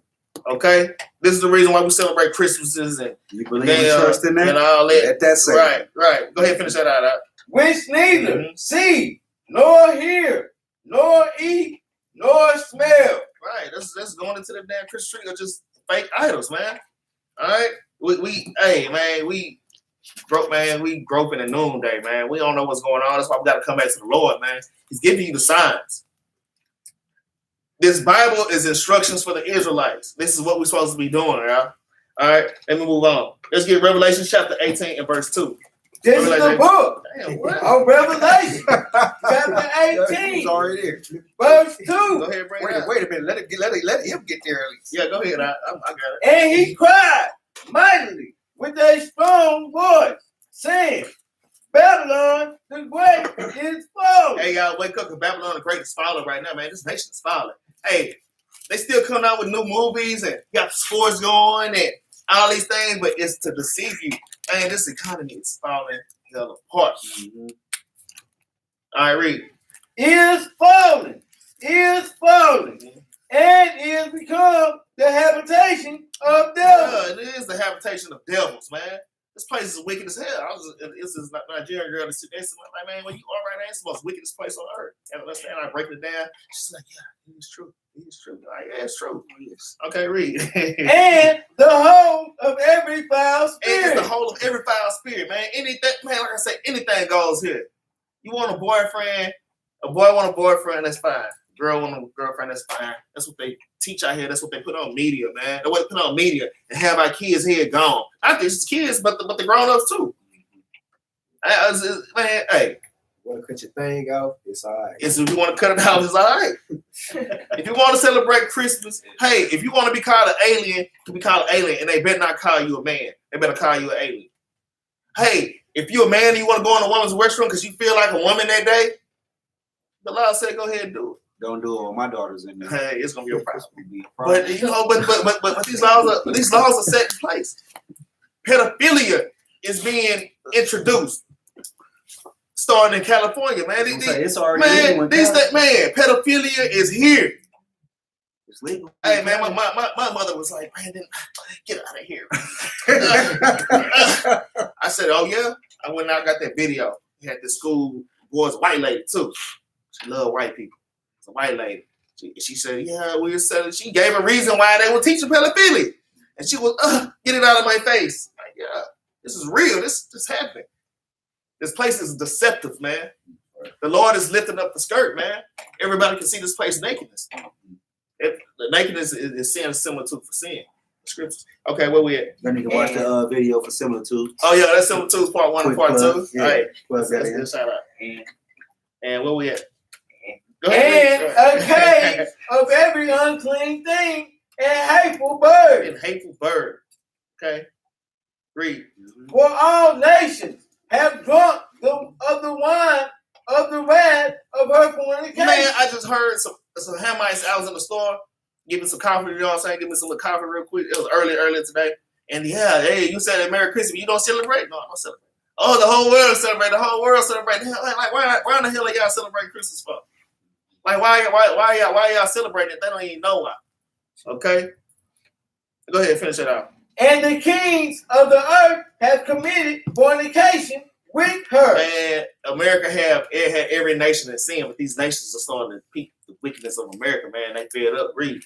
Okay? This is the reason why we celebrate Christmases and you believe and trust in that? And all that. Let that say. Right. Go ahead, finish that out. Which neither see, nor hear, nor eat, nor smell. Right. That's going into the damn Christian tree or just fake idols, man. All right. We groping at noonday, man. We don't know what's going on. That's why we got to come back to the Lord, man. He's giving you the signs. This Bible is instructions for the Israelites. This is what we're supposed to be doing, y'all. All right. Let me move on. Let's get Revelation chapter 18 and verse 2. This is the book of Revelation, chapter 18. It's already there. Verse 2. Go ahead, bring it up. Wait a minute. Let him get there at least. Yeah, go ahead. I got it. And he cried mightily with a strong voice, saying, Babylon the Great is fallen. Hey, y'all, wake up, because Babylon the Great is falling right now, man. This nation is falling. Hey, they still coming out with new movies and got sports going and all these things, but it's to deceive you. Man, this economy is falling hell apart. Mm-hmm. All right, read. Is falling, and is become the habitation of devils. Yeah, it is the habitation of devils, man. This place is wicked as hell. This is Nigerian girl that's like, man, where you are right now, it's the most wickedest place on earth. And let's say I break it down. She's like, yeah, it's true. It's true. Like, yeah, it's true. Yes. Okay, read. And the whole of every foul spirit. And it's the whole of every foul spirit, man. Anything, man, like I said, anything goes here. You want a boyfriend, a boy want a boyfriend, that's fine. Girl want a girlfriend, that's fine. That's what they teach out here. That's what they put on media, man. They put on media and have our kids here gone. Not just kids, but the grown-ups too. Man, hey. Want to cut your thing off? It's all right. If you want to cut it out, it's all right. If you want to celebrate Christmas, hey, if you want to be called an alien, you can be called an alien, and they better not call you a man. They better call you an alien. Hey, if you're a man and you want to go in a woman's restroom because you feel like a woman that day, the law said go ahead and do it. Don't do it with my daughters in there. Hey, it's gonna be a problem. But you know, but these laws are set in place. Pedophilia is being introduced, starting in California, man. It's already legal. Man, pedophilia is here. It's legal. Hey, man, my mother was like, Brandon, get out of here. I said, oh yeah. I went and I got that video. He had this school boy's white lady too. She loved white people. It's a white lady. She said, yeah, we were selling. She gave a reason why they were teaching pedophilia. And she was, get it out of my face. Like, yeah, this is real. This happening. This place is deceptive, man. The Lord is lifting up the skirt, man. Everybody can see this place nakedness. The nakedness is sin similar to for sin. Scriptures. Okay, where we at? Then you can watch the video for similar to. Oh yeah, that's similar to part 1 and part 2. Yeah. All right, Plug that in. let's shout out. And where we at? Go And ahead. a cage of every unclean thing and hateful bird. And hateful bird. Okay, read. For all nations have drunk of the wine of the wrath of her fornication. Man, I just heard some Hamites. I was in the store giving some coffee. You know what I'm saying? Give me some little coffee real quick. It was earlier today. And yeah, hey, you said that Merry Christmas. You don't celebrate? No, I don't celebrate. Oh, the whole world celebrate. The whole world celebrate. Like why in the hell are y'all celebrating Christmas for? Like why y'all celebrating it? They don't even know why. Okay, go ahead, finish it out. And the kings of the earth have committed fornication with her. Man, America had every nation in sin, but these nations are starting to peak the wickedness of America. Man, they fed up. Read.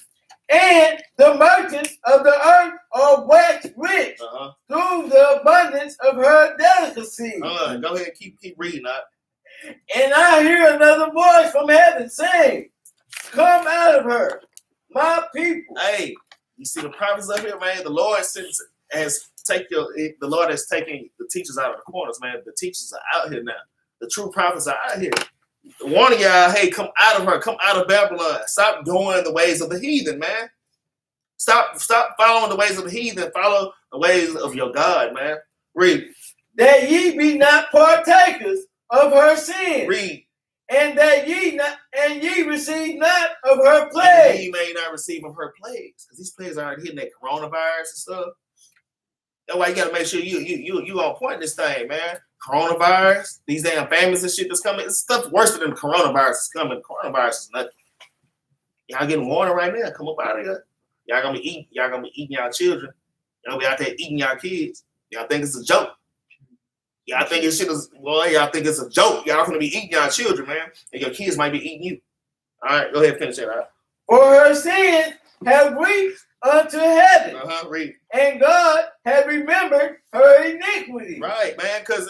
And the merchants of the earth are waxed rich through the abundance of her delicacy. Go ahead, keep reading that. And I hear another voice from heaven saying, come out of her, my people. Hey, you see the prophets up here, man. The Lord has taken the teachers out of the corners, man. The teachers are out here now. The true prophets are out here. Warning y'all, hey, come out of her, come out of Babylon. Stop doing the ways of the heathen, man. Stop following the ways of the heathen. Follow the ways of your God, man. Read. That ye be not partakers of her sin. Read. And that ye receive not of her And plague. ye may not receive of her plagues, because these plagues are hitting that coronavirus and stuff. That's why you gotta make sure you on point in this thing, man. Coronavirus, these damn famines and shit that's coming. It's stuff worse than the coronavirus is coming. Coronavirus is nothing. Y'all getting warning right now. Come up out of here. Y'all gonna be eating y'all children. Y'all be out there eating y'all kids. Y'all think it's a joke. Y'all think it's a joke. Y'all gonna be eating y'all children, man. And your kids might be eating you. All right, go ahead, finish it out. For her sin have reached unto heaven. Read. And God have remembered her iniquity. Right, man, because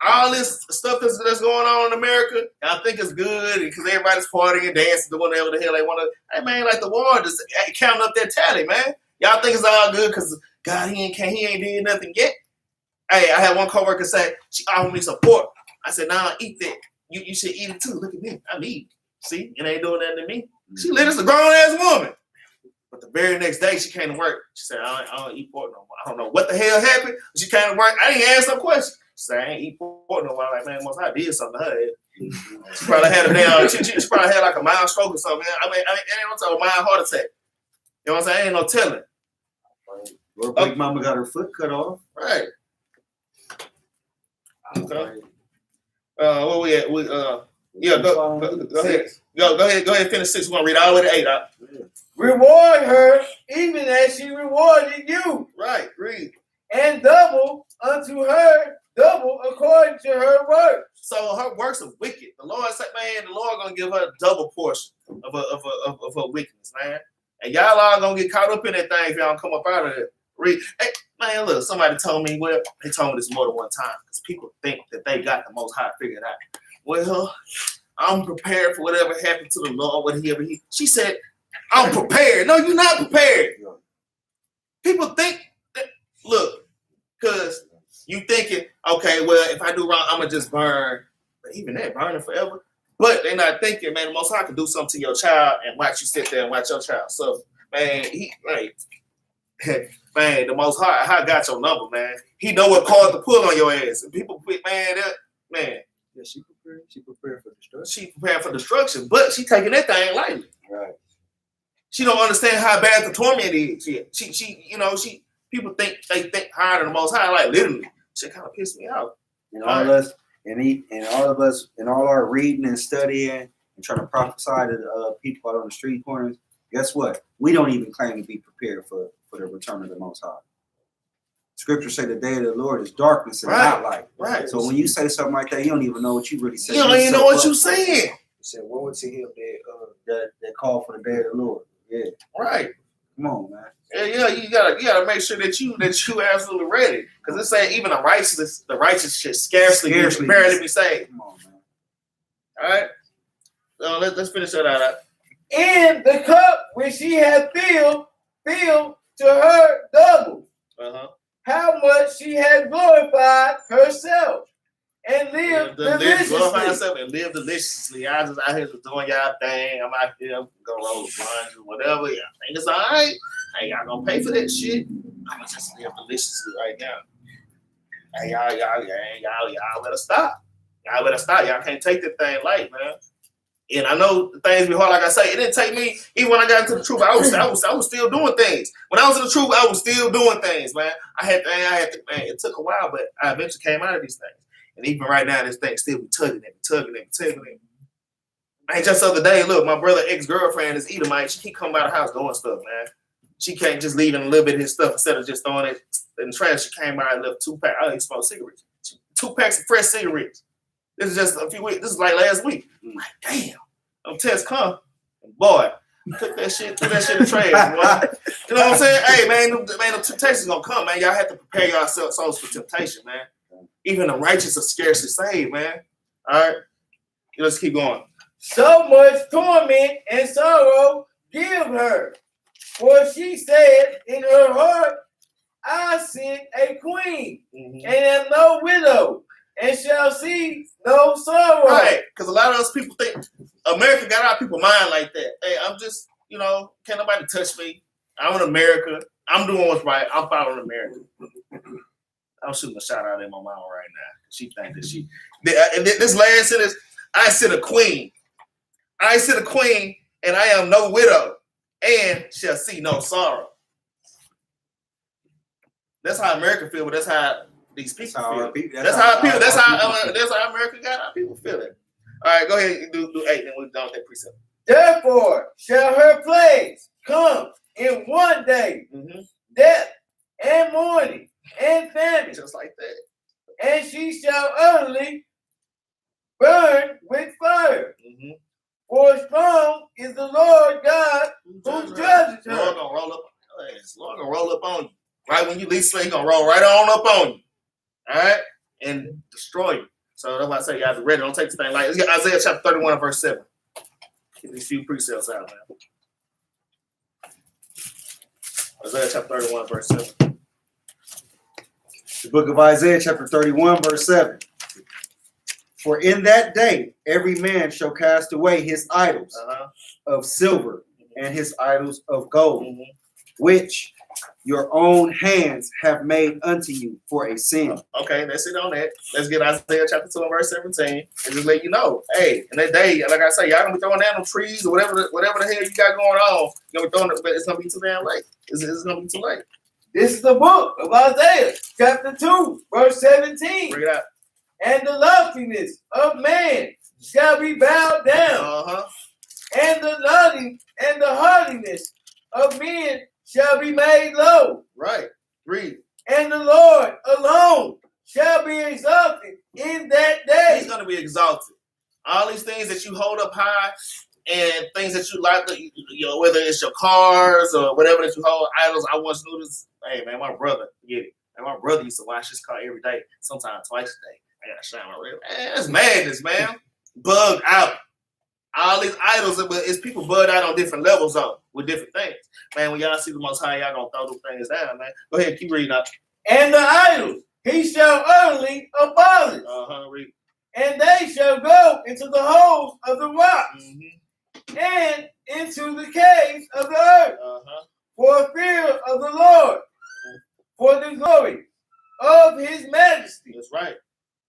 all this stuff that's going on in America, I think it's good because everybody's partying and dancing, doing whatever the hell they want to. Hey, man, like the world just counting up that tally, man. Y'all think it's all good because God, he ain't did nothing yet. Hey, I had one coworker say, she offered me some pork. I said, nah, eat that. You should eat it too. Look at me. I'm eating. See, it ain't doing nothing to me. She lit us a grown-ass woman. But the very next day, she came to work. She said, I don't eat pork no more. I don't know what the hell happened. She came to work. I didn't ask her question. She said, I ain't eat pork no more. I'm like, man, most I did something to her. She probably had a damn, she probably had like a mild stroke or something. I mean, it ain't no mild heart attack. You know what I'm saying? Ain't no telling. Or Big Mama got her foot cut off. Right. Okay. Where we at? Yeah, go ahead. Go ahead, finish 6. We're gonna read all the way to 8. Reward her even as she rewarded you. Right, read. And double unto her, double according to her work. So her works are wicked. The Lord said, man, the Lord gonna give her a double portion of her wickedness, man. And y'all are gonna get caught up in that thing if y'all don't come up out of it. Read. Hey, man, look, somebody told me, well, they told me this more than one time, because people think that they got the Most High figured out. Well, I'm prepared for whatever happened to the Lord, whatever she said, I'm prepared. No, you're not prepared. People think that, look, because you thinking, okay, well, if I do wrong, I'm going to just burn. even that burning forever. But they're not thinking, man, the Most High can do something to your child and watch you sit there and watch your child suffer. Man, man, the Most High got your number, man. He know what card to pull on your ass. And people, man. Yeah, she prepared for destruction. She prepared for destruction, but she taking that thing lightly. Right. She don't understand how bad the torment is. She people think they think higher than the Most High, like literally. Shit kind of pissed me off. And all of us, and all our reading and studying and trying to prophesy to people out on the street corners. Guess what? We don't even claim to be prepared for the return of the Most High. Scriptures say the day of the Lord is darkness and not light. Right. So when you say something like that, you don't even know what you really say. You don't even know what you're saying. He said, woe to him that call for the day of the Lord. Yeah. Right. Come on, man. Yeah, you gotta make sure that you absolutely ready. Because it say even the righteous should scarcely barely be saved. Come on, man. All right. So let's finish that out. In the cup which she had filled to her double. How much she had glorified herself and lived deliciously. Glorify herself and live deliciously. I just out here doing y'all thing. I'm out here go roll blunts or whatever. Y'all think it's all right. Hey, y'all gonna pay for that shit? I'ma just live deliciously right now. Hey, y'all better stop. Y'all better stop. Y'all can't take that thing light, man. And I know things be hard, like I say. It didn't take me, even when I got into the truth, I was still doing things. When I was in the truth, I was still doing things, man. I had to, man, it took a while, but I eventually came out of these things. And even right now, this thing still be tugging at me. Man, just the other day, look, my brother ex-girlfriend is Edomite. She keep coming by the house doing stuff, man. She can't just leave in a little bit of his stuff instead of just throwing it in the trash. She came by and left 2 packs. I didn't smoke cigarettes. 2 packs of fresh cigarettes. This is just a few weeks. This is like last week. I'm like, damn. I'm test come. Boy, took that shit in the trash, boy. You know what I'm saying? Hey, man, the temptation's gonna come, man. Y'all have to prepare yourselves for temptation, man. Even the righteous are scarcely saved, man. All right? Let's keep going. So much torment and sorrow give her. For she said in her heart, I sent a queen and am no widow, and shall see no sorrow. Right, because a lot of us people think America got our people mind like that. Hey, I'm just, can't nobody touch me. I'm in America. I'm doing what's right. I'm following America. I'm shooting a shot out at my mama right now. She think that this last sentence, I sit a queen. I sit a queen, and I am no widow, and shall see no sorrow. That's how America feel, but that's how these people feel. That's how America got our people feeling. All right, go ahead and do 8, then we're done with that precept. Therefore shall her plagues come in one day, death and mourning and famine, just like that. And she shall utterly burn with fire. For strong is the Lord God who judges her. Lord gonna roll up on your ass. Lord gonna roll up on you. Right when you least sleep, he gonna roll right on up on you. All right? And destroy you. So that's why I say you have to be ready. Don't take this thing like this. Isaiah chapter 31, verse 7. Get these few precepts out, man. Isaiah chapter 31, verse 7. The book of Isaiah chapter 31, verse 7. For in that day every man shall cast away his idols of silver and his idols of gold, which your own hands have made unto you for a sin. Okay, that's it on that. Let's get Isaiah chapter 2 and verse 17 and just let you know. Hey, in that day, like I say, y'all gonna be throwing down them trees or whatever the hell you got going on. You're gonna be throwing it, but it's gonna be too damn late. It's gonna be too late. This is the book of Isaiah, chapter 2, verse 17. Bring it out. And the loftiness of man shall be bowed down, and the haughtiness of men shall be made low. Right. Read. And the Lord alone shall be exalted in that day. He's going to be exalted. All these things that you hold up high and things that you like, whether it's your cars or whatever that you hold, idols. I once knew this. Hey, man, my brother, get it. And my brother used to wash his car every day, sometimes twice a day. I got to shine my red. Man, that's madness, man. Bug out. All these idols, it's people bugged out on different levels with different things. Man, when y'all see the Most High, y'all gonna throw them things down, man. Go ahead, keep reading up. And the idols he shall utterly abolish. Read. And they shall go into the holes of the rocks Mm-hmm. and into the caves of the earth Uh-huh. for fear of the Lord, for the glory of his majesty, That's right.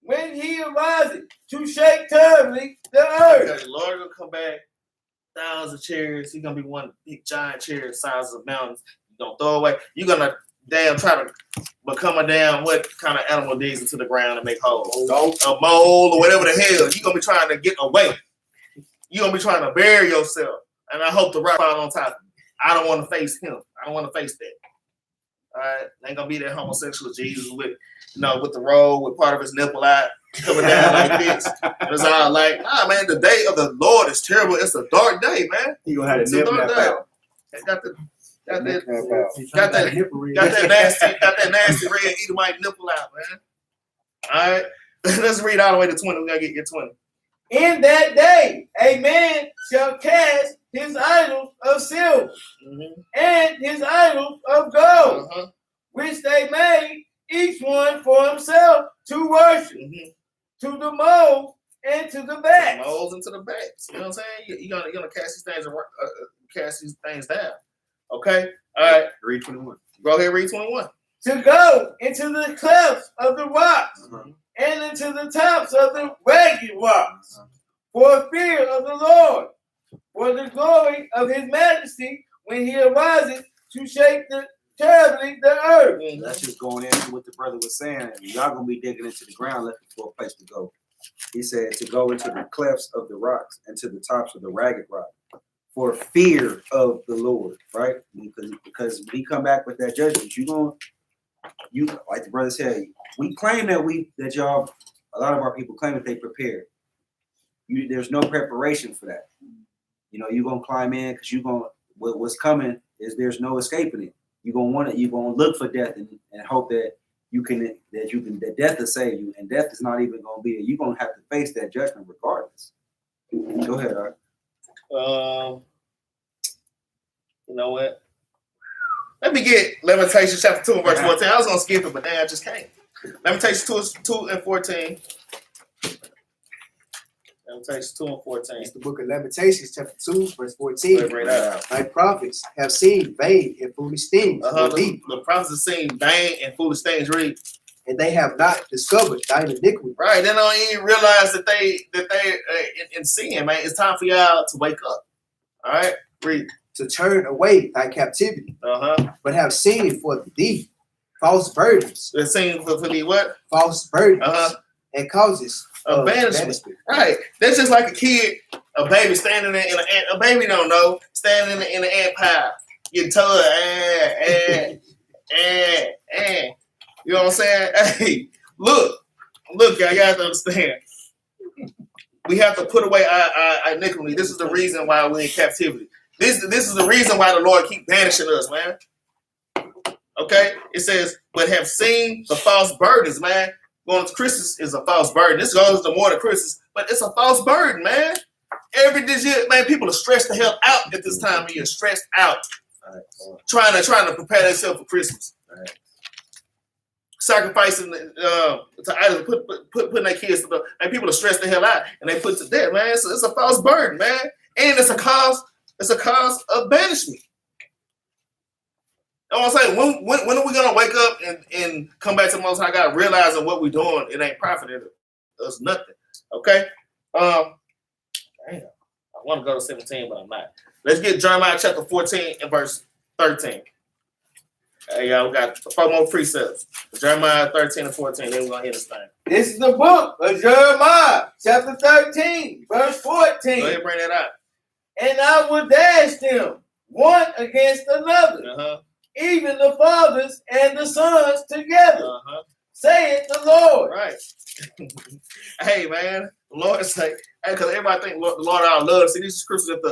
when he arises to shake terribly the earth. Because the Lord gonna come back, thousands of chariots. He's gonna be one big giant chariot the size of mountains. You're gonna throw away. You're gonna damn try to become a damn what kind of animal digs into the ground and make holes? A mole or whatever the hell. You're gonna be trying to get away. You're gonna be trying to bury yourself. And I hope the rock fall on top of you. I don't want to face him. I don't want to face that. All right, ain't gonna be that homosexual Jesus with, with the robe, with part of his nipple out coming down like this. And it's all like, nah, man, the day of the Lord is terrible. It's a dark day, man. You gonna have It's a a nip dark nap day. out. Got that Got nasty red Edomite nipple out, man. All right, let's read all the way to 20. We gotta get 20. In that day, a man shall cast his idols of silver and his idols of gold, which they made each one for himself to worship, to the moles and to the bats. The moles into the bats. You know what I'm saying? You're gonna cast these things down. Okay. All right. Read 21. Go ahead. Read 21. To go into the clefts of the rocks and into the tops of the ragged rocks, for fear of the Lord, for the glory of his majesty, when he arises to shake terribly the earth. That's just going into what the brother was saying. Y'all gonna be digging into the ground looking for a place to go. He said to go into the clefts of the rocks and to the tops of the ragged rock, for fear of the Lord, right? Because when he come back with that judgment, you like the brother said, we claim that y'all, a lot of our people claim that they prepared. There's no preparation for that. You're gonna climb in because what's coming is there's no escaping it. You're gonna look for death and hope that death will save you, and death is not even gonna be there. You're gonna have to face that judgment regardless. Go ahead, Art. You know what? Let me get Lamentations chapter 2 and verse 14. I was gonna skip it, but then I just can't. Lamentations 2 and 14. Lamentations 2 and 14. It's the book of Lamentations, chapter 2, verse 14. Right out. Thy prophets have seen vain and foolish things. The prophets have seen vain and foolish things. Read. And they have not discovered thine iniquity. Right. They don't even realize that they in sin, man. It's time for y'all to wake up. All right. Read. To turn away thy captivity, Uh-huh. but have seen for thee false burdens. They're saying for the what? False burdens and causes of banishment. Right. That's just like a kid, a baby standing there in a baby don't know, standing in the ant pile, getting told, You know what I'm saying? Hey, look, y'all have to understand. We have to put away our iniquity. This is the reason why we're in captivity. This is the reason why the Lord keep banishing us, man. Okay? It says, but have seen the false burdens, man. Going to Christmas is a false burden. This goes to more than Christmas, but it's a false burden, man. This year, man, people are stressed the hell out at this time of year. Stressed out. Trying to prepare themselves for Christmas. Sacrificing to idols, putting their kids to the, and people are stressed the hell out and they put to death, man. So it's a false burden, man. And it's a cause of banishment. I want to say, when are we gonna wake up and come back to the Most High God, realizing what we're doing? It ain't profiting us nothing. Okay. Damn. I want to go to 17, but I'm not. Let's get Jeremiah chapter 14 and verse 13. Hey, y'all, we got 4 more precepts. Jeremiah 13 and 14. Then we're gonna hit this thing. This is the book of Jeremiah, chapter 13, verse 14. Go ahead, bring that out. And I will dash them one against another, even the fathers and the sons together, saith the Lord. Right. Hey, man, the Lord is like, hey, because everybody think the Lord our love. See, these scriptures that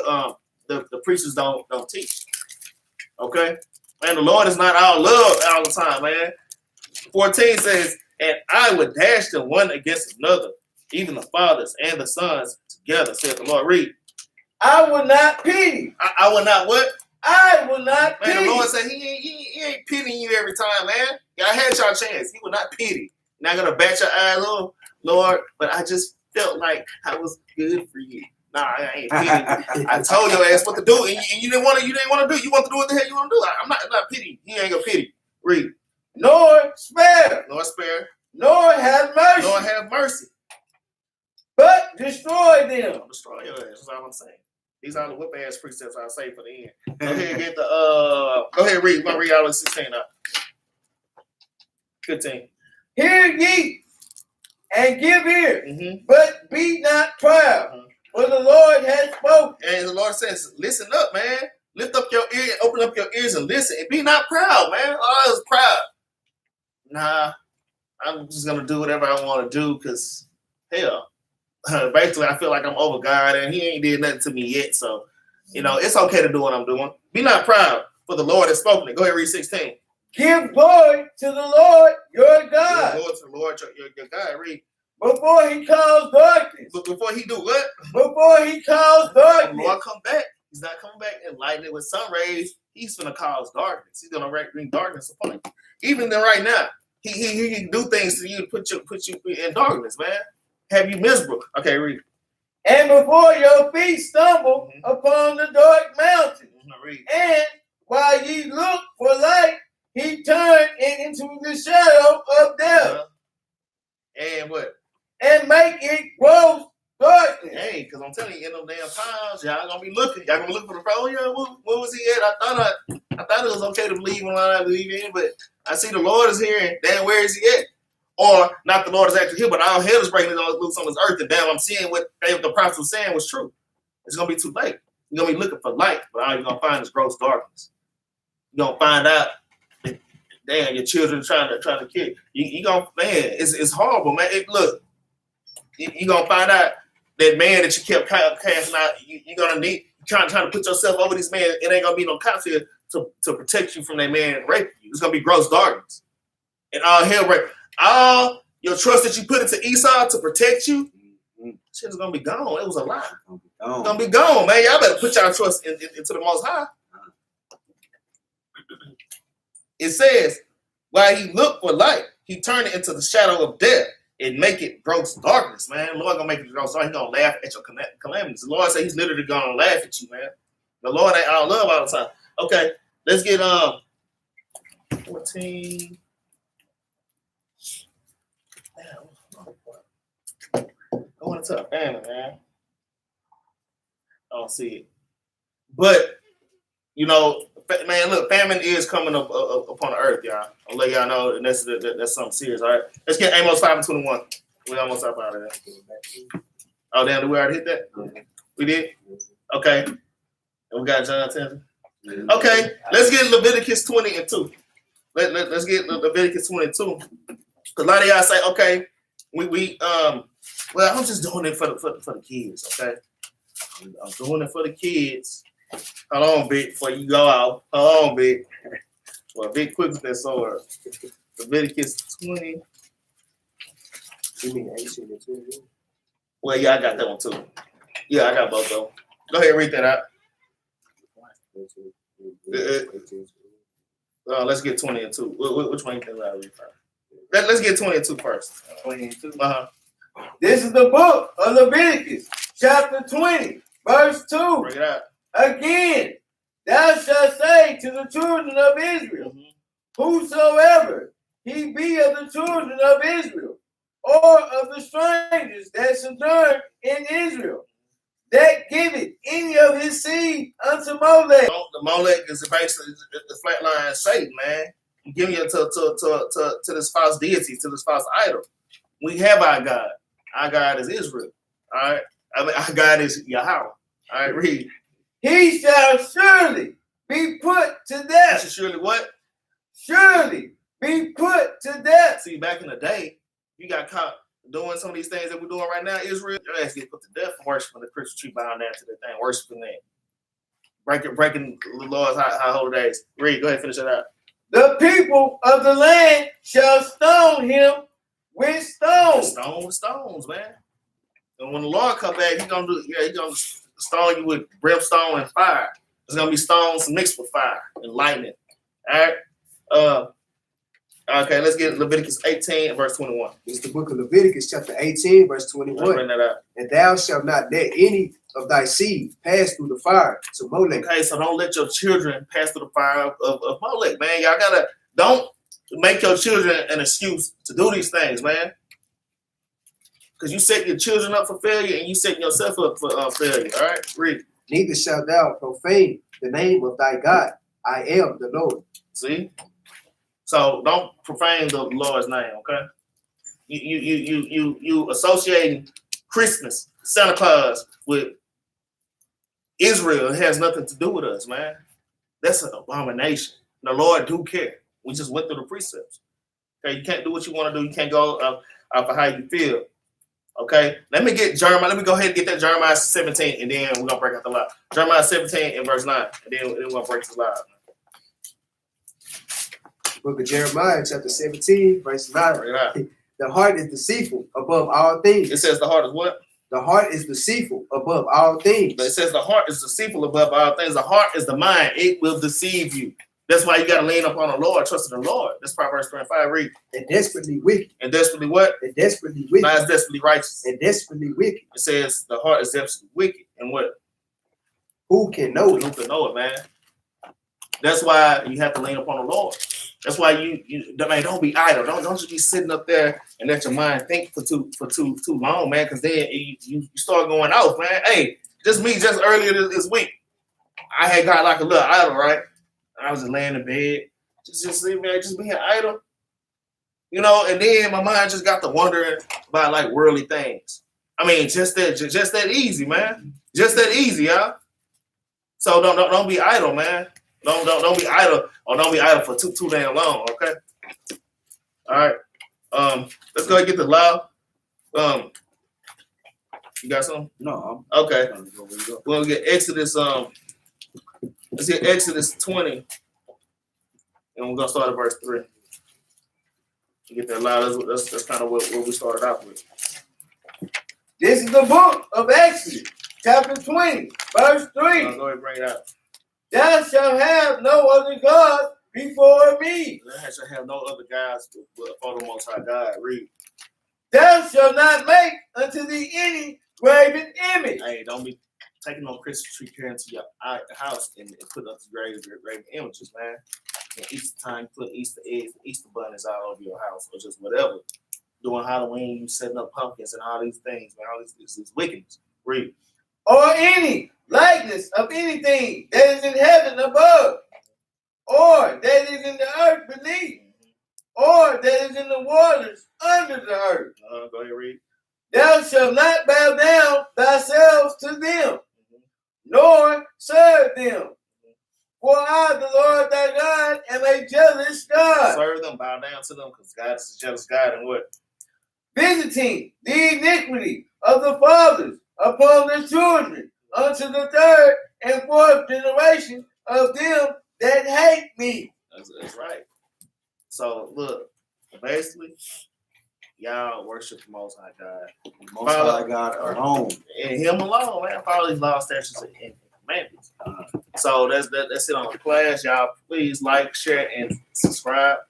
the preachers don't teach. Okay, man, the Lord is not our love all the time, man. 14 says, and I would dash them one against another, even the fathers and the sons together, saith the Lord. Read. I will not pity. I will not what? I will not pity. Man, the Lord said he ain't pitying you every time, man. Y'all had y'all chance. He will not pity. Not gonna bat your eyes, oh Lord, but I just felt like I was good for you. Nah, I ain't pity. I told your ass what to do, and you didn't want to. You didn't want to do. You want to do what the hell you want to do. I'm not pity. He ain't gonna pity. Read. Nor spare, Nor spare, nor have mercy, nor have mercy, but destroy them. destroy your ass. That's all I'm saying. These are the whip ass precepts I'll say for the end. Go ahead and get the Go ahead, read. We're gonna read all the 16 up. 15. Hear ye and give ear, Mm-hmm. but be not proud, for the Lord has spoken. And the Lord says, listen up, man. Lift up your ear, open up your ears and listen. And be not proud, man. Oh, I was proud. Nah, I'm just going to do whatever I want to do because, hell, basically I feel like I'm over God and he ain't did nothing to me yet. So, it's okay to do what I'm doing. Be not proud, for the Lord has spoken it. Go ahead, read 16. Give glory to the Lord your God. Give glory to the Lord your God. Read. Before he calls darkness. But before he do what? Before he calls When the darkness. Lord come back, he's not coming back and lighten it with sun rays. He's going to cause darkness. He's going to bring darkness upon you. Even then right now, he can do things to you to put you in darkness, man. Have you miserable. Okay, read. And before your feet stumble upon the dark mountain. Read. And while ye look for light, he turned it into the shadow of death. And what? And make it gross darkness. Hey, because I'm telling you, in them damn times, y'all gonna be looking. Y'all gonna be looking for the phone. Oh, yeah, where was he at? I thought it was okay to believe in what I believe in, but I see the Lord is here, and damn, where is he at? Or not the Lord is actually here, but all hell is breaking loose on this earth, and damn, I'm seeing what the prophet was saying was true. It's gonna be too late. You're gonna be looking for light, but all you're gonna find is gross darkness. You're gonna find out that, damn, your children trying to kill you. You gonna, man, it's horrible, man. Look, you're gonna find out that man that you kept casting out, you're gonna need trying to put yourself over this man. It ain't gonna be no cops here to protect you from that man raping you. It's gonna be gross darkness. And all hell break. All your trust that you put into Esau to protect you, shit is gonna be gone. It was a lie. It's gonna be gone, man. Y'all better put y'all trust into the Most High. It says, while he looked for light, he turned it into the shadow of death and make it gross darkness, man. The Lord gonna make it gross darkness. He's gonna laugh at your calamities. The Lord said he's literally gonna laugh at you, man. The Lord ain't all love all the time. Okay, let's get 14. I want to tell famine, man. I don't see it. But, man, look, famine is coming up upon the earth, y'all. I'll let y'all know, and that's something serious, all right? Let's get Amos 5:21. We almost up out of there. Oh, damn, did we already hit that? We did? Okay. And we got John 10. Okay, let's get Leviticus 20 and 2. Let's get Leviticus 22. Because a lot of y'all say, okay, well, I'm just doing it for the kids, okay? I'm doing it for the kids. Hold on, Vic, before you go out. Hold on, Vic. Well, Vic, quick with that sword. Leviticus 20. You mean 18 and 20? Well, yeah, I got that one too. Yeah, I got both of them. Go ahead and read that out. Let's get 20 and 2. Which one you think I read first? Let's get 20 and 2 first. 20 and 2. Uh-huh. This is the book of Leviticus, chapter 20, verse 2. Bring it out. Again, thou shalt say to the children of Israel, whosoever he be of the children of Israel, or of the strangers that sojourn in Israel, that giveth any of his seed unto Molech. The Molech is basically the flat line Satan, man. Giving you to this false deity, to this false idol. We have our God. Our God is Israel. All right. I mean, our God is Yahweh. All right, read. He shall surely be put to death. Surely what? Surely be put to death. See, back in the day, you got caught doing some of these things that we're doing right now. Israel, your ass get put to death for worshiping the Christmas tree bound down to the thing, worshiping that. Breaking the Lord's high holy days. Read. Go ahead, finish it out. The people of the land shall stone him with stones. Stone with stones, man. And when the Lord come back, he's gonna stone you with brimstone and fire. There's gonna be stones mixed with fire and lightning. All right. Okay, let's get Leviticus 18 and verse 21. It's the book of Leviticus, chapter 18, verse 21. Bring that up. And thou shalt not let any of thy seed pass through the fire to Molech. Okay, so don't let your children pass through the fire of Molech, man. Y'all gotta, don't make your children an excuse to do these things, man. Because you set your children up for failure and you set yourself up for failure. All right, read. Neither shalt thou profane the name of thy God. I am the Lord. See? So don't profane the Lord's name, okay? You associating Christmas, Santa Claus with Israel. It has nothing to do with us, man. That's an abomination. The Lord do care. We just went through the precepts. Okay, you can't do what you want to do. You can't go off of how you feel. Okay, let me get Jeremiah. Let me go ahead and get that Jeremiah 17, and then we're gonna break out the lie. Jeremiah 17 and verse 9, and then we're gonna break the lie. Book of Jeremiah, chapter 17, verse 9. Right. The heart is deceitful above all things. It says the heart is what? The heart is deceitful above all things. But it says the heart is deceitful above all things. The heart is the mind. It will deceive you. That's why you got to lean upon the Lord, trust in the Lord. That's Proverbs 25. Read. And desperately wicked. And desperately what? And desperately wicked. Not as desperately righteous. And desperately wicked. It says the heart is desperately wicked. And what? Who can know it? Who can know it, man? That's why you have to lean upon the Lord. That's why you man, don't be idle. Don't just be sitting up there and let your mind think for too long, man. Because then you start going off, man. Hey, just earlier this week, I had got like a little idle, right? I was just laying in bed, just being idle, you know. And then my mind just got to wondering about like worldly things. I mean, just that easy, man. Just that easy, y'all. So don't be idle, man. Don't be idle, or don't be idle for too damn long, okay? All right. Let's go and get the law. You got something? No. Okay. We'll get Exodus. Let's get Exodus 20, and we're gonna start at verse 3. To get that law, that's kind of what we started off with. This is the book of Exodus, chapter 20, verse 3. Go ahead and bring it out. Thou shalt have no other gods before me. Thou shalt have no other gods before the Most High God. Read. Thou shalt not make unto thee any graven image. Hey, don't be taking no Christmas tree care into your house and putting up the graven images, man. And Easter time, put Easter eggs, Easter bunnies all over your house, or just whatever. Doing Halloween, you setting up pumpkins and all these things, man. All these wickedness. Read. Or any likeness of anything that is in heaven above, or that is in the earth beneath, or that is in the waters under the earth. Go ahead, read. Thou shalt not bow down thyself to them, nor serve them. For I, the Lord thy God, am a jealous God. Serve them, bow down to them, because God is a jealous God, and what? Visiting the iniquity of the fathers upon the children, unto the third and fourth generation of them that hate me. That's right. So look, basically, y'all worship the Most High God. Most High God alone. And Him alone, man. Follow these laws, statutes, and commandments. So that's it on the class. Y'all please like, share, and subscribe.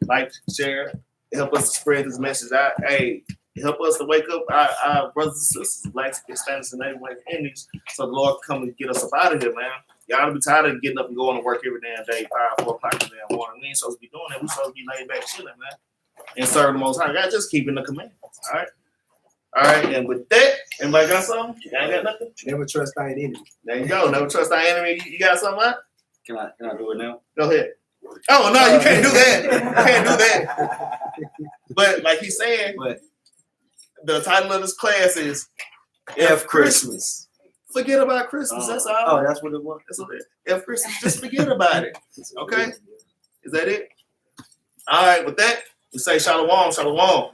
Like, share. Help us to spread this message out. Hey, help us to wake up our brothers and sisters, blacks, Hispanics, and Native Indians, so the Lord can come and get us up out of here, man. Y'all be tired of getting up and going to work every damn day, 5, 4 o'clock in the damn morning. We ain't supposed to be doing that. We supposed to be laid back chilling, man, and serve the Most High God, just keeping the commandments. All right. All right, and with that, anybody got something? Y'all got nothing? Never trust thine enemy. There you go. Never trust our enemy. You got something, man? Can I do it now? Go ahead. Oh no, you can't do that. You can't do that. But like he's saying, the title of this class is F Christmas. Forget about Christmas. That's all. Oh, that's what it was. That's what it is. F Christmas. Just forget about it. Okay? Is that it? All right. With that, we say shalom, shalom.